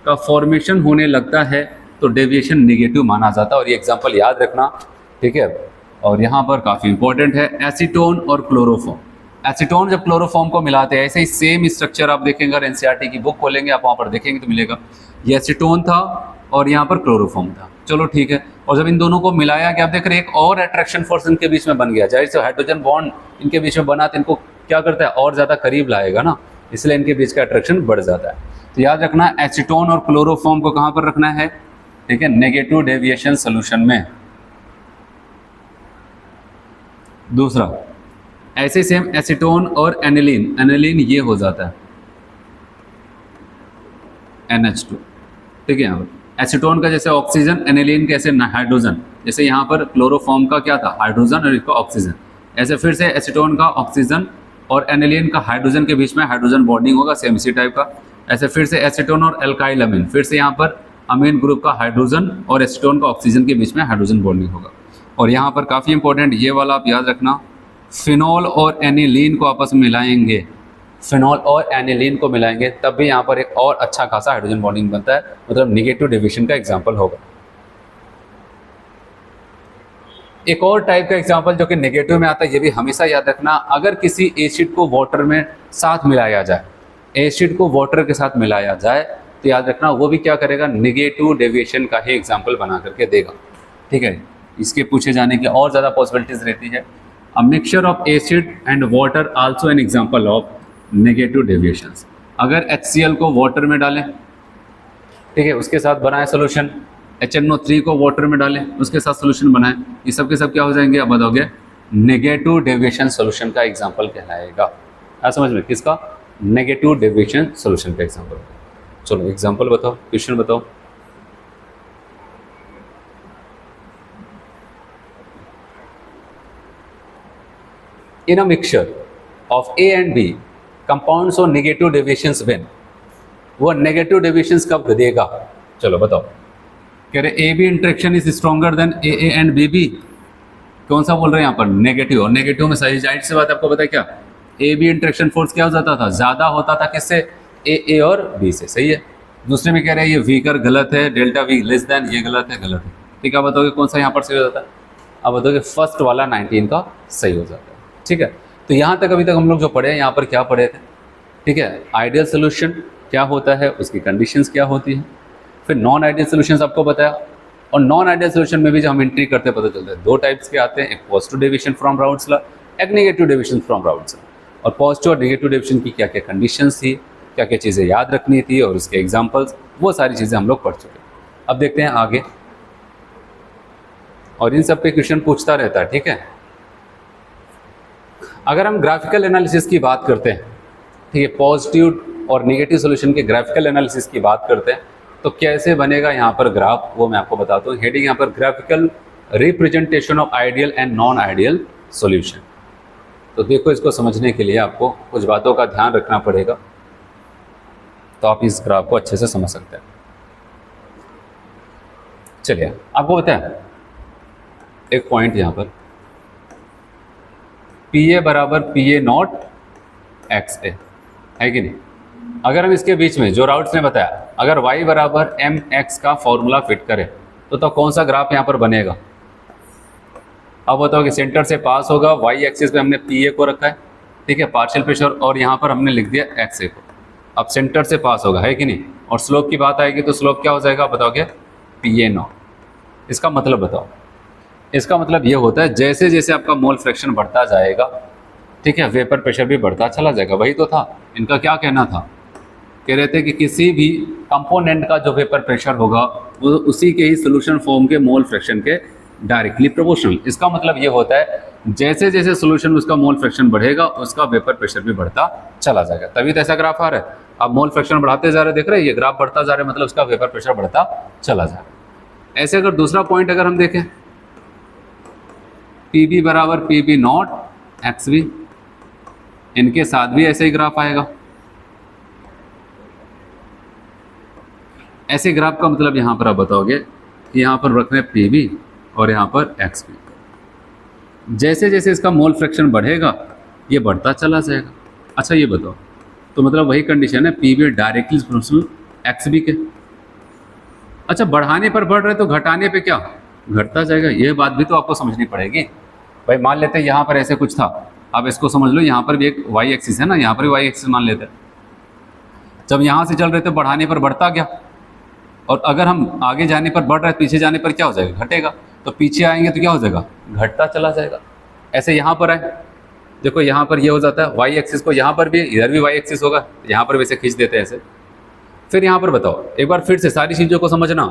का फॉर्मेशन होने लगता है तो डेविएशन नेगेटिव माना जाता है, और ये एग्जाम्पल याद रखना, ठीक है। और यहाँ पर काफ़ी इंपॉर्टेंट है एसीटोन और क्लोरोफॉर्म। एसीटोन जब क्लोरोफॉर्म को मिलाते हैं, ऐसे ही सेम स्ट्रक्चर आप देखेंगे, अगर एनसीईआरटी की बुक खोलेंगे आप वहाँ पर देखेंगे तो मिलेगा, ये एसीटोन था और यहाँ पर क्लोरोफॉर्म था, चलो ठीक है। और जब इन दोनों को मिलाया गया, आप देख रहे हैं एक और अट्रैक्शन फोर्स इनके बीच में बन गया, जाहिर से हाइड्रोजन बॉन्ड इनके बीच में बना तो इनको क्या करता है, और ज़्यादा करीब लाएगा ना, इसलिए इनके बीच का अट्रैक्शन बढ़ जाता है। तो याद रखना एसीटोन और क्लोरोफॉर्म को कहाँ पर रखना है, ठीक है, नेगेटिव डेविएशन सोल्यूशन में। दूसरा ऐसे सेम एसीटोन और एनिलीन, एनिलीन ये हो जाता है NH2, ठीक है। यहाँ पर एसीटोन का जैसे ऑक्सीजन, एनिलीन कैसे हाइड्रोजन, जैसे यहाँ पर क्लोरोफॉर्म का क्या था, हाइड्रोजन और इसका ऑक्सीजन, ऐसे फिर से एसीटोन का ऑक्सीजन और एनिलीन का हाइड्रोजन के बीच में हाइड्रोजन बॉन्डिंग होगा, सेम इसी टाइप का। ऐसे फिर से एसीटोन और एल्काइल अमीन, फिर से यहाँ पर अमीन ग्रुप का हाइड्रोजन और एसीटोन का ऑक्सीजन के बीच में हाइड्रोजन बॉन्डिंग होगा। और यहाँ पर काफ़ी इंपॉर्टेंट ये वाला आप याद रखना, फिनॉल और एनिलीन को आपस में मिलाएंगे, फिनॉल और एनिलीन को मिलाएंगे तब भी यहाँ पर एक और अच्छा खासा हाइड्रोजन बॉन्डिंग बनता है, मतलब नेगेटिव डेविएशन का एग्जाम्पल होगा। एक और टाइप का एग्जाम्पल जो कि नेगेटिव में आता है, ये भी हमेशा याद रखना, अगर किसी एसिड को वाटर में साथ मिलाया जाए, एसिड को वाटर के साथ मिलाया जाए तो याद रखना वो भी क्या करेगा, नेगेटिव डेविएशन का ही एग्जाम्पल बना करके देगा, ठीक है। इसके पूछे जाने की और ज़्यादा पॉसिबिलिटीज़ रहती है। A mixture of acid and water also an example of negative deviations. अगर HCl को वाटर में डालें, ठीक है, उसके साथ बनाए सोल्यूशन, HNO3 को वाटर में डालें, उसके साथ सोल्यूशन बनाएं, ये सब के सब क्या हो जाएंगे, अब बताओगे नेगेटिव डेविएशन सोल्यूशन का एग्जाम्पल कहलाएगा। क्या समझ में, किसका, नेगेटिव डेविएशन सोल्यूशन का एग्जाम्पल। चलो एग्जाम्पल बताओ, क्वेश्चन बताओ। In a mixture of A and B, compounds or negative deviations when, वो नेगेटिव डेविएशंस कब देगा, चलो बताओ। कह रहे AB interaction is stronger then AA and BB, कौन सा बोल रहे हैं यहाँ पर, नेगेटिव। और नेगेटिव में सही जाहिर सी बात आपको पता है क्या, AB इंटरेक्शन फोर्स क्या हो जाता था, ज़्यादा होता था किससे, AA और B से, सही है। दूसरे में कह रहे हैं ये वीकर गलत है, डेल्टा V लेस देन, ये गलत है, गलत है, ठीक है। बताओगे कौन सा यहाँ पर सही हो जाता है, अब बताओगे फर्स्ट वाला 19 का सही हो जाता है, ठीक है। तो यहाँ तक अभी तक हम लोग जो पढ़े हैं, यहाँ पर क्या पढ़े थे, ठीक है, आइडियल सोल्यूशन क्या होता है, उसकी कंडीशंस क्या होती हैं, फिर नॉन आइडियल सोल्यूशंस आपको बताया। और नॉन आइडियल सोल्यूशन में भी जब हम एंट्री करते हैं पता चलता है दो टाइप्स के आते हैं, एक positive deviation from Raoult's law, एक negative deviation from Raoult's law. और पॉजिटिव और नेगेटिव डेविएशन की क्या क्या कंडीशंस थी, क्या क्या चीज़ें याद रखनी थी और उसके एग्जाम्पल्स, वो सारी चीज़ें हम लोग पढ़ चुके। अब देखते हैं आगे, और इन सब पे क्वेश्चन पूछता रहता है, ठीक है। अगर हम ग्राफिकल एनालिसिस की बात करते हैं, ठीक है, पॉजिटिव और नेगेटिव सॉल्यूशन के ग्राफिकल एनालिसिस की बात करते हैं, तो कैसे बनेगा यहाँ पर ग्राफ, वो मैं आपको बताता हूँ। हेडिंग यहाँ पर graphical representation of ideal and non ideal solution. तो देखो, इसको समझने के लिए आपको कुछ बातों का ध्यान रखना पड़ेगा, तो आप इस ग्राफ को अच्छे से समझ सकते हैं। चलिए आपको बताएं एक पॉइंट यहाँ पर, PA बराबर PA नॉट XA है कि नहीं। अगर हम इसके बीच में जो राउट्स ने बताया, अगर y बराबर MX का फॉर्मूला फिट करें तो कौन सा ग्राफ यहाँ पर बनेगा। अब बताओ कि सेंटर से पास होगा, y एक्सिस पे हमने PA को रखा है, ठीक है, पार्शियल प्रेशर, और यहाँ पर हमने लिख दिया XA को। अब सेंटर से पास होगा, है कि नहीं, और स्लोप की बात आएगी तो स्लोप क्या हो जाएगा, बताओगे PA नॉट। इसका मतलब बताओ, इसका मतलब ये होता है जैसे जैसे आपका मोल फ्रैक्शन बढ़ता जाएगा, ठीक है, वेपर प्रेशर भी बढ़ता चला जाएगा। वही तो था इनका, क्या कहना था, कह रहे थे कि किसी भी कंपोनेंट का जो वेपर प्रेशर होगा वो उसी के ही सोल्यूशन फॉर्म के मोल फ्रैक्शन के डायरेक्टली प्रोपोर्शनल। इसका मतलब ये होता है जैसे जैसे सोल्यूशन उसका मोल फ्रैक्शन बढ़ेगा उसका वेपर प्रेशर भी बढ़ता चला जाएगा। तभी तो ऐसा ग्राफ आ रहा है, आप मोल फ्रैक्शन बढ़ाते जा रहे, देख रहे हैं, ये ग्राफ बढ़ता जा रहा है, मतलब उसका वेपर प्रेशर बढ़ता चला जा रहा है। ऐसे अगर दूसरा पॉइंट अगर हम देखें, PB बराबर PB नॉट XB, इनके साथ भी ऐसे ही ग्राफ आएगा। ऐसे ग्राफ का मतलब यहाँ पर आप बताओगे कि यहाँ पर रख रहे हैं PB और यहाँ पर XB, जैसे जैसे इसका मोल फ्रैक्शन बढ़ेगा ये बढ़ता चला जाएगा। अच्छा ये बताओ, तो मतलब वही कंडीशन है, PB डायरेक्टली प्रोपोर्शनल XB के। अच्छा, बढ़ाने पर बढ़ रहे तो घटाने पे क्या घटता जाएगा, ये बात भी तो आपको समझनी पड़ेगी। भाई मान लेते हैं यहाँ पर ऐसे कुछ था, अब इसको समझ लो, यहाँ पर भी एक y एक्सिस है ना, यहाँ पर भी y एक्सिस मान लेते हैं। जब यहाँ से चल रहे थे बढ़ाने पर बढ़ता गया, और अगर हम आगे जाने पर बढ़ रहे, पीछे जाने पर क्या हो जाएगा, घटेगा। तो पीछे आएंगे तो क्या हो जाएगा, घटता चला जाएगा। ऐसे यहाँ पर आए, देखो यहाँ पर ये हो जाता है, y एक्सिस को यहाँ पर भी, इधर भी y एक्सिस होगा, यहाँ पर वैसे खींच देते हैं ऐसे। फिर यहाँ पर बताओ एक बार फिर से सारी चीज़ों को समझना,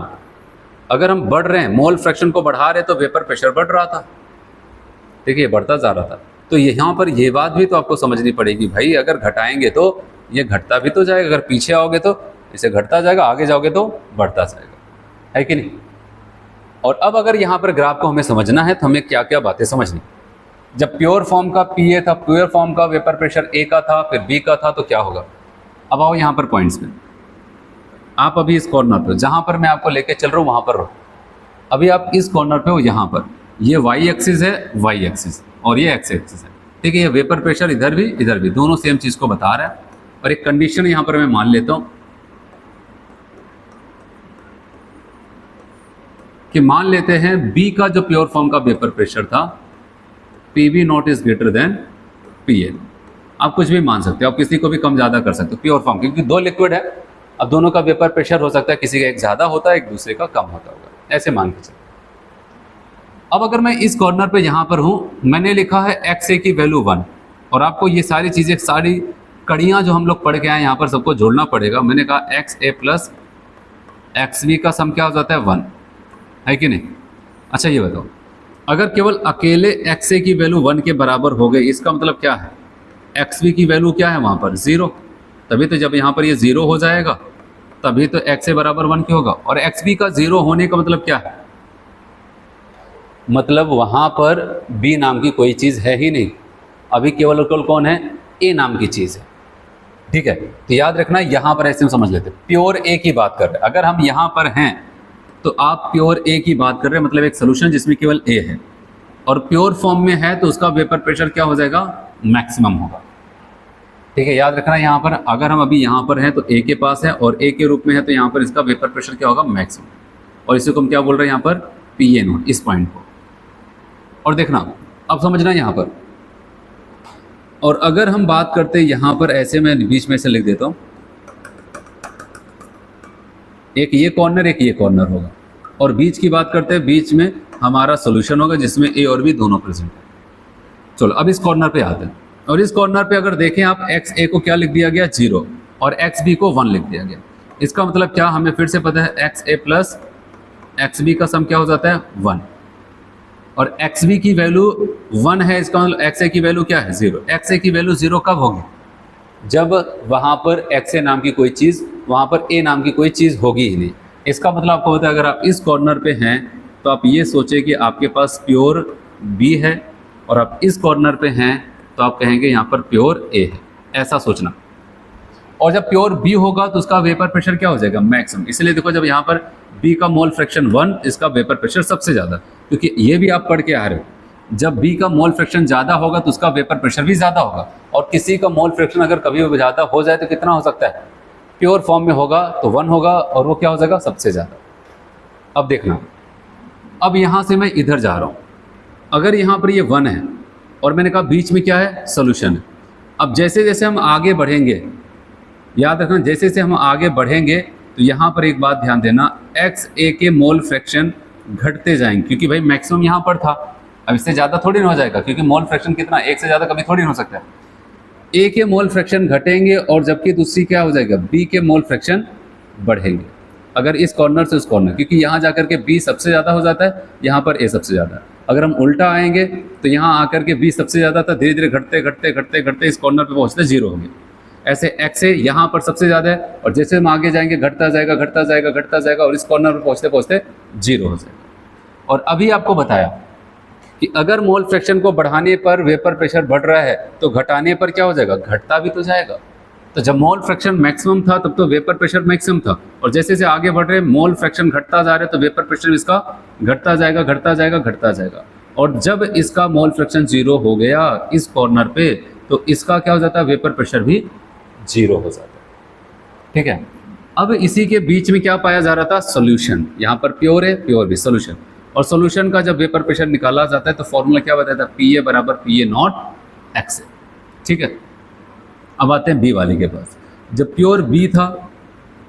अगर हम बढ़ रहे हैं, मोल फ्रैक्शन को बढ़ा रहे तो वेपर प्रेशर बढ़ रहा था, ठीक है, ये बढ़ता जा रहा था। तो यहाँ पर ये बात भी तो आपको समझनी पड़ेगी, भाई अगर घटाएंगे तो ये घटता भी तो जाएगा, अगर पीछे आओगे तो इसे घटता जाएगा, आगे जाओगे तो बढ़ता जाएगा, है कि नहीं। और अब अगर यहाँ पर ग्राफ को हमें समझना है तो हमें क्या क्या बातें समझनी। जब प्योर फॉर्म का PA था, प्योर फॉर्म का वेपर प्रेशर A का था, फिर B का था, तो क्या होगा। अब आओ यहाँ पर पॉइंट्स में, आप अभी इस कॉर्नर पर, जहाँ पर मैं आपको लेके चल रहा हूँ वहाँ पर रहो। अभी आप इस कॉर्नर पे हो, यहाँ पर ये y एक्सिस है, y एक्सिस, और ये x एक्सिस है, ठीक है। ये वेपर प्रेशर इधर भी दोनों सेम चीज़ को बता रहा है। और एक कंडीशन यहाँ पर मैं मान लेता हूँ कि मान लेते हैं B का जो प्योर फॉर्म का वेपर प्रेशर था, PB not is greater then PA। आप कुछ भी मान सकते हो, आप किसी को भी कम ज़्यादा कर सकते हो प्योर फॉर्म, क्योंकि दो लिक्विड है, अब दोनों का वेपर प्रेशर हो सकता है किसी का एक ज़्यादा होता है, एक दूसरे का कम होता होगा, ऐसे मान के चलो। अब अगर मैं इस कॉर्नर पे यहाँ पर हूँ, मैंने लिखा है XA की वैल्यू 1, और आपको ये सारी चीज़ें, सारी कड़ियाँ जो हम लोग पढ़ के आए यहाँ पर सबको जोड़ना पड़ेगा। मैंने कहा XA प्लस XB का सम क्या हो जाता है 1, है कि नहीं। अच्छा ये बताओ, अगर केवल अकेले XA की वैल्यू 1 के बराबर हो गई, इसका मतलब क्या है, XB की वैल्यू क्या है वहाँ पर 0, तभी तो जब यहाँ पर ये 0 हो जाएगा तभी तो XA बराबर 1 की होगा। और XB का 0 होने का मतलब क्या है, मतलब वहाँ पर B नाम की कोई चीज़ है ही नहीं, अभी केवल कौन है, A नाम की चीज़ है, ठीक है। तो याद रखना, यहाँ पर ऐसे हम समझ लेते हैं, प्योर A की बात कर रहे हैं। अगर हम यहाँ पर हैं तो आप प्योर A की बात कर रहे हैं, मतलब एक सोल्यूशन जिसमें केवल A है, और प्योर फॉर्म में है तो उसका वेपर प्रेशर क्या हो जाएगा, मैक्सिमम होगा, ठीक है। याद रखना, यहाँ पर अगर हम अभी यहाँ पर हैं तो A के पास है और A के रूप में है, तो यहाँ पर इसका वेपर प्रेशर क्या होगा, मैक्सिमम, और इसी को हम क्या बोल रहे हैं यहाँ पर, PA नॉट, इस पॉइंट को। और देखना, अब समझना यहाँ पर, और अगर हम बात करते हैं यहाँ पर, ऐसे मैं बीच में से लिख देता हूँ, एक ये कॉर्नर एक ये कॉर्नर होगा, और बीच की बात करते हैं, बीच में हमारा सॉल्यूशन होगा जिसमें A और B दोनों प्रेजेंट है। चलो अब इस कॉर्नर पे आते हैं, और इस कॉर्नर पे अगर देखें आप, XA को क्या लिख दिया गया 0, और एक्स बी को 1 लिख दिया गया। इसका मतलब क्या, हमें फिर से पता है एक्स ए प्लस एक्स बी का सम क्या हो जाता है 1, और एक्स बी की वैल्यू 1 है, इसका मतलब एक्स ए की वैल्यू क्या है 0। एक्स ए की वैल्यू 0 कब होगी, जब वहाँ पर एक्स ए नाम की कोई चीज़, वहाँ पर ए नाम की कोई चीज़ होगी ही नहीं। इसका मतलब आपको पता है अगर आप इस कॉर्नर पे हैं तो आप ये सोचें कि आपके पास प्योर बी है, और आप इस कॉर्नर पे हैं तो आप कहेंगे यहाँ पर प्योर ए है, ऐसा सोचना। और जब प्योर बी होगा तो उसका वेपर प्रेशर क्या हो जाएगा मैक्सिमम। इसलिए देखो जब यहाँ पर बी का मोल फ्रैक्शन 1, इसका वेपर प्रेशर सबसे ज़्यादा, क्योंकि ये भी आप पढ़ के आ रहे हो, जब बी का मोल फ्रैक्शन ज़्यादा होगा तो उसका वेपर प्रेशर भी ज़्यादा होगा। और किसी का मोल फ्रैक्शन अगर कभी भी ज़्यादा हो जाए तो कितना हो सकता है, प्योर फॉर्म में होगा तो 1 होगा, और वो क्या हो जाएगा सबसे ज़्यादा। अब देखना, अब यहाँ से मैं इधर जा रहा हूँ, अगर यहाँ पर ये 1 है और मैंने कहा बीच में क्या है सोल्यूशन है। अब जैसे जैसे हम आगे बढ़ेंगे, याद रखना जैसे जैसे हम आगे बढ़ेंगे तो यहाँ पर एक बात ध्यान देना, एक्स ए के मोल फ्रैक्शन घटते जाएंगे, क्योंकि भाई मैक्सिमम यहाँ पर था, अब इससे ज़्यादा थोड़ी ना हो जाएगा, क्योंकि मोल फ्रैक्शन कितना, एक से ज़्यादा कभी थोड़ी ना हो सकता है। ए के मोल फ्रैक्शन घटेंगे और जबकि दूसरी क्या हो जाएगा, बी के मोल फ्रैक्शन बढ़ेंगे। अगर इस कॉर्नर से उस कॉर्नर, क्योंकि यहाँ जाकर के बी सबसे ज़्यादा हो जाता है, यहाँ पर ए सबसे ज़्यादा। अगर हम उल्टा आएंगे तो यहाँ आकर के बी सबसे ज़्यादा था, धीरे धीरे घटते घटते घटते घटते इस कॉर्नर पे पहुँचते 0 हो गए। ऐसे एक्स ए यहाँ पर सबसे ज़्यादा है, और जैसे हम आगे जाएंगे घटता जाएगा घटता जाएगा घटता जाएगा, और इस कॉर्नर पर पहुँचते पहुँचते 0 हो जाएगा। और अभी आपको बताया कि अगर मोल फ्रैक्शन को बढ़ाने पर वेपर प्रेशर बढ़ रहा है तो घटाने पर क्या हो जाएगा, घटता भी तो जाएगा। तो जब मोल फ्रैक्शन मैक्सिमम था तब तो वेपर प्रेशर मैक्सिमम था, और जैसे जैसे आगे बढ़ रहे मोल फ्रैक्शन घटता जा रहे तो वेपर प्रेशर इसका घटता जाएगा घटता जाएगा घटता जाएगा। और जब इसका मोल फ्रैक्शन 0 हो गया इस कॉर्नर पे, तो इसका क्या हो जाता है, वेपर प्रेशर भी 0 हो जाता है। ठीक है, अब इसी के बीच में क्या पाया जा रहा था, सोल्यूशन। यहाँ पर प्योर है, प्योर भी सोल्यूशन, और सोल्यूशन का जब वेपर प्रेशर निकाला जाता है तो फॉर्मूला क्या बताया था, पी ए बराबर पी ए नॉट एक्स ए। ठीक है, अब आते हैं बी वाली के पास। जब प्योर बी था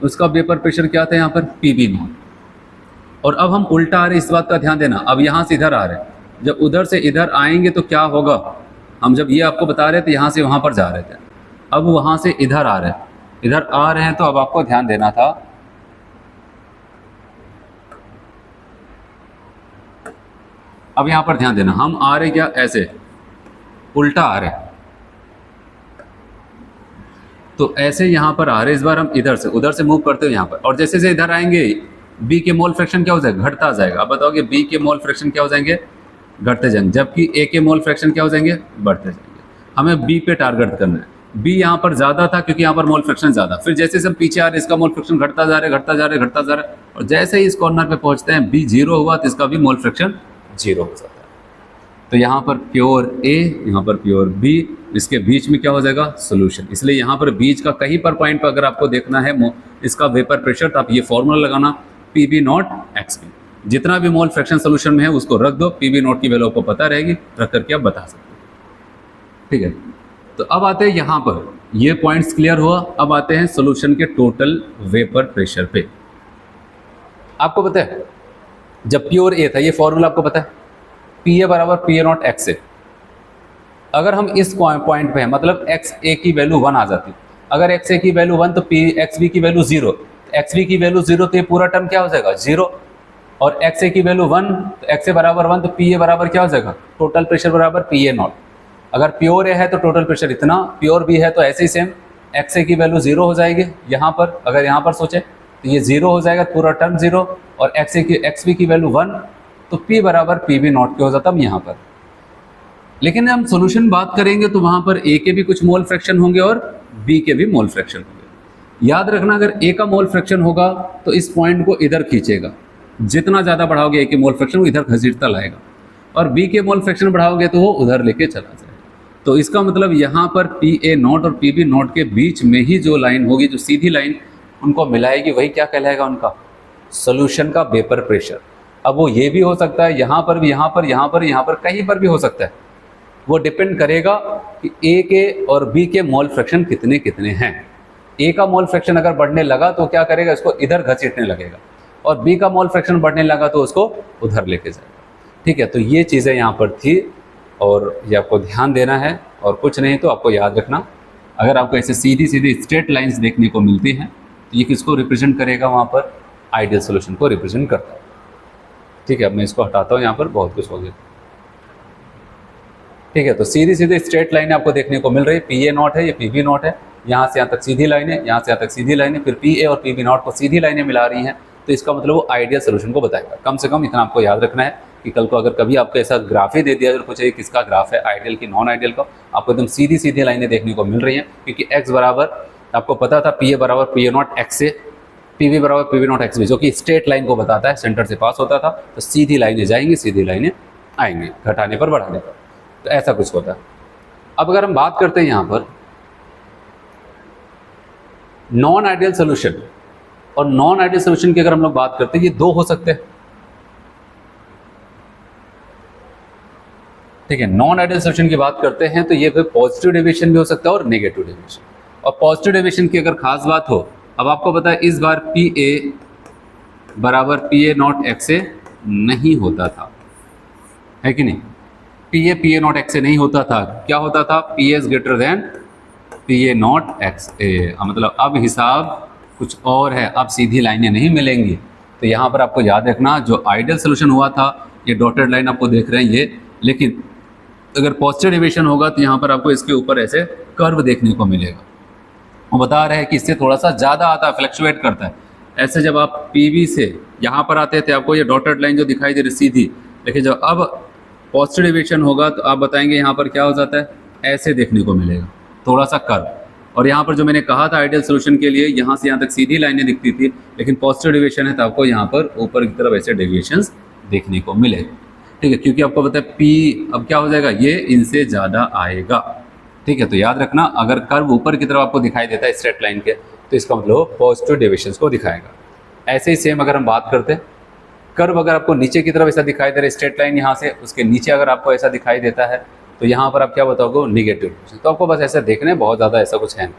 उसका वेपर प्रेशर क्या था, यहाँ पर पी बी नॉट। और अब हम उल्टा आ रहे हैं, इस बात का ध्यान देना, अब यहाँ से इधर आ रहे हैं, जब उधर से इधर आएंगे तो क्या होगा, हम जब ये आपको बता रहे थे यहाँ से वहाँ पर जा रहे थे, अब वहाँ से इधर आ रहे हैं, इधर आ रहे हैं, तो अब आपको ध्यान देना था, अब यहाँ पर ध्यान देना, हम आ रहे क्या, ऐसे उल्टा आ रहे हैं, तो ऐसे यहाँ पर आ रहे, इस बार हम इधर से उधर से मूव करते हुए यहाँ पर, और जैसे जैसे इधर आएंगे बी के मोल फ्रैक्शन क्या हो जाएगा, घटता जाएगा। अब बताओगे बी के मोल फ्रैक्शन क्या हो जाएंगे, घटते जाएंगे, जबकि ए के मोल फ्रैक्शन क्या हो जाएंगे, बढ़ते जाएंगे। हमें बी पे टारगेट करना है। बी यहाँ पर ज़्यादा था क्योंकि यहाँ पर मोल फ्रैक्शन ज़्यादा, फिर जैसे जैसे हम पीछे आ रहे इसका मोल फ्रैक्शन घटता जा रहा है घटता जा रहा है घटता जा रहा है, और जैसे ही इस कॉर्नर पे पहुँचते हैं बी 0 हुआ तो इसका भी मोल फ्रैक्शन 0 हो जाता है। तो यहाँ पर प्योर ए, यहाँ पर प्योर बी, इसके बीच में क्या हो जाएगा, सोल्यूशन। इसलिए यहाँ पर बीच का कहीं पर पॉइंट पर अगर आपको देखना है इसका वेपर प्रेशर, तो आप ये फॉर्मूला लगाना P B not X B. जितना भी मोल फ्रैक्शन सोल्यूशन में है उसको रख दो, पी बी नॉट की वैल्यू आपको पता रहेगी, रख करके आप बता सकते हो। ठीक है, तो अब आते हैं यहाँ पर, ये पॉइंट्स क्लियर हुआ। अब आते हैं सोल्यूशन के टोटल वेपर प्रेशर पे। आपको पता है जब प्योर ए था, ये फॉर्मूला आपको पता है, पी ए बराबर पी ए नॉट एक्स ए। अगर हम इस पॉइंट पे हैं, मतलब एक्स ए की वैल्यू 1 आ जाती, अगर एक्स ए की वैल्यू 1 तो पी एक्स बी की वैल्यू 0, एक्स बी की वैल्यू 0 तो ये पूरा टर्म क्या हो जाएगा 0, और एक्स ए की वैल्यू 1 तो एक्स ए बराबर 1 तो पी ए बराबर क्या हो जाएगा, टोटल प्रेशर बराबर पी ए नॉट। अगर प्योर ए है तो टोटल प्रेशर इतना, प्योर बी है तो ऐसे ही सेम, एक्स ए की वैल्यू 0 हो जाएगी यहाँ पर, अगर यहाँ पर सोचे तो ये 0 हो जाएगा पूरा टर्म 0, और एक्स बी की वैल्यू 1 तो P बराबर पी बी नॉट के हो जाता हम यहाँ पर। लेकिन हम सॉल्यूशन बात करेंगे तो वहाँ पर A के भी कुछ मोल फ्रैक्शन होंगे और B के भी मोल फ्रैक्शन होंगे। याद रखना, अगर A का मोल फ्रैक्शन होगा तो इस पॉइंट को इधर खींचेगा, जितना ज़्यादा बढ़ाओगे A के मोल फ्रैक्शन वो इधर घसीटता लाएगा, और B के मोल फ्रैक्शन बढ़ाओगे तो वो उधर लेके चला जाएगा। तो इसका मतलब यहाँ पर पी ए नॉट और पी बी नॉट के बीच में ही जो लाइन होगी, जो सीधी लाइन उनको मिलाएगी, वही क्या कहलाएगा, उनका सोल्यूशन का वेपर प्रेशर। अब वो ये भी हो सकता है यहाँ पर भी, यहाँ पर, यहाँ पर, यहाँ पर, कहीं पर भी हो सकता है। वो डिपेंड करेगा कि ए के और बी के मोल फ्रैक्शन कितने कितने हैं। ए का मोल फ्रैक्शन अगर बढ़ने लगा तो क्या करेगा, इसको इधर घसीटने लगेगा, और बी का मोल फ्रैक्शन बढ़ने लगा तो उसको उधर लेके जाएगा। ठीक है, तो ये चीज़ें यहाँ पर थी और ये आपको ध्यान देना है, और कुछ नहीं तो आपको याद रखना। अगर आपको ऐसे सीधी सीधी स्ट्रेट लाइंस देखने को मिलती हैं तो ये किसको रिप्रेजेंट करेगा, वहाँ पर आइडियल सोल्यूशन को रिप्रेजेंट करता है। ठीक है, अब मैं इसको हटाता हूँ, यहाँ पर बहुत कुछ हो गया। ठीक है, तो सीधी सीधी स्ट्रेट लाइन आपको देखने को मिल रही है, पी ए नॉट है, ये पी बी नॉट है, यहाँ से यहाँ तक सीधी लाइन है, यहाँ से यहाँ तक सीधी लाइन है, फिर पी ए और पी बी नॉट को सीधी लाइनें मिला रही हैं, तो इसका मतलब वो आइडियल सोल्यूशन को बताएगा। कम से कम इतना आपको याद रखना है कि कल को अगर कभी आपको ऐसा ग्राफ ही दे दिया और पूछे किसका ग्राफ है, आइडियल की नॉन आइडियल का, आपको एकदम सीधी सीधी लाइनें देखने को मिल रही हैं, क्योंकि एक्स बराबर आपको पता था पी ए बराबर पी ए नॉट एक्स से, पी बी बराबर P B not X B, जो कि स्ट्रेट लाइन को बताता है, सेंटर से पास होता था, तो सीधी लाइनें जाएंगी, सीधी लाइनें आएंगी, घटाने पर बढ़ाने पर, तो ऐसा कुछ होता है। अब अगर हम बात करते हैं यहाँ पर नॉन आइडियल सोल्यूशन, और नॉन आइडियल सोल्यूशन की अगर हम लोग बात करते हैं, ये दो हो सकते हैं। ठीक है, नॉन आइडियल सोल्यूशन की बात करते हैं तो ये पॉजिटिव डेविएशन भी हो सकता है और नेगेटिव डेविएशन। और पॉजिटिव डेविएशन की अगर खास बात हो, अब आपको पता है इस बार पी ए बराबर पी ए नॉट एक्स से नहीं होता था, है कि नहीं, पी ए नॉट एक्स से नहीं होता था, क्या होता था, P S greater than P A not X A, मतलब अब हिसाब कुछ और है, अब सीधी लाइनें नहीं मिलेंगी। तो यहाँ पर आपको याद रखना जो आइडियल सोल्यूशन हुआ था, ये डॉटेड लाइन आपको देख रहे हैं ये, लेकिन अगर पॉजिटिव डेविएशन होगा तो यहाँ पर आपको इसके ऊपर ऐसे कर्व देखने को मिलेगा। वो बता रहे हैं कि इससे थोड़ा सा ज़्यादा आता है, फ्लक्चुएट करता है। ऐसे जब आप पी बी से यहाँ पर आते थे, आपको ये डॉटेड लाइन जो दिखाई दे रही सीधी, लेकिन जब अब पॉजिटिव डेविएशन होगा तो आप बताएंगे यहाँ पर क्या हो जाता है, ऐसे देखने को मिलेगा थोड़ा सा कर्व। और यहाँ पर जो मैंने कहा था आइडियल सोल्यूशन के लिए, यहाँ से यहाँ तक सीधी लाइनें दिखती थी, लेकिन पॉजिटिव डेविएशन है तो आपको यहाँ पर ऊपर की तरफ ऐसे डेविएशंस देखने को मिले। ठीक है, क्योंकि आपको पता है पी अब क्या हो जाएगा, ये इनसे ज़्यादा आएगा। ठीक है, तो याद रखना अगर कर्व ऊपर की तरफ आपको दिखाई देता है स्ट्रेट लाइन के, तो इसका मतलब पॉजिटिव डेविएशंस को दिखाएगा। ऐसे ही सेम अगर हम बात करते हैं, कर्व अगर आपको नीचे की तरफ ऐसा दिखाई दे रहा है, स्ट्रेट लाइन यहाँ से उसके नीचे अगर आपको ऐसा दिखाई देता है, तो यहाँ पर आप क्या बताओगे, नेगेटिव डेविएशन। तो आपको बस ऐसा देखना है, बहुत ज़्यादा ऐसा कुछ है नहीं।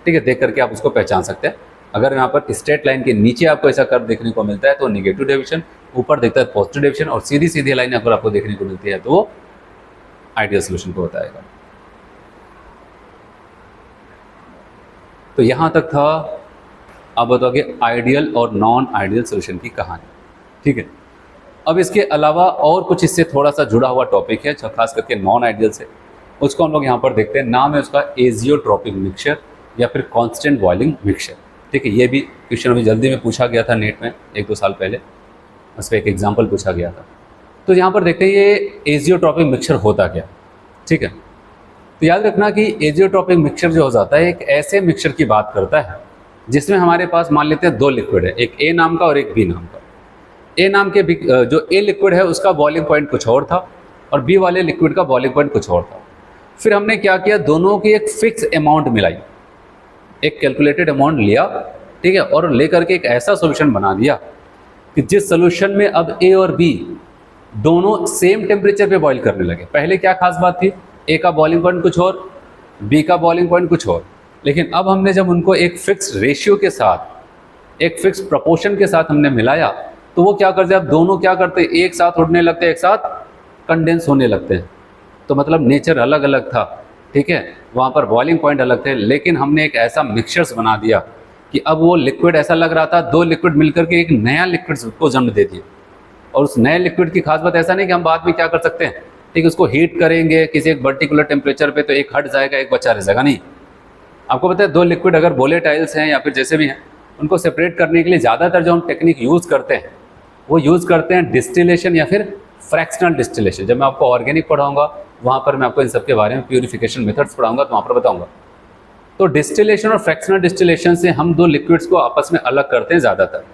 ठीक है, देख करके आप उसको पहचान सकते हैं। अगर यहाँ पर स्ट्रेट लाइन के नीचे आपको ऐसा कर्व देखने को मिलता है तो नेगेटिव डेविएशन, ऊपर दिखता है पॉजिटिव डेविएशन, और सीधी सीधी लाइन अगर आपको देखने को मिलती है तो वो आइडियल सोल्यूशन को बताएगा। तो यहाँ तक था, आप बताओगे आइडियल और नॉन आइडियल सोल्यूशन की कहानी। ठीक है, अब इसके अलावा और कुछ इससे थोड़ा सा जुड़ा हुआ टॉपिक है जो खास करके नॉन आइडियल से, उसको हम लोग यहाँ पर देखते हैं। नाम है उसका एजियोट्रॉपिक मिक्सचर या फिर कांस्टेंट बॉइलिंग मिक्सचर। ठीक है, ये भी क्वेश्चन अभी जल्दी में पूछा गया था नेट में 1-2 साल पहले, उस पर एक एग्जाम्पल पूछा गया था। तो यहाँ पर देखते हैं ये एजियोट्रॉपिक मिक्सचर होता क्या। ठीक है, तो याद रखना कि एजियोट्रॉपिक मिक्सचर जो हो जाता है एक ऐसे मिक्सचर की बात करता है जिसमें हमारे पास मान लेते हैं 2 लिक्विड है, एक ए नाम का और एक बी नाम का। ए नाम के जो ए लिक्विड है उसका बॉइलिंग पॉइंट कुछ और था और बी वाले लिक्विड का बॉइलिंग पॉइंट कुछ और था। फिर हमने क्या किया, दोनों की एक फिक्स अमाउंट मिलाई, एक कैलकुलेटेड अमाउंट लिया। ठीक है, और लेकर के एक ऐसा सोल्यूशन बना दिया कि जिस सोल्यूशन में अब ए और बी दोनों सेम टेम्परेचर पे बॉईल करने लगे। पहले क्या खास बात थी, ए का बॉइलिंग पॉइंट कुछ और, बी का बॉइलिंग पॉइंट कुछ और, लेकिन अब हमने जब उनको एक फिक्स रेशियो के साथ, एक फिक्स प्रोपोर्शन के साथ हमने मिलाया, तो वो क्या करते हैं, अब दोनों क्या करते हैं, एक साथ उड़ने लगते हैं, एक साथ कंडेंस होने लगते हैं। तो मतलब नेचर अलग अलग था। ठीक है, वहाँ पर बॉइलिंग पॉइंट अलग थे, लेकिन हमने एक ऐसा मिक्सचर्स बना दिया कि अब वो लिक्विड ऐसा लग रहा था 2 लिक्विड मिलकर के एक नया लिक्विड को जन्म दे दिया। और उस नए लिक्विड की खास बात ऐसा नहीं कि हम बाद में क्या कर सकते हैं, ठीक है, उसको हीट करेंगे किसी एक पर्टिकुलर टेम्परेचर पे तो एक हट जाएगा, एक बचा रह जाएगा, नहीं। आपको पता है 2 लिक्विड अगर वोलेटाइल्स हैं या फिर जैसे भी हैं, उनको सेपरेट करने के लिए ज़्यादातर जो हम टेक्निक यूज़ करते हैं वो यूज़ करते हैं डिस्टिलेशन या फिर फ्रैक्शनल डिस्टिलेशन। जब मैं आपको ऑर्गेनिक पढ़ाऊंगा वहाँ पर मैं आपको इन सब के बारे में प्यूरिफिकेशन मेथड्स पढ़ाऊंगा तो वहाँ पर बताऊंगा। तो डिस्टिलेशन और फ्रैक्शनल डिस्टिलेशन से हम 2 लिक्विड्स को आपस में अलग करते हैं ज़्यादातर।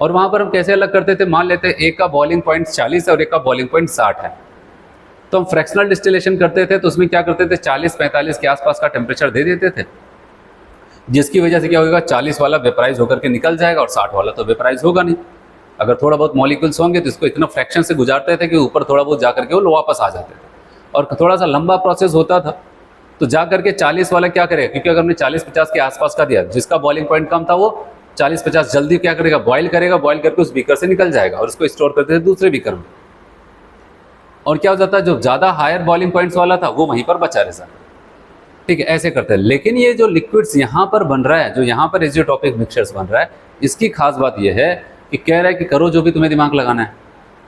और वहाँ पर हम कैसे अलग करते थे, मान लेते हैं एक का बॉइलिंग पॉइंट 40 है और एक का बॉइलिंग पॉइंट 60 है, तो हम फ्रैक्शनल डिस्टिलेशन करते थे तो उसमें क्या करते थे 40-45 के आसपास का टेम्परेचर दे देते थे, जिसकी वजह से क्या होगा 40 वाला वेपराइज होकर के निकल जाएगा और 60 वाला तो वेपराइज होगा नहीं। अगर थोड़ा बहुत मॉलिक्यूल्स होंगे तो इसको इतना फ्रैक्शन से गुजारते थे कि ऊपर थोड़ा बहुत जा करके वो वापस आ जाते थे। और थोड़ा सा लंबा प्रोसेस होता था तो जा करके 40 वाला क्या करेगा, क्योंकि अगर हमने 40-50 के आसपास का दिया, जिसका बॉइलिंग पॉइंट कम था वो 40-50 जल्दी क्या करेगा, बॉइल करेगा, बॉइल करके उस बीकर से निकल जाएगा और उसको स्टोर करते थे दूसरे बीकर में। और क्या हो जाता है, जो ज़्यादा हायर बॉइलिंग पॉइंट्स वाला था वो वहीं पर बचा रह जाता। ठीक है, ऐसे करते हैं। लेकिन ये जो लिक्विड्स यहाँ पर बन रहा है, जो यहाँ पर एजियोट्रॉपिक मिक्सचर्स बन रहा है, इसकी खास बात यह है कि कह रहा है कि करो जो भी तुम्हें दिमाग लगाना है।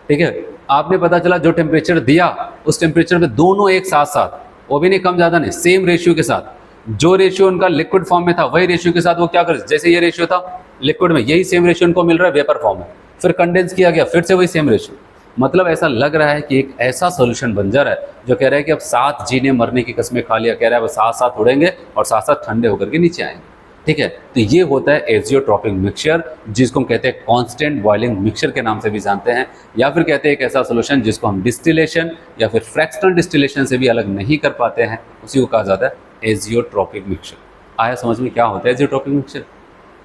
ठीक है, आपने पता चला जो टेम्परेचर दिया उस टेम्परेचर पे दोनों एक साथ साथ, वो भी नहीं कम ज़्यादा नहीं, सेम रेशियो के साथ, जो रेशियो उनका लिक्विड फॉर्म में था वही रेशियो के साथ वो क्या कर, जैसे ये रेशियो था लिक्विड में, यही सेम रेशियो उनको मिल रहा है वेपर फॉर्म में, फिर कंडेंस किया गया फिर से वही सेम रेशियो। मतलब ऐसा लग रहा है कि एक ऐसा सोल्यूशन बन जा रहा है जो कह रहा है कि अब साथ जीने मरने की कस्में खा लिया, कह रहा है अब साथ साथ उड़ेंगे और साथ साथ ठंडे होकर के नीचे आएंगे। ठीक है, तो ये होता है एजियोट्रॉपिक मिक्सचर, जिसको हम कहते हैं कांस्टेंट बॉइलिंग मिक्सचर के नाम से भी जानते हैं, या फिर कहते हैं एक ऐसा सोल्यूशन जिसको हम डिस्टिलेशन या फिर फ्रैक्शनल डिस्टिलेशन से भी अलग नहीं कर पाते हैं, उसी को कहा जाता है एजियोट्रॉपिक मिक्सचर। आया समझ में क्या होता है एजियोट्रॉपिक मिक्सचर?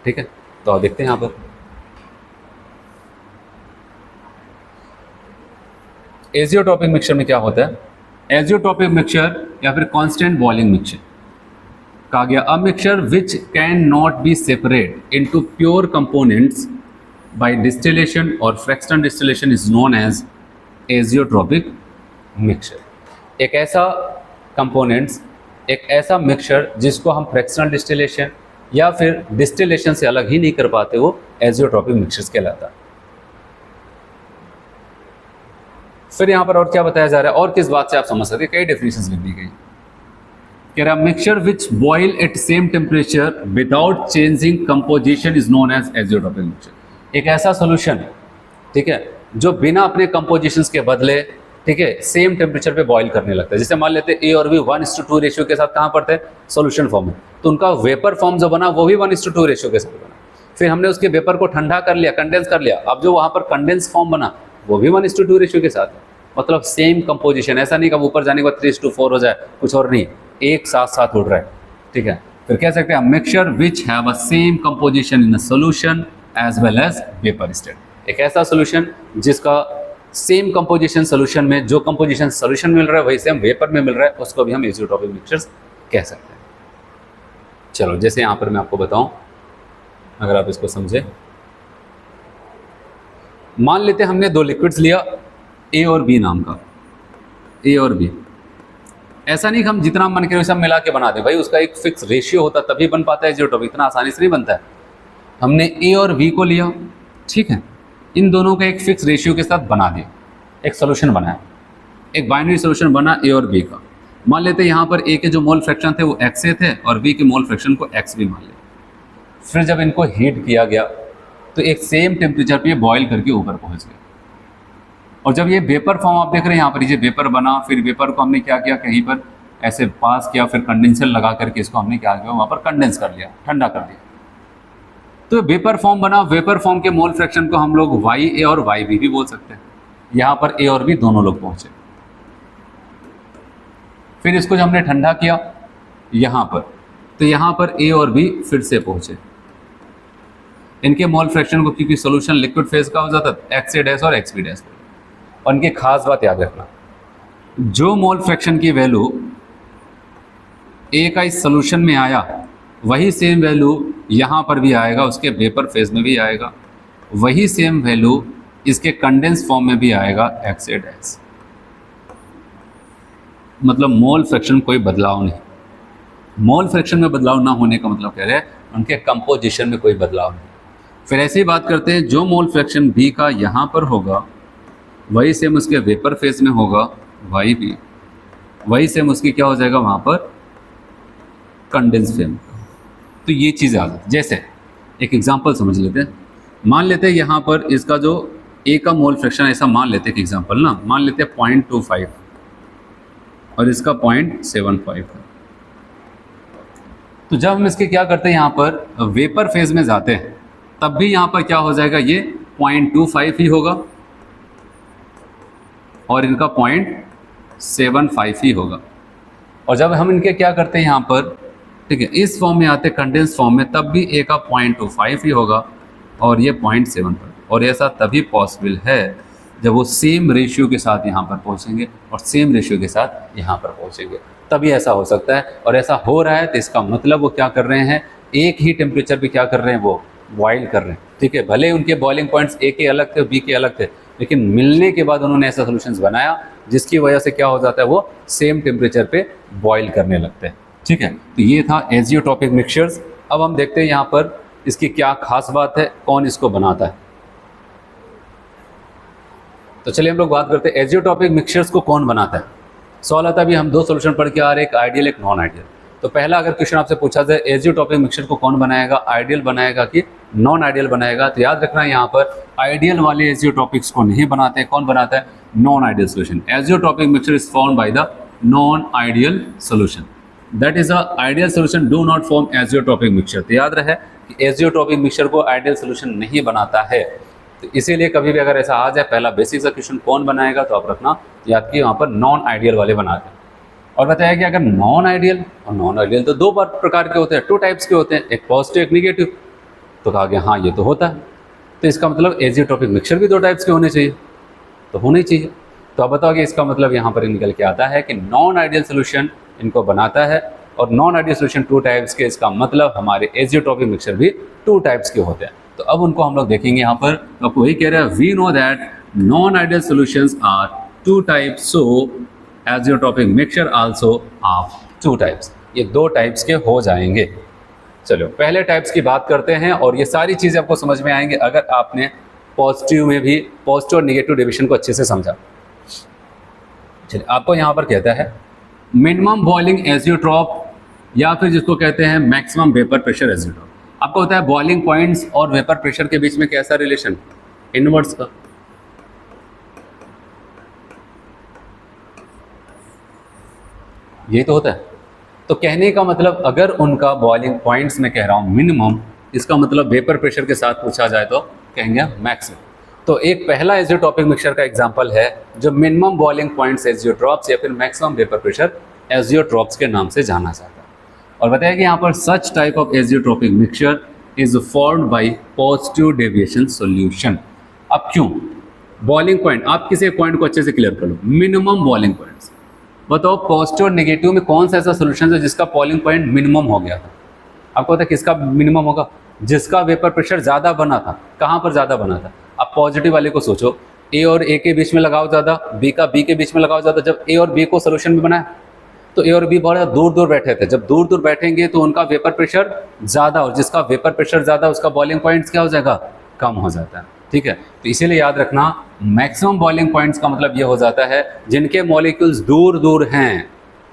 ठीक है, तो देखते हैं यहाँ पर एजियोट्रॉपिक मिक्सचर में क्या होता है। एजियोट्रॉपिक मिक्सचर या फिर कांस्टेंट बॉइलिंग मिक्सचर कहा गया a mixture which can not be separate into pure components by distillation और fractional distillation is known as azeotropic mixture. एक ऐसा कंपोनेंट्स, एक ऐसा मिक्सचर जिसको हम फ्रैक्शनल डिस्टिलेशन या फिर डिस्टिलेशन से अलग ही नहीं कर पाते, वो एजियोट्रॉपिक मिक्सचर्स कहलाता है। फिर यहाँ पर और क्या बताया जा रहा है, और किस बात से आप समझ सकते हैं, कई डेफिनेशंस लिख दी गई। कह रहा mixture which boil at same temperature without changing composition is known as azeotropic mixture. एक ऐसा सोल्यूशन, ठीक है, जो बिना अपने कंपोजिशंस के बदले, ठीक है, सेम टेम्परेचर पे बॉयल करने लगता है। जैसे मान लेते हैं ए और बी 1:2 रेशियो के साथ कहाँ पर थे, सोल्यूशन फॉर्म में, तो उनका वेपर फॉर्म जो बना वो भी 1:2 रेशियो के साथ बना। फिर हमने उसके वेपर को ठंडा कर लिया, कंडेंस कर लिया, अब जो वहाँ पर कंडेंस फॉर्म बना वो भी 1:2 रेशियो के साथ है। मतलब सेम कंपोजिशन, ऐसा नहीं कि अब ऊपर जाने के बाद 3:4 हो जाए, कुछ और नहीं, एक साथ साथ उड़ रहा है। ठीक है, फिर कह सकते हैं mixture which have a same composition in a solution as well as vapour state. एक ऐसा सॉल्यूशन जिसका सेम कंपोजिशन सॉल्यूशन में, जो कंपोजिशन सॉल्यूशन मिल रहा है वही सेम वेपर में मिल रहा है, उसको भी हम एजियोट्रॉपिक मिक्सचर्स कह सकते हैं। चलो, जैसे यहाँ पर मैं आपको बताऊं, अगर आप इसको समझे, मान लेते हमने दो लिक्विड्स लिया ए और बी नाम का, ए और बी। ऐसा नहीं कि हम जितना मन करे वैसा मिला के बना दे, भाई उसका एक फिक्स रेशियो होता तभी बन पाता है एजियोट्रॉपिक, इतना आसानी से नहीं बनता है। हमने ए और बी को लिया, ठीक है, इन दोनों का एक फिक्स रेशियो के साथ बना दिया, एक सोल्यूशन बनाया, एक बाइनरी सोल्यूशन बना ए और बी का। मान लेते यहाँ पर ए के जो मोल फ्रैक्शन थे वो एक्स ए थे और बी के मोल फ्रैक्शन को एक्स बी मान लिया। फिर जब इनको हीट किया गया तो एक सेम टेम्परेचर पे बॉयल करके ऊपर पहुँच गया, और जब ये वेपर फॉर्म आप देख रहे हैं यहाँ पर, ये वेपर बना, फिर वेपर को हमने क्या किया, कहीं पर ऐसे पास किया, फिर कंडेंसर लगा करके इसको हमने क्या किया, वहाँ पर कंडेंस कर लिया, ठंडा कर दिया, तो वेपर फॉर्म बना। वेपर फॉर्म के मोल फ्रैक्शन को हम लोग वाई ए और वाई बी भी बोल सकते हैं। यहाँ पर ए और बी दोनों लोग पहुँचे। फिर इसको जब हमने ठंडा किया यहाँ पर, तो यहाँ पर ए और बी फिर से पहुँचे। इनके मोल फ्रैक्शन को, क्योंकि सोल्यूशन लिक्विड फेज का हो जाता है, एक्स ए डैश और एक्स बी डैश। और इनकी खास बात याद रखना, जो मोल फ्रैक्शन की वैल्यू ए का इस सोल्यूशन में आया वही सेम वैल्यू यहाँ पर भी आएगा, उसके वेपर फेज में भी आएगा, वही सेम वैल्यू इसके कंडेंस फॉर्म में भी आएगा, एक्स ए डैश। मतलब मोल फ्रैक्शन कोई बदलाव नहीं। मोल फ्रैक्शन में बदलाव ना होने का मतलब कह रहे हैं उनके कंपोजिशन में कोई बदलाव नहीं। फिर ऐसे ही बात करते हैं, जो मोल फ्रैक्शन बी का यहाँ पर होगा वही सेम उसके वेपर फेज में होगा, वाई बी, वही सेम उसकी क्या हो जाएगा वहाँ पर कंडेंस फेज में। तो ये चीज़ आ जाती है। जैसे एक एग्जांपल समझ लेते हैं, मान लेते हैं यहाँ पर इसका जो ए का मोल फ्रैक्शन, ऐसा मान लेते हैं कि एग्जांपल ना, मान लेते हैं 0.25 और इसका 0.75 है। तो जब हम इसके क्या करते हैं, यहाँ पर वेपर फेज में जाते हैं, तब भी यहाँ पर क्या हो जाएगा, ये 0.25 ही होगा और इनका 0.75 ही होगा। और जब हम इनके क्या करते हैं यहाँ पर, ठीक है, इस फॉर्म में आते कंडेंस फॉर्म में, तब भी ए का 0.25 ही होगा और ये 0.75। और ऐसा तभी पॉसिबल है जब वो सेम रेशियो के साथ यहाँ पर पहुँचेंगे और सेम रेशियो के साथ यहाँ पर पहुँचेंगे, तभी ऐसा हो सकता है। और ऐसा हो रहा है तो इसका मतलब वो क्या कर रहे हैं, एक ही टेम्परेचर पे क्या कर रहे हैं, वो बॉयल कर रहे हैं। ठीक है, भले उनके बॉइलिंग पॉइंट्स ए के अलग थे, बी के अलग थे, लेकिन मिलने के बाद उन्होंने ऐसा सोल्यूशंस बनाया जिसकी वजह से क्या हो जाता है, वो सेम टेम्परेचर पे बॉयल करने लगते हैं। ठीक है, तो ये था एजियोट्रॉपिक मिक्सचर्स। अब हम देखते हैं यहाँ पर इसकी क्या खास बात है, कौन इसको बनाता है। तो चलिए हम लोग बात करते हैं एजियोट्रॉपिक मिक्सचर्स को कौन बनाता है। सवाल आता है, अभी हम दो सोल्यूशन पढ़ के आ रहे हैं, एक आइडियल एक नॉन आइडियल। तो पहला अगर क्वेश्चन आपसे पूछा जाए एजियोट्रॉपिक मिक्सचर को कौन बनाएगा, आइडियल बनाएगा कि नॉन आइडियल बनाएगा, तो याद रखना यहाँ पर आइडियल वाले एजियोट्रॉपिक्स को नहीं बनाते हैं, कौन बनाता है, non ideal solution. Azeotropic mixture is formed by the non ideal solution, that is a ideal solution do not form azeotropic mixture. तो याद रहे कि एजियोट्रॉपिक मिक्सचर को आइडियल सोल्यूशन नहीं बनाता है। तो इसीलिए कभी भी अगर ऐसा आ जाए पहला बेसिक सा क्वेश्चन कौन बनाएगा, तो आप रखना याद कि वहाँ पर नॉन आइडियल वाले बनाते हैं। और बताया कि अगर नॉन आइडियल, और नॉन आइडियल तो दो प्रकार के होते हैं, टू टाइप्स के होते हैं, एक पॉजिटिव एक निगेटिव। तो कहा गया हाँ ये तो होता है, तो इसका मतलब एजियोट्रॉपिक मिक्सचर भी दो टाइप्स के होने चाहिए, तो होने चाहिए। तो आप बताओ कि इसका मतलब यहाँ पर निकल के आता है कि नॉन आइडियल सोल्यूशन इनको बनाता है, और non ideal solution two types के, इसका मतलब हमारे एजियोट्रॉपिक मिक्सचर भी टू टाइप्स के होते हैं। तो अब उनको हम लोग देखेंगे यहाँ पर। तो आपको वही कह रहा है, we know that non ideal solutions are two types, so azeotropic mixture also of two types, ये दो टाइप्स के हो जाएंगे। चलो पहले टाइप्स की बात करते हैं, और ये सारी चीज़ें आपको समझ में आएंगे अगर आपने पॉजिटिव में भी पॉजिटिव और निगेटिव डिविजन को अच्छे से समझा। चलिए आपको यहाँ पर कहता है मिनिमम बॉइलिंग एजियोट्रॉप, या फिर जिसको कहते हैं मैक्सिमम वेपर प्रेशर एजियोट्रॉप। आपको होता है बॉइलिंग पॉइंट्स और वेपर प्रेशर के बीच में कैसा रिलेशन, इनवर्स का। ये तो होता है। तो कहने का मतलब अगर उनका बॉइलिंग पॉइंट्स में कह रहा हूं मिनिमम, इसका मतलब वेपर प्रेशर के साथ पूछा जाए तो कहेंगे मैक्सिमम। तो एक पहला एजियोट्रॉपिक मिक्सचर का एग्जांपल है जो मिनिमम बॉइलिंग पॉइंट्स एजियोट्रॉप्स या फिर मैक्सिमम वेपर प्रेशर एजियोट्रॉप्स के नाम से जाना जाता है। और बताया कि यहाँ पर such type of azeotropic mixture is formed bye positive deviation solution. अब क्यों बॉइलिंग पॉइंट, आप किसी एक पॉइंट को अच्छे से क्लियर कर लो, मिनिमम बॉइलिंग पॉइंट्स। बताओ पॉजिटिव और नेगेटिव में कौन सा ऐसा सोल्यूशन है जिसका बॉइलिंग पॉइंट मिनिमम हो गया था। आपको पता है किसका मिनिमम होगा, जिसका वेपर प्रेशर ज़्यादा बना था। कहाँ पर ज़्यादा बना था, आप पॉजिटिव वाले को सोचो, ए और ए के बीच में लगाओ ज़्यादा, बी का बी के बीच में लगाओ ज़्यादा। जब ए और बी को सोल्यूशन में बनाया तो ए और बी बहुत दूर दूर बैठे थे, जब दूर दूर बैठेंगे तो उनका वेपर प्रेशर ज़्यादा, और जिसका वेपर प्रेशर ज़्यादा उसका बॉइलिंग पॉइंट्स क्या हो जाएगा, कम हो जाता है। ठीक है, तो इसीलिए याद रखना मैक्सिमम बॉइलिंग पॉइंट्स का मतलब ये हो जाता है जिनके मॉलिक्यूल्स दूर दूर हैं,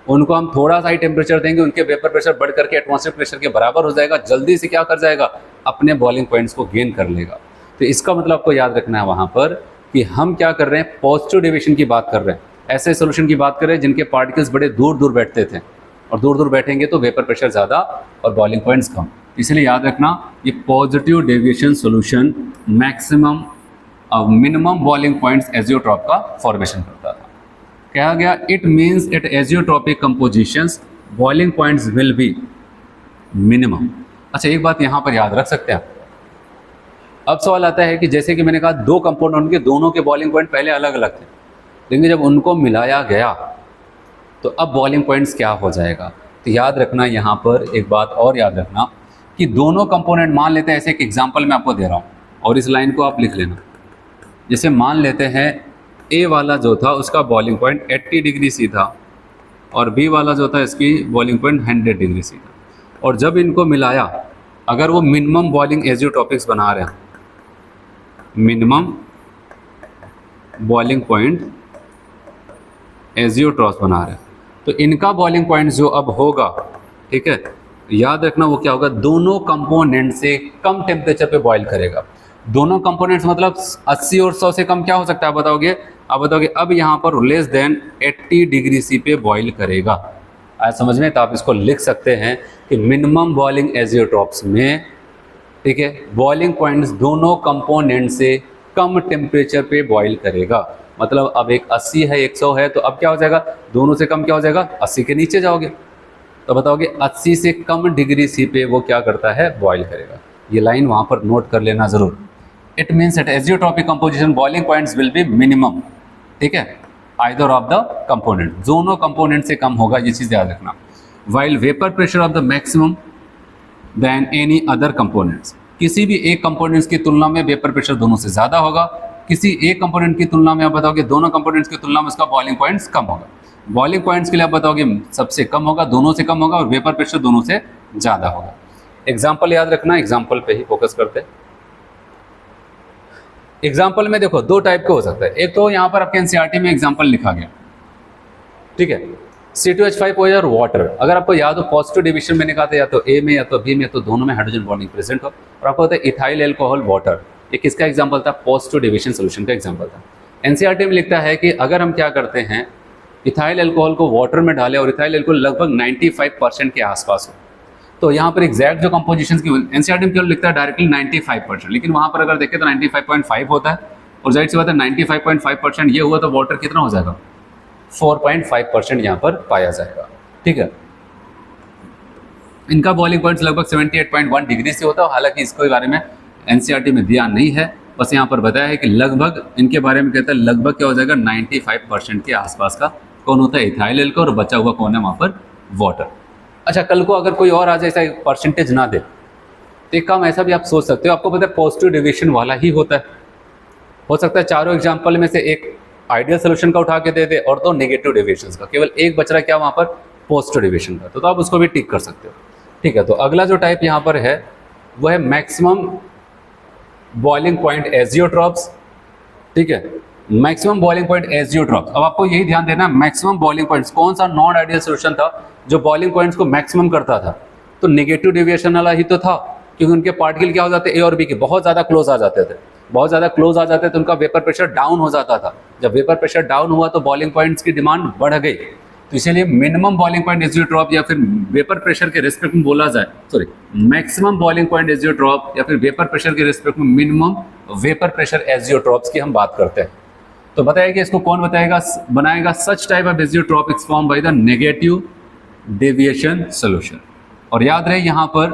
उनको हम थोड़ा सा ही टेम्परेचर देंगे, उनके वेपर प्रेशर बढ़ करके एटमॉस्फेयर प्रेशर के बराबर हो जाएगा, जल्दी से क्या कर जाएगा, अपने बॉइलिंग पॉइंट्स को गेन कर लेगा। तो इसका मतलब आपको याद रखना है वहाँ पर कि हम क्या कर रहे हैं, पॉजिटिव डेविएशन की बात कर रहे हैं, ऐसे सोल्यूशन की बात कर रहे हैं जिनके पार्टिकल्स बड़े दूर दूर बैठते थे, और दूर दूर बैठेंगे तो वेपर प्रेशर ज़्यादा और बॉइलिंग पॉइंट्स कम। इसलिए याद रखना ये positive deviation solution maximum minimum boiling points azeotrope का फॉर्मेशन करता था। कहा गया it means it azeotropic compositions boiling points will be minimum. अच्छा एक बात यहाँ पर याद रख सकते हैं, अब सवाल आता है कि जैसे कि मैंने कहा दो कंपोनेंट के दोनों के बॉइलिंग पॉइंट पहले अलग अलग थे, लेकिन जब उनको मिलाया गया तो अब बॉइलिंग पॉइंट्स क्या हो जाएगा। तो याद रखना यहाँ पर एक बात और याद रखना कि दोनों कंपोनेंट, मान लेते हैं ऐसे एक एग्जांपल मैं आपको दे रहा हूँ और इस लाइन को आप लिख लेना। जैसे मान लेते हैं ए वाला जो था उसका बॉइलिंग पॉइंट 80 डिग्री सी था, और बी वाला जो था इसकी बॉइलिंग पॉइंट 100 डिग्री सी था, और जब इनको मिलाया अगर वो मिनिमम बॉइलिंग एजियोट्रॉपिक्स बना रहे हैं, मिनिमम बॉइलिंग पॉइंट एजियोट्रॉप्स बना रहे हैं, तो इनका बॉइलिंग पॉइंट जो अब होगा, ठीक है, याद रखना वो क्या होगा, दोनों कंपोनेंट से कम टेम्परेचर पे बॉईल करेगा। दोनों कंपोनेंट्स मतलब 80 और 100 से कम क्या हो सकता है, बताओगे, आप बताओगे अब यहाँ पर लेस देन 80 डिग्री सी पे बॉईल करेगा। आज समझ में, तो आप इसको लिख सकते हैं कि मिनिमम बॉइलिंग एजियोट्रॉप्स में, ठीक है, बॉइलिंग पॉइंट्स दोनों कंपोनेंट से कम टेम्परेचर पे बॉईल करेगा। मतलब अब एक 80 है, एक 100 है, तो अब क्या हो जाएगा, दोनों से कम क्या हो जाएगा, 80 के नीचे जाओगे तो बताओगे 80 से कम डिग्री सी पे वो क्या करता है, बॉईल करेगा। ये लाइन वहाँ पर नोट कर लेना ज़रूर। It means at azeotropic composition boiling points will be minimum, ठीक है, आइदर ऑफ द कंपोनेंट, दोनों कंपोनेंट से कम होगा, ये चीज़ याद रखना। While vapour pressure of the maximum then any other components, किसी भी एक कंपोनेंट्स की तुलना में वेपर प्रेशर दोनों से ज़्यादा होगा, किसी एक कंपोनेंट की तुलना में आप बताओगे दोनों कंपोनेंट्स की तुलना में उसका बॉइलिंग पॉइंट्स कम होगा। बॉइलिंग पॉइंट्स के लिए आप बताओगे सबसे कम होगा, दोनों से कम होगा, और वेपर प्रेशर दोनों से ज़्यादा होगा। एग्जाम्पल याद रखना, एग्जाम्पल पे ही फोकस करते हैं। एग्जाम्पल में देखो दो टाइप के हो सकता है। एक तो यहाँ पर आपके एनसीईआरटी में एग्जाम्पल लिखा गया, ठीक है, C2H5 और वाटर। अगर आपको याद हो पॉजिटिव डिविजन मैंने कहा था या तो ए में या तो बी में, तो दोनों में हाइड्रोजन बॉन्डिंग प्रेजेंट हो। और आपको पता है इथाइल अल्कोहल वाटर, ये किसका एग्जाम्पल था? पॉजिटिव डिविजन सोल्यूशन का एग्जाम्पल था। एनसीईआरटी में लिखता है कि अगर हम क्या करते हैं, इथाइल अल्कोहल को वाटर में डालें और इथाइल अल्कोहल लगभग 95% के आसपास हो, तो यहाँ पर एग्जैक्ट जो कंपोजिशन की एनसीईआरटी में केवल लिखता है डायरेक्टली 95%, लेकिन वहाँ पर अगर देखें तो 95.5 होता है, और जाहिर सी बात है 95.5% ये हुआ तो वाटर कितना हो जाएगा? 4.5% यहाँ पर पाया जाएगा, ठीक है। इनका बॉइलिंग पॉइंट्स लगभग 78.1 डिग्री से होता है। हालांकि इसके बारे में एनसीईआरटी में दिया नहीं है, बस यहाँ पर बताया है कि लगभग इनके बारे में कहता है लगभग क्या हो जाएगा 95% के आसपास का कौन होता है? इथाइल अल्कोहल, और बचा हुआ कौन है वहाँ पर? वाटर। अच्छा, कल को अगर कोई और आ जाए ऐसा परसेंटेज ना दे तो एक काम ऐसा भी आप सोच सकते हो, आपको पता है पॉजिटिव डिविएशन वाला ही होता है। हो सकता है चारों एग्जाम्पल में से एक आइडियल सोल्यूशन का उठा के दे दे और दो नेगेटिव डेविएशंस का, केवल एक बच रहा है क्या वहाँ पर? पॉजिटिव डेविएशन का, तो आप उसको भी टिक कर सकते हो, ठीक है। तो अगला जो टाइप यहाँ पर है वो है मैक्सिमम बॉइलिंग पॉइंट एजियोट्रॉप्स, ठीक है, मैक्सिमम बॉइलिंग पॉइंट एजियोट्रॉप्स। अब आपको यही ध्यान देना, मैक्सिमम बॉइलिंग पॉइंट्स कौन सा नॉन आइडियल सोल्यूशन था जो बॉइलिंग पॉइंट्स को मैक्सिमम करता था? तो नेगेटिव डेविएशन वाला ही तो था, क्योंकि उनके पार्टिकल क्या हो जाते ए और बी के बहुत ज़्यादा क्लोज आ जाते थे, बहुत ज़्यादा क्लोज आ जाते थे तो उनका वेपर प्रेशर डाउन हो जाता था। जब वेपर प्रेशर डाउन हुआ तो बॉइलिंग पॉइंट्स की डिमांड बढ़ गई, तो इसीलिए मिनिमम बॉइलिंग पॉइंट एजियोट्रॉप या फिर वेपर प्रेशर के रिस्पेक्ट में बोला जाए, sorry maximum boiling point azeotrope या फिर वेपर प्रेशर के रिस्पेक्ट में मिनिमम वेपर प्रेशर एजियोट्रॉप्स की हम बात करते हैं। तो बताइए कि इसको कौन बनाएगा? Such type of azeotrope form by the negative deviation solution. और याद रहे यहाँ पर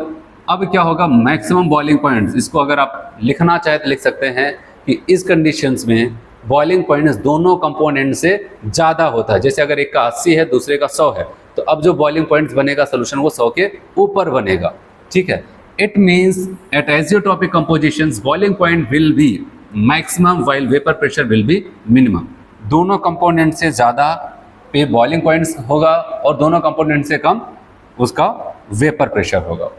अब क्या होगा? मैक्सिमम बॉइलिंग पॉइंट्स, इसको अगर आप लिखना चाहे तो लिख सकते हैं कि इस कंडीशंस में बॉइलिंग पॉइंट्स दोनों कंपोनेंट से ज़्यादा होता है। जैसे अगर एक का 80 है दूसरे का 100 है, तो अब जो बॉइलिंग पॉइंट्स बनेगा सोल्यूशन वो 100 के ऊपर बनेगा, ठीक है। It means at azeotropic compositions boiling point will be maximum while vapour pressure will be minimum. दोनों कंपोनेंट से ज़्यादा पे बॉइलिंग पॉइंट्स होगा और दोनों कंपोनेंट से कम उसका वेपर प्रेशर होगा,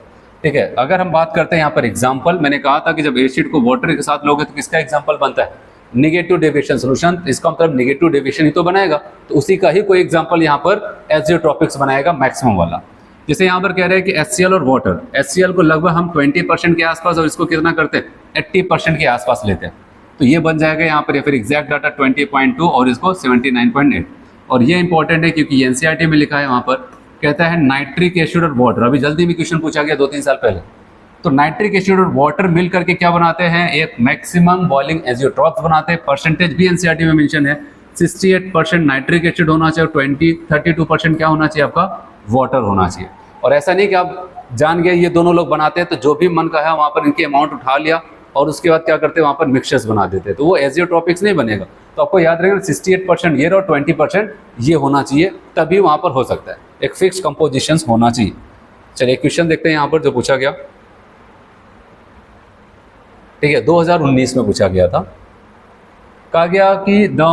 ठीक है। अगर हम बात करते हैं यहाँ पर एग्जाम्पल, मैंने कहा था कि जब एसिड को वाटर के साथ लोगे तो किसका एग्जाम्पल बनता है? Negative deviation solution. इसका मतलब नेगेटिव डेविएशन ही तो बनाएगा, तो उसी का ही कोई एग्जाम्पल यहाँ पर एजियोट्रॉपिक्स बनाएगा मैक्सिमम वाला। जैसे यहाँ पर कह रहे हैं कि HCl और वाटर, HCl को लगभग हम 20% के आसपास और इसको कितना करते हैं? 80% के आसपास लेते हैं, तो ये बन जाएगा यहाँ पर या फिर एग्जैक्ट डाटा 20.2 और इसको 79.8। और ये इंपॉर्टेंट है क्योंकि एनसीईआरटी में लिखा है वहाँ पर, कहता है नाइट्रिक एसिड और वाटर। अभी जल्दी में क्वेश्चन पूछा गया 2-3 साल पहले, तो नाइट्रिक एसिड और वाटर मिल करके क्या बनाते हैं? एक मैक्सिमम बॉइलिंग एजियोट्रॉप्स बनाते हैं। परसेंटेज भी एनसीईआरटी में मेंशन है, 68% नाइट्रिक एसिड होना चाहिए, 32% क्या होना चाहिए? आपका वाटर होना चाहिए। और ऐसा नहीं कि आप जान गए ये दोनों लोग बनाते हैं तो जो भी मन का है वहाँ पर इनकी अमाउंट उठा लिया और उसके बाद क्या करते हैं वहाँ पर मिक्सचर्स बना देते हैं, तो वो एजियोट्रॉपिक्स नहीं बनेगा। तो आपको याद रहेगा 68% ये और 20% ये होना चाहिए, तभी वहाँ पर हो सकता है। एक फिक्स कंपोजिशंस होना चाहिए। चलिए क्वेश्चन देखते हैं यहाँ पर जो पूछा गया, ठीक है, 2019 में पूछा गया था। कहा गया कि the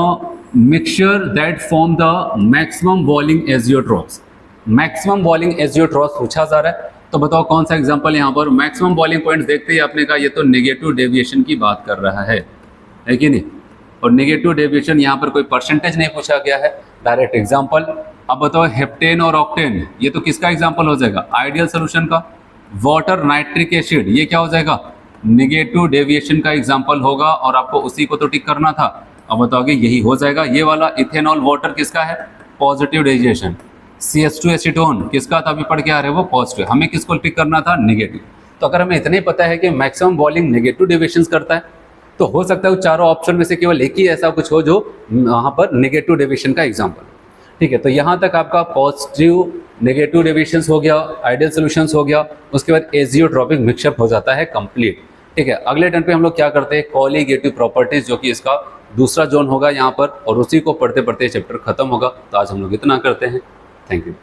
mixture that form the maximum boiling azeotropes, maximum boiling azeotropes पूछा जा रहा है। तो बताओ कौन सा एग्जांपल यहाँ पर? मैक्सिमम बॉइलिंग पॉइंट्स देखते ही आपने कहा ये तो नेगेटिव डेविएशन की बात कर रहा है कि नहीं? और नेगेटिव डेविएशन यहाँ पर कोई परसेंटेज नहीं पूछा गया है, डायरेक्ट एग्जांपल। अब बताओ हेप्टेन और ऑक्टेन, ये तो किसका एग्जांपल हो जाएगा? आइडियल सोल्यूशन का। वाटर नाइट्रिक एसिड, ये क्या हो जाएगा? नेगेटिव डेविएशन का एग्जांपल होगा और आपको उसी को तो टिक करना था। अब बताओगे यही हो जाएगा। ये वाला इथेनॉल वाटर किसका है? Positive deviation. CH2 एसीटोन किसका था? अभी पढ़ के आ रहे हैं वो पॉजिटिव। हमें किसको टिक करना था? नेगेटिव। तो अगर हमें इतना ही पता है कि मैक्सिमम बॉइलिंग नेगेटिव डेविएशंस करता है, तो हो सकता है चारों ऑप्शन में से केवल एक ही ऐसा कुछ हो जो वहाँ पर नेगेटिव डेविएशन का एग्जाम्पल, ठीक है। तो यहाँ तक आपका पॉजिटिव नेगेटिव डेविएशंस हो गया, आइडियल सॉल्यूशंस हो गया, उसके बाद एजियोट्रॉपिक मिक्सचर हो जाता है कंप्लीट, ठीक है। अगले टर्न पे हम लोग क्या करते हैं? कोलिगेटिव प्रॉपर्टीज, जो कि इसका दूसरा जोन होगा यहाँ पर, और उसी को पढ़ते पढ़ते चैप्टर खत्म होगा। तो आज हम लोग इतना करते हैं। Thank you.